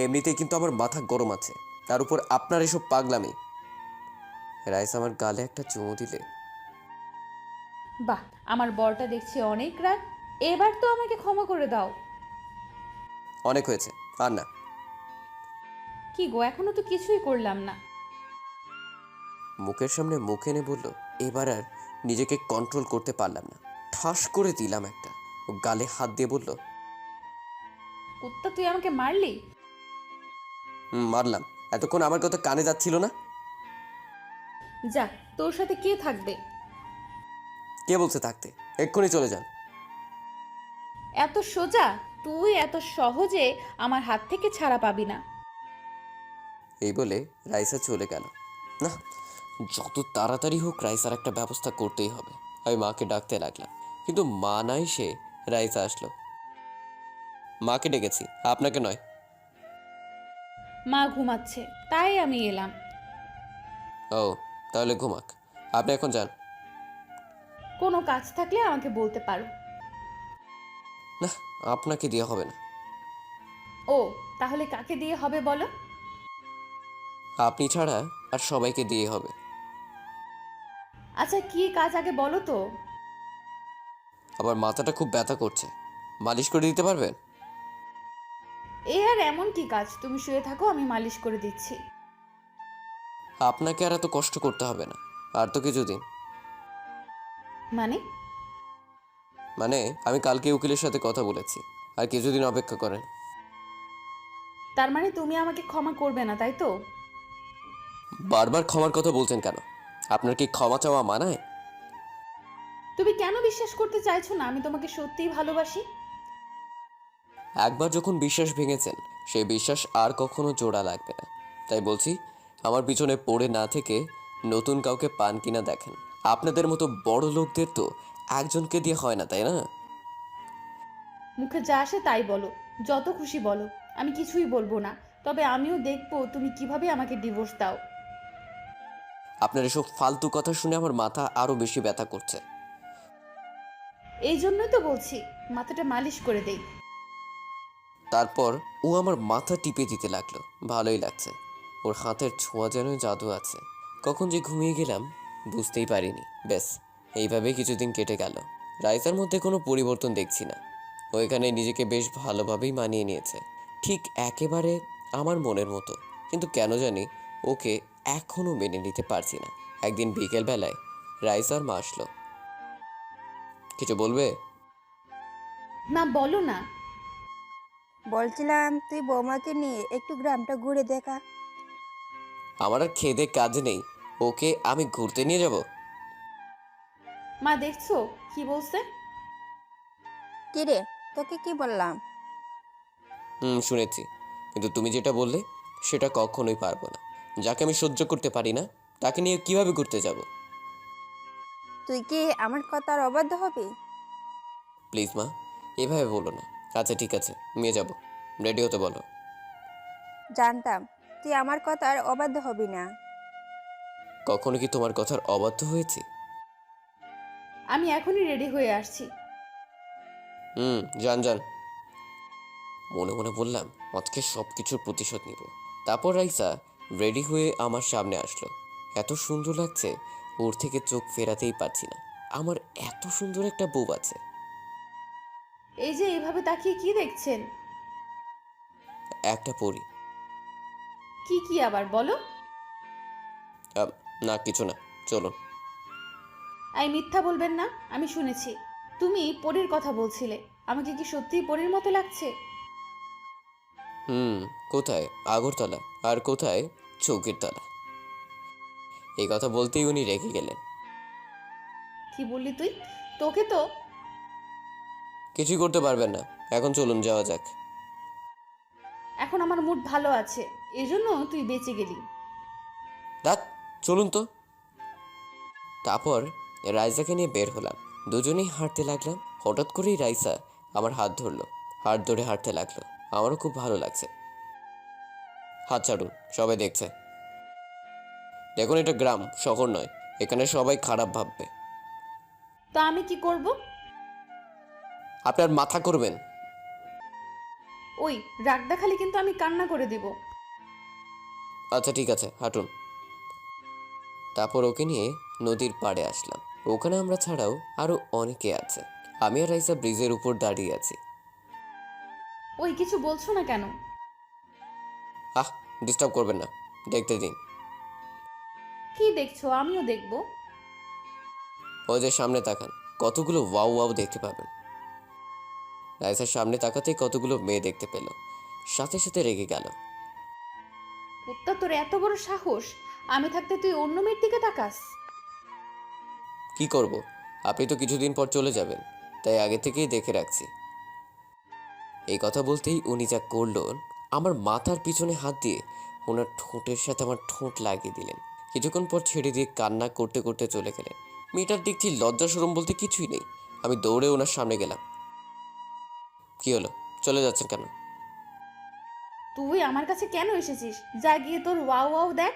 এমনিতেই কিন্তু আমার মাথা গরম আছে, তার উপর আপনার এসব পাগলামি। রাইসা আমার গালে একটা চুমু দিলে। বাহ, আমার বরটা দেখছি অনেক রাগ। এবার তো আমাকে ক্ষমা করে দাও। অনেক হয়েছে, আর না। কি গো, এখনো তো কিছুই করলাম না। মুখের সামনে মুখ এনে বলল। এবার আর নিজেকে কন্ট্রোল করতে পারলাম না, ঠাস করে দিলাম একটা। ও গালে হাত দিয়ে বলল, কুত্তা, তুই আমাকে মারলি? মারলাম। এতক্ষণ আমার কথা কানে যাচ্ছিল না? যা, তোর সাথে কে থাকবে? কে বলছে থাকতে? এক্ষুনি চলে যান। এত সোজা? তুই এত সহজে আমার হাত থেকে ছাড়া পাবি না। এই বলে রাইসা চলে গেল। না, যত তাড়াতাড়ি হোক রাইসার একটা ব্যবস্থা করতেই হবে। আমি মাকে ডাকতে লাগলাম, কিন্তু মা নাই, সে রাইসা আসলো। মাকে ডেকেছি, আপনাকে নয়। মা ঘুমাচ্ছে, তাই আমি এলাম। ও, তাহলে ঘুমাক। আপনি এখন যান। কোনো কাজ থাকলে আমাকে বলতে পারো। না, আপনাকে দিয়ে হবে না। ও, তাহলে কাকে দিয়ে হবে বলো? আপনি ছাড়া আর সবাইকে দিয়ে হবে। আচ্ছা, কি কাজ আগে বলো তো। আবার মাথাটা খুব ব্যথা করছে, মালিশ করে দিতে পারবেন? এ আর এমন কি কাজ? তুমি শুয়ে থাকো, আমি মালিশ করে দিচ্ছি। আপনাকে আর এত কষ্ট করতে হবে না, আর তো কিছুদিন। মানে? মানে আমি কালকে উকিলের সাথে কথা বলেছি, আর কিছুদিন অপেক্ষা করেন। তার মানে তুমি আমাকে ক্ষমা করবে না, তাই তো? বারবার ক্ষমার কথা বলছেন কেন? আপনার কি ক্ষমা চাওয়া মানায়? তুমি কেন বিশ্বাস করতে চাইছো না আমি তোমাকে সত্যিই ভালোবাসি? একবার যখন বিশ্বাস ভেঙেছেন, সেই বিশ্বাস আর কখনো জোড়া লাগবে না। তাই বলছি, আমার পিছনে পড়ে না থেকে নতুন কাউকে পান কিনা দেখেন। আপনাদের মতো বড় লোকদের তো একজনকে দিয়ে হয় না, তাই না? মুখে যা আসে তাই বলো, যত খুশি বলো, আমি কিছুই বলবো না। তবে আমিও দেখবো তুমি কিভাবে আমাকে ডিভোর্স দাও। আপনার এসব ফালতু কথা শুনে আমার মাথা আরো বেশি ব্যথা করছে। এই জন্যই তো বলছি মাথাটা মালিশ করে দেই। তারপর ও আমার মাথা টিপে দিতে লাগলো। ভালোই লাগছে, ওর হাতের ছোঁয়া যেন জাদু আছে। কখন যে ঘুমিয়ে গেলাম বুঝতেই পারিনি। ব্যাস, এইভাবেই কিছুদিন কেটে গেল। রাইসার মধ্যে কোনো পরিবর্তন দেখছি না। ও এখানে নিজেকে বেশ ভালোভাবেই মানিয়ে নিয়েছে, ঠিক একেবারে আমার মনের মতো। কিন্তু কেন জানি ওকে এখনও মেনে নিতে পারছি না। একদিন বিকেলবেলায় রাইসার মা আসলো। কিছু বলবে? না, বলো না। বলছিলাম তুই বৌমাকে নিয়ে একটু গ্রামটা ঘুরে দেখা। আমার আর খেদে কাজ নেই, ওকে আমি ঘুরতে নিয়ে যাব? মা, দেখছো কি বলছে? কিরে, তোকে কি বললাম? শুনেছি, কিন্তু তুমি যেটা বললে সেটা কখনোই পারবো না। যাকে আমি সহ্য করতে পারি না তাকে নিয়ে কিভাবে ঘুরতে যাব? তুই কি আমার কথার অবাধ্য হবি? প্লিজ মা, এভাবে বলো না। আচ্ছা ঠিক আছে, নিয়ে যাব। রেডি হতে বলো। জানতাম তুই আমার কথার অবাধ্য হবি না। কখনো কি তোমার কথার অবাধ্য হয়েছি? আমি এখনই রেডি হয়ে আসছি। যান যান। মনে মনে বললাম আজকে সব কিছুর প্রতিশোধ নিব। তারপর রাইসা রেডি হয়ে আমার সামনে আসলো। এত সুন্দর লাগছে, ওর থেকে চোখ ফেরাতেই পারছি না। আমার এত সুন্দর একটা বউ আছে। এই যে এইভাবে তাকিয়ে কি দেখছেন? একটা পরি। কি কি আবার বলো? না কিছু না, চলুন। এই মিথ্যা বলবেন না, আমি শুনেছি তুমি পরীর কথা বলছিলে। আমাকে কি সত্যিই পরীর মতো লাগছে? কোথায় আগরতলা আর কোথায় চৌকির তলা? এই কথা বলতেই উনি রেগে গেলেন। কি বললি তুই? তোকে তো। কিছুই করতে পারবেন না, এখন চলুন যাওয়া যাক। এখন আমার মুড ভালো আছে, এজন্য তুই বেঁচে গেলি। রাত, চলুন তো। তারপর রাইসাকে নিয়ে বের হলাম। দুজনেই হাঁটতে লাগলাম। হঠাৎ করেই রাইসা আমার হাত ধরলো, হাত ধরে হাঁটতে লাগলো। আমারও খুব ভালো লাগছে। হাত ছাড়ুন, সবাই দেখছে। দেখুন, এটা গ্রাম, শহর নয়। এখানে সবাই খারাপ ভাববে। তো আমি কি করব? আপনার মাথা করবেন। ওই রাগ দেখালে কিন্তু আমি কান্না করে দেব। আচ্ছা ঠিক আছে, হাঁটুন। তারপর ওকে নিয়ে নদীর পাড়ে আসলাম। ওখানে আমরা ছাড়াও আরো অনেকে আছে। আমি আর রাইসা ব্রিজের উপর দাঁড়িয়ে আছি। ওই কিছু বলছো না কেন? আহ, ডিস্টার্ব করবেন না, দেখতে দিন। কি দেখছো? আমিও দেখবো। ওই যে সামনে তাকান, কতগুলো ওয়াও ওয়াও দেখতে পাবেন। রাইসার সামনে তাকাতেই কতগুলো মেয়ে দেখতে পেল, সাথে সাথে রেগে গেল। কুত্তা, তোর এত বড় সাহস! আমি থাকতে তুই অন্য মেয়ের দিকে তাকাস? কি করব, আপনি তো কিছুদিন পর চলে যাবেন, তাই আগে থেকেই দেখে রাখছি। এই কথা বলতেই উনি যা করলো, আমার মাথার পিছনে হাত দিয়ে ওনার ঠোঁটের সাথে আমার ঠোঁট লাগিয়ে দিলেন। কিছুক্ষণ পর ছেড়ে দিয়ে কান্না করতে করতে চলে গেলেন। মেয়েটার দেখছি লজ্জা শরম বলতে কিছুই নেই। আমি দৌড়ে ওনার সামনে গেলাম। কি হলো, চলে যাচ্ছেন কেন? তুই আমার কাছে কেন এসেছিস? যা গিয়ে তোর ওয়াও ওয়াও দেখ।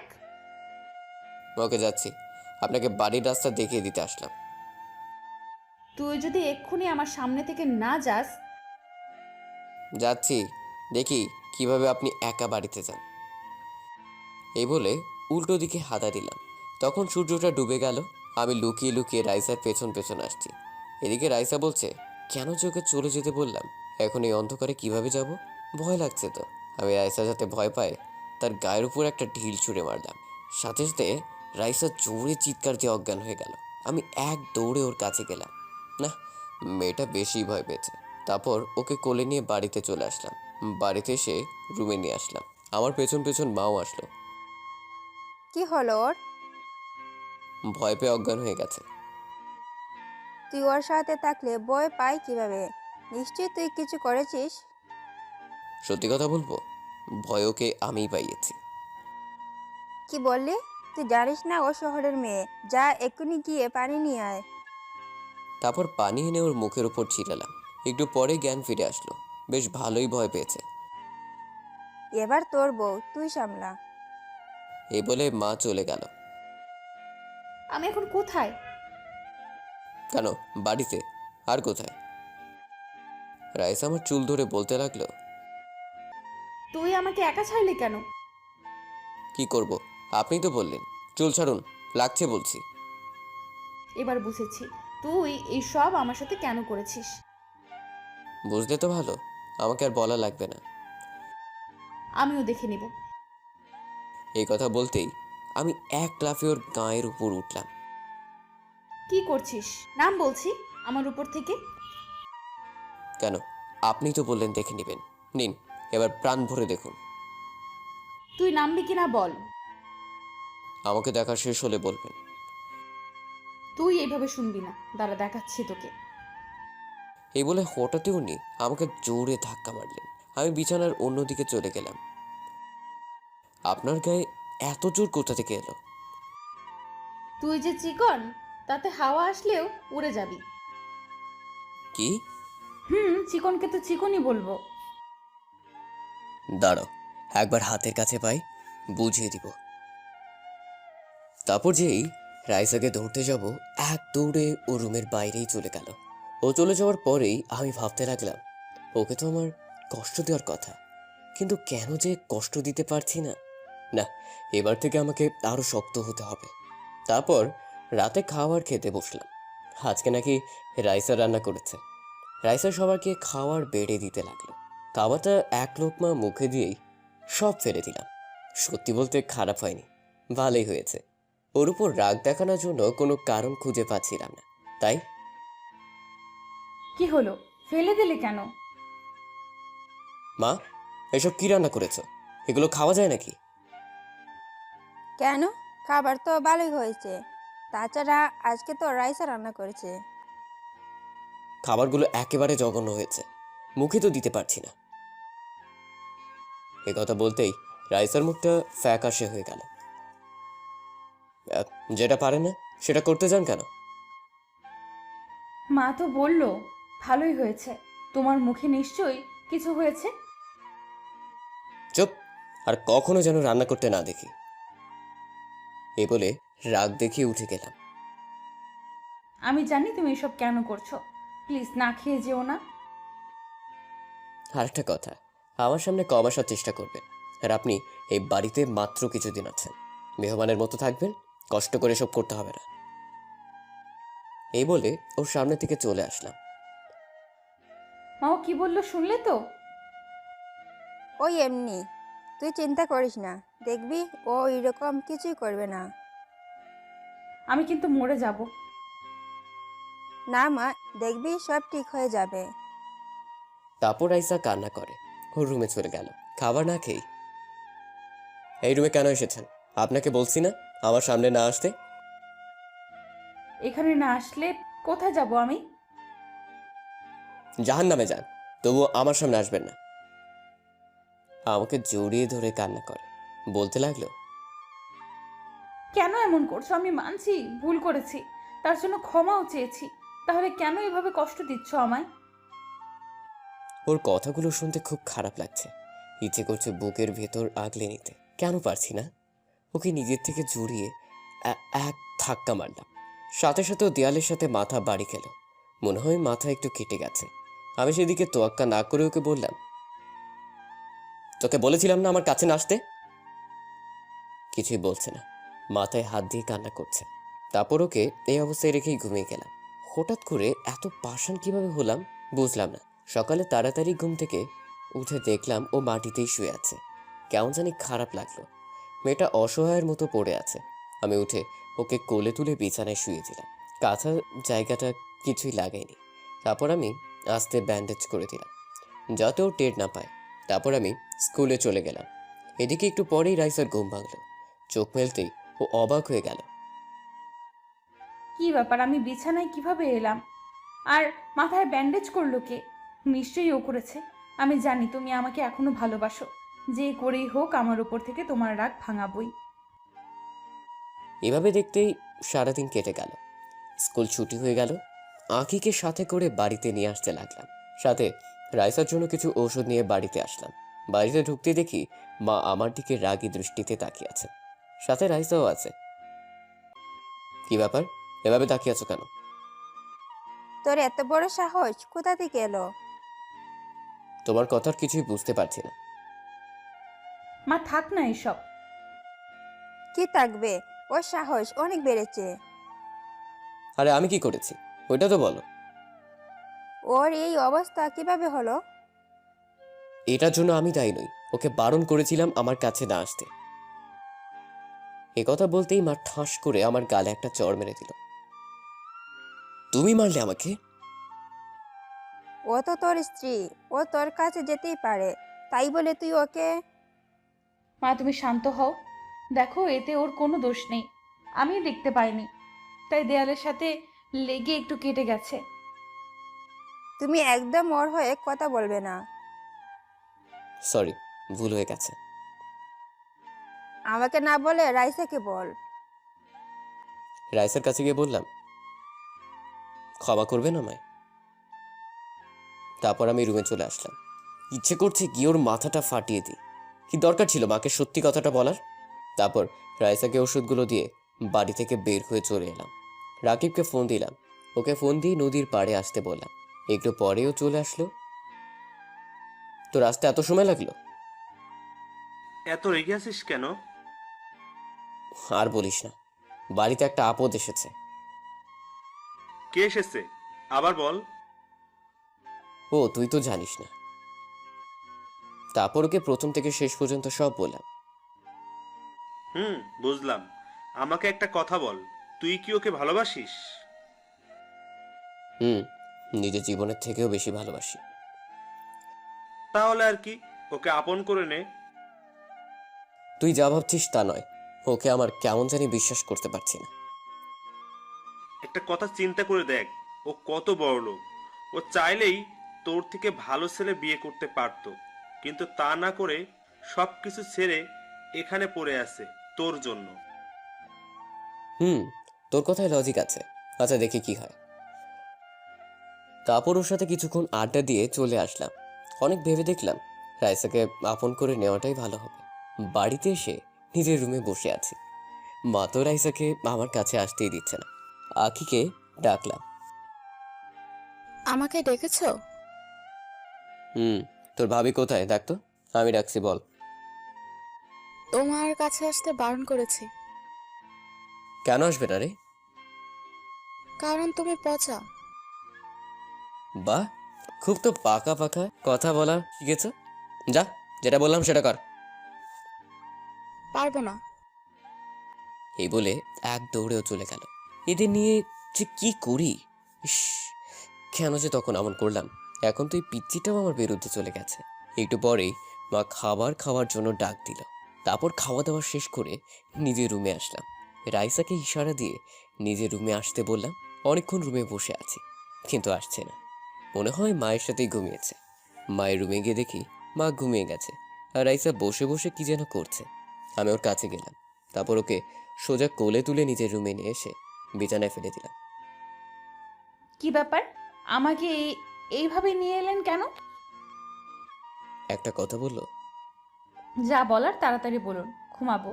ওকে, যাচ্ছি। আপনাকে বাড়ির রাস্তা দেখিয়ে দিতে আসলাম। তুই যদি এক্ষুনি আমার সামনে থেকে না যাস। যাচ্ছি, দেখি কিভাবে আপনি একা বাড়িতে যান। এই বলে উল্টো দিকে হাঁটা দিলাম। তখন সূর্যটা ডুবে গেল। আমি লুকিয়ে লুকিয়ে রাইসার পেছন পেছন আসছি। এদিকে রাইসা বলছে, কেন যে ওকে চলে যেতে বললাম, এখন এই অন্ধকারে কিভাবে যাব? ভয় লাগছে তো। আমি রাইসা যাতে ভয় পায় তার গায়ের উপর একটা ঢিল ছুঁড়ে মারলাম। সাথে সাথে রাইসা জোরে চিৎকার দিয়ে অজ্ঞান হয়ে গেল। আমি এক দৌড়ে ওর কাছে গেলাম। না, মেয়েটা বেশি ভয় পেয়েছে। তারপর ওকে কোলে নিয়ে বাড়িতে চলে আসলাম। বাড়িতে এসে রুমে নিয়ে আসলাম। আমার পেছন পেছন মাও আসলো। কি হলো ওর? ভয় পেয়ে অজ্ঞান হয়ে গেছে। তুই ওর সাথে থাকলে ভয় পায় কিভাবে? নিশ্চয়ই তুই কিছু করেছিস। সত্যি কথা বলবো, ভয় ওকে আমিই পাইয়েছি। কি বললি? তুই জানিস না ও শহরের মেয়ে? যা এক্ষুনি গিয়ে পানি নিয়ে আয়। তারপর পানি এনে ওর মুখের উপর ছিটালাম। একটু পরে জ্ঞান ফিরে আসলো। বেশ ভালোই ভয় পেয়েছে। এবার তোর বউ, তুই সামলা। এই বলে মা চলে গেল। আমি এখন কোথায়? কেন, বাড়িতে। আর কোথায়? রাইস আমার চুল ধরে বলতে লাগলো, তুই আমাকে একা ছাড়লি কেন? কি করব, আপনি তো বললেন। চুল ছাড়ুন, লাগছে বলছি। এবার বুঝেছি তুই এই সব আমার সাথে কেন করেছিস। বুঝলে তো ভালো, আমাকে আর বলা লাগবে না। আমিও দেখে নিব। এই কথা বলতেই আমি এক লাফে ওর গায়ের উপর উঠলাম। কি করছিস? নাম বলছি আমার উপর থেকে। কেন, আপনি তো বললেন দেখে নেবেন। নিন, এবার প্রাণ ভরে দেখুন। তুই নামবি কিনা বল। আমাকে দেখা শেষ হলে বলবেন। তুই এইভাবে শুনবি না, দাঁড়া দেখাচ্ছি তোকে। এই বলে হঠাৎই উনি আমাকে জোরে ধাক্কা মারলেন। আমি বিছানার অন্যদিকে চলে গেলাম। আপনার গায়ে এত জোর কোথা থেকে এলো? তুই যে চিকন, তাতে হাওয়া আসলেও উড়ে যাবি। কি? চিকনকে তো চিকনই বলবো। দাঁড়াও, একবার হাতের কাছে পাই, বুঝিয়ে দিব। তারপর যেই রাইসাকে ধরতে যাব, এক দৌড়ে ও রুমের বাইরেই চলে গেল। ও চলে যাওয়ার পরেই আমি ভাবতে লাগলাম, ওকে তো আমার কষ্ট দেওয়ার কথা, কিন্তু কেন যে কষ্ট দিতে পারছি না। না, এবার থেকে আমাকে আরো শক্ত হতে হবে। তারপর রাতে খাবার খেতে বসলাম। আজকে নাকি রাইসা রান্না করেছে। রাইসা সবাইকে খাবার বেড়ে দিতে লাগলো। খাবারটা এক লোকমা মুখে দিয়েই সব ফেলে দিলাম। সত্যি বলতে খারাপ হয়নি, ভালোই হয়েছে। ওর উপর রাগ দেখানোর জন্য কোনো কারণ খুঁজে পাচ্ছিলাম না, তাই। কি হলো, ফেলে দিলে কেন? মা, এসব কি রান্না করেছো? এগুলো খাওয়া যায় নাকি? কেন? খাবার তো ভালোই হয়েছে। তাছাড়া আজকে তো রাইসা রান্না করেছে। খাবারগুলো একেবারে জঘন্য হয়েছে, মুখে তো দিতে পারছি না। এ কথা বলতেই রাইসার মুখটা ফ্যাকাশে হয়ে গেল। যেটা পারে না সেটা করতে যান কেন? মা তো বলল ভালোই হয়েছে, তোমার মুখে নিশ্চয়ই কিছু হয়েছে। চুপ, আর কখনো যেন রান্না করতে না দেখি। এই বলে রাগ দেখিয়ে উঠে গেলাম। আমি জানি তুমি এসব কেন করছো, প্লিজ না খেয়ে যেও না। আরেকটা কথা, আমার সামনে কম আসার চেষ্টা করবেন। আর আপনি এই বাড়িতে মাত্র কিছুদিন আছেন, মেহমানের মতো থাকবেন, কষ্ট করে সব করতে হবে না। এই বলে ওর সামনে থেকে চলে আসলাম। মা ও কি বললো শুনলে তো? ওই এমনি, তুই চিন্তা করিস না, দেখবি ও এরকম কিছুই করবে না। আমি কিন্তু মরে যাব। না মা, দেখবি সব ঠিক হয়ে যাবে। তারপর রাইসা কান্না করে ওর রুমে চলে গেল খাবার না খেয়ে। এই রুমে কেন এসেছেন? আপনাকে বলছি না আমার সামনে না আসতে? এখানে না আসলে কোথায় যাব আমি? জাহান্নামে যান, তবুও আমার সামনে আসবেন না। আমাকে জড়িয়ে ধরে কান্না করে বলতে লাগলো, কেন এমন করছো? আমি মানছি ভুল করেছি, তার জন্য ক্ষমাও চেয়েছি, তাহলে কেন এভাবে কষ্ট দিচ্ছ আমায়? ওর কথাগুলো শুনতে খুব খারাপ লাগছে। ইচ্ছে করছে বুকের ভেতর আগলে নিতে, কেন পারছি না। ওকে নিজের থেকে জড়িয়ে এক ধাক্কা মারলাম। সাথে সাথে ও দেয়ালের সাথে মাথা বাড়ি খেল। মনে হয় মাথা একটু কেটে গেছে। আমি সেদিকে তোয়াক্কা না করে ওকে বললাম, তোকে বলেছিলাম না আমার কাছে না আসতে। কিছুই বলছে না, মাথায় হাত দিয়ে কান্না করছে। তারপর ওকে এই অবস্থায় রেখেই ঘুমিয়ে গেলাম। হঠাৎ করে এত পাষাণ কিভাবে হলাম বুঝলাম না। সকালে তাড়াতাড়ি ঘুম থেকে উঠে দেখলাম ও মাটিতেই শুয়ে আছে। কেমন জানি খারাপ লাগলো। মেয়েটা অসহায়ের মতো পড়ে আছে। আমি উঠে ওকে কোলে তুলে বিছানায় শুয়ে দিলাম। কাঁথা জায়গাটা কিছুই লাগাইনি। তারপর আমি আস্তে ব্যান্ডেজ করে দিলাম যাতে ও টের না পায়। তারপর আমি স্কুলে চলে গেলাম। এদিকে একটু পরেই রাইসার ঘুম ভাঙলো। চোখ মেলতেই ও অবাক হয়ে গেল। কি ব্যাপার, আমি বিছানায় কিভাবে এলাম? আর মাথায় ব্যান্ডেজ করলো কে? নিশ্চয়ই ও করেছে। আমি জানি তুমি আমাকে এখনো ভালোবাসো, যে করেই হোক আমার উপর থেকে তোমার রাগ ভাঙাবই। এভাবে দেখতেই সারাদিন কেটে গেল। স্কুল ছুটি হয়ে গেল। আঁকিকে সাথে করে বাড়িতে নিয়ে আসতে লাগলাম। সাথে রাইসার জন্য কিছু ঔষধ নিয়ে বাড়িতে আসলাম। বাড়িতে ঢুকতে দেখি মা আমার দিকে রাগী দৃষ্টিতে তাকিয়ে আছে, সাথে রাইসাও আছে। কি ব্যাপার, এভাবে তাকিয়ে আছো কেন? তোর এত বড় সাহস কোথা থেকে এলো? তোমার কথার কিছুই বুঝতে পারছি না। মা থাক না এসব। কি থাকবে, ওর সাহস অনেক বেড়েছে। আরে আমি কি করেছি ওইটা তো বলো। ওর এই অবস্থা কিভাবে হলো? এটার জন্য আমি দায়ী নই। ওকে বারণ করেছিলাম আমার কাছে না আসতে। এ কথা বলতেই মা ঠাস করে আমার গালে একটা চড় মেরে দিল। তুমি মারলে আমাকে? ও তো তোর স্ত্রী, ও তোর কাছে যেতেই পারে, তাই বলে তুই ওকে? মা তুমি শান্ত হও, দেখো এতে ওর কোনো দোষ নেই, আমি দেখতে পাইনি, তাই দেয়ালের সাথে লেগে একটু কেটে গেছে। তুমি একদম ওর হয়ে কথা বলবে না। সরি, ভুল হয়ে গেছে। আমাকে না বলে রাইসাকে বল। রাইসের কাছে গিয়ে বললাম, ক্ষমা করবেন আমায়। তারপর আমি রুমে চলে আসলাম। ইচ্ছে করছে গিয়ে ওর মাথাটা ফাটিয়ে দিই। কি দরকার ছিল মাকে সত্যি কথাটা বলার? তারপর রাইসাকে ওষুধগুলো দিয়ে বাড়ি থেকে বের হয়ে চলে এলাম। রাকিবকে ফোন দিলাম। ওকে ফোন দিয়ে নদীর পাড়ে আসতে বললাম। একটু পরেও চলে আসলো। তোর আসতে এত সময় লাগলো? এত রেগে আছিস কেন? আর বলিস না, বাড়িতে একটা আপদ এসেছে। কে এসেছে আবার বল। ও তুই তো জানিস না। তারপর ওকে প্রথম থেকে শেষ পর্যন্ত সব বললাম। বুঝলাম। আমাকে একটা কথা বল, তুই কি ওকে ভালোবাসিস? নিজের জীবনের থেকেও বেশি ভালোবাসি। তাহলে আর কি, ওকে আপন করে নে। তুই যা ভাবছিস তা নয়। ওকে আমার কেমন জানি বিশ্বাস করতে পারছি না। একটা কথা চিন্তা করে দেখ, ও কত বড় লোক। ও চাইলেই তোর থেকে ভালো ছেলে বিয়ে করতে পারতো, কিন্তু তা না করে সব কিছু ছেড়ে এখানে পড়ে আছে তোর জন্য। তোর কথায় লজিক আছে। আচ্ছা দেখি কি হয়। তারপর ওর সাথে কিছুক্ষণ আড্ডা দিয়ে চলে আসলাম। অনেক ভেবে দেখলাম রাইসাকে আপন করে নেওয়াটাই ভালো হবে। বাড়িতে এসে নিজের রুমে বসে আছি। মা তো রাইসাকে আমার কাছে আসতেই দিচ্ছে না। আখিকে ডাকলাম। আমাকে ডেকেছো? তোর ভাবি কোথায় দেখ তো। আমি ডাকছি, বল। তোমার কাছে আসতে বারণ করেছি। কেন আসবে না রে? কারণ তুমি পচা। বাহ, খুব তো পাকা পাকা কথা বলা শিখেছ। যা, যেটা বললাম সেটা কর। পারবো না। এই বলে এক দৌড়েও চলে গেল। এদের নিয়ে যে কি করি, ইস, কেন যে তখন এমন করলাম। এখন তো এই পিচ্চিটাও আমার বিরুদ্ধে চলে গেছে। একটু পরেই মা খাবার খাওয়ার জন্য ডাক দিল। তারপর খাওয়া দাওয়া শেষ করে নিজের রুমে আসলাম। রাইসাকে ইশারা দিয়ে নিজের রুমে আসতে বললাম। অনেকক্ষণ রুমে বসে আছি, কিন্তু আসছে না। মনে হয় মায়ের সাথেই ঘুমিয়েছে। মায়ের রুমে গিয়ে দেখি মা ঘুমিয়ে গেছে, আর রাইসা বসে বসে কি যেন করছে। আমি ওর কাছে গেলাম। তারপর ওকে সোজা কোলে তুলে নিজের রুমে নিয়ে এসে বিছানায় ফেলে দিলাম। কি ব্যাপার, আমাকে এইভাবে নিয়ে এলেন কেন? একটা কথা বললো। যা বলার তাড়াতাড়ি বলুন, ঘুমাবো।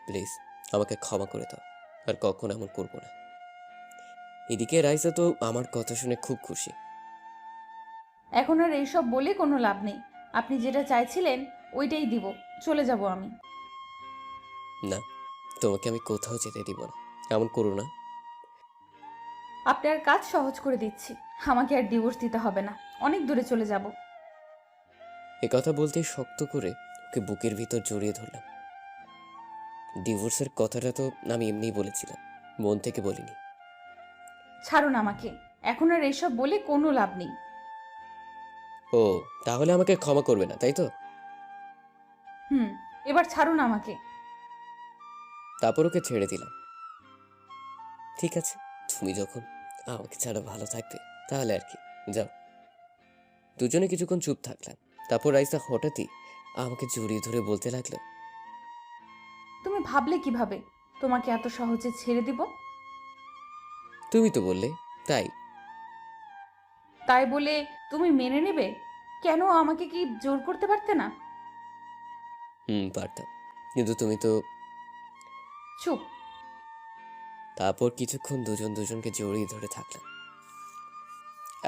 প্লিজ আমাকে ক্ষমা করে দাও, আর কখনো এমন করবো না। এদিকে রাইসা তো আমার কথা শুনে খুব খুশি। এখন আর এইসব বলে কোনো লাভ নেই। আপনি যেটা চাইছিলেন ওইটাই দিব। চলে যাব আমি। না, তোমাকে আমি কোথাও যেতে দিব না। এমন করো না। আপনার কাজ সহজ করে দিচ্ছি। আমাকে আর ডিভোর্স দিতে হবে না। অনেক দূরে চলে যাব। এ কথা বলতেই শক্ত করে ওকে বুকের ভিতর জড়িয়ে ধরলাম। ডিভোর্সের কথাটা তো আমি এমনিই বলেছিলাম, মন থেকে বলিনি। ছাড়ুন আমাকে। এখন আর এইসব বলে কোনো লাভ নেই। ও, তাহলে আমাকে ক্ষমা করবে না, তাই তো? এবার ছাড়ুন আমাকে। তারপর ওকে ছেড়ে দিলাম। ঠিক আছে, তুমি যখন আমাকে ছাড়া ভালো থাকবে তাহলে আর কি, যাও। দুজনে কিছুক্ষণ চুপ থাকলাম। তারপর রাইসা হঠাৎই আমাকে জড়িয়ে ধরে বলতে লাগলো, তুমি ভাবলে কিভাবে তোমাকে এত সহজে ছেড়ে দিব? তুমি তো বললে তাই। তাই বলে তুমি মেনে নেবে? কেন, আমাকে কি জোর করতে পারতে না? পারতাম, কিন্তু তুমি তো। চুপ। তারপর কিছুক্ষণ দুজনকে জড়িয়ে ধরে থাকলাম।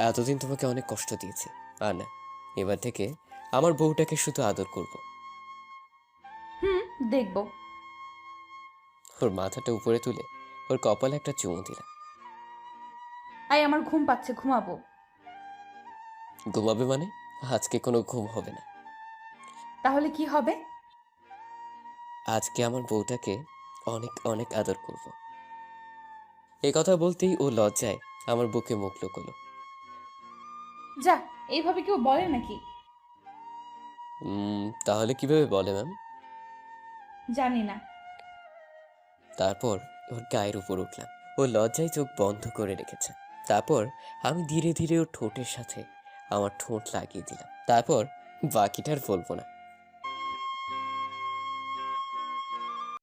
এতদিন তোমাকে অনেক কষ্ট দিয়েছি, আর না, এবার থেকে আমার বউটাকে শুধু আদর করব। দেখব। ওর মাথাটা উপরে তুলে ওর কপালে একটা চুমু দিলাম। আমার ঘুম পাচ্ছে, ঘুমাবো। ঘুমাবে মানে? আজকে কোনো ঘুম হবে না। তাহলে কি হবে? আজকে আমার বউটাকে অনেক অনেক আদর করব। এই কথা বলতেই ও লজ্জায় আমার বুকে মুখ লুকোলো। যা, এইভাবে কেউ বলে নাকি? তাহলে কিভাবে বলে ম্যাম? জানি না। তারপর ওর গায়ের উপর উঠলাম। ও লজ্জায় চোখ বন্ধ করে রেখেছে। তারপর আমি ধীরে ধীরে ওর ঠোঁটের সাথে আমার ঠোঁট লাগিয়ে দিলাম। তারপর বাকিটা আর বলবো না।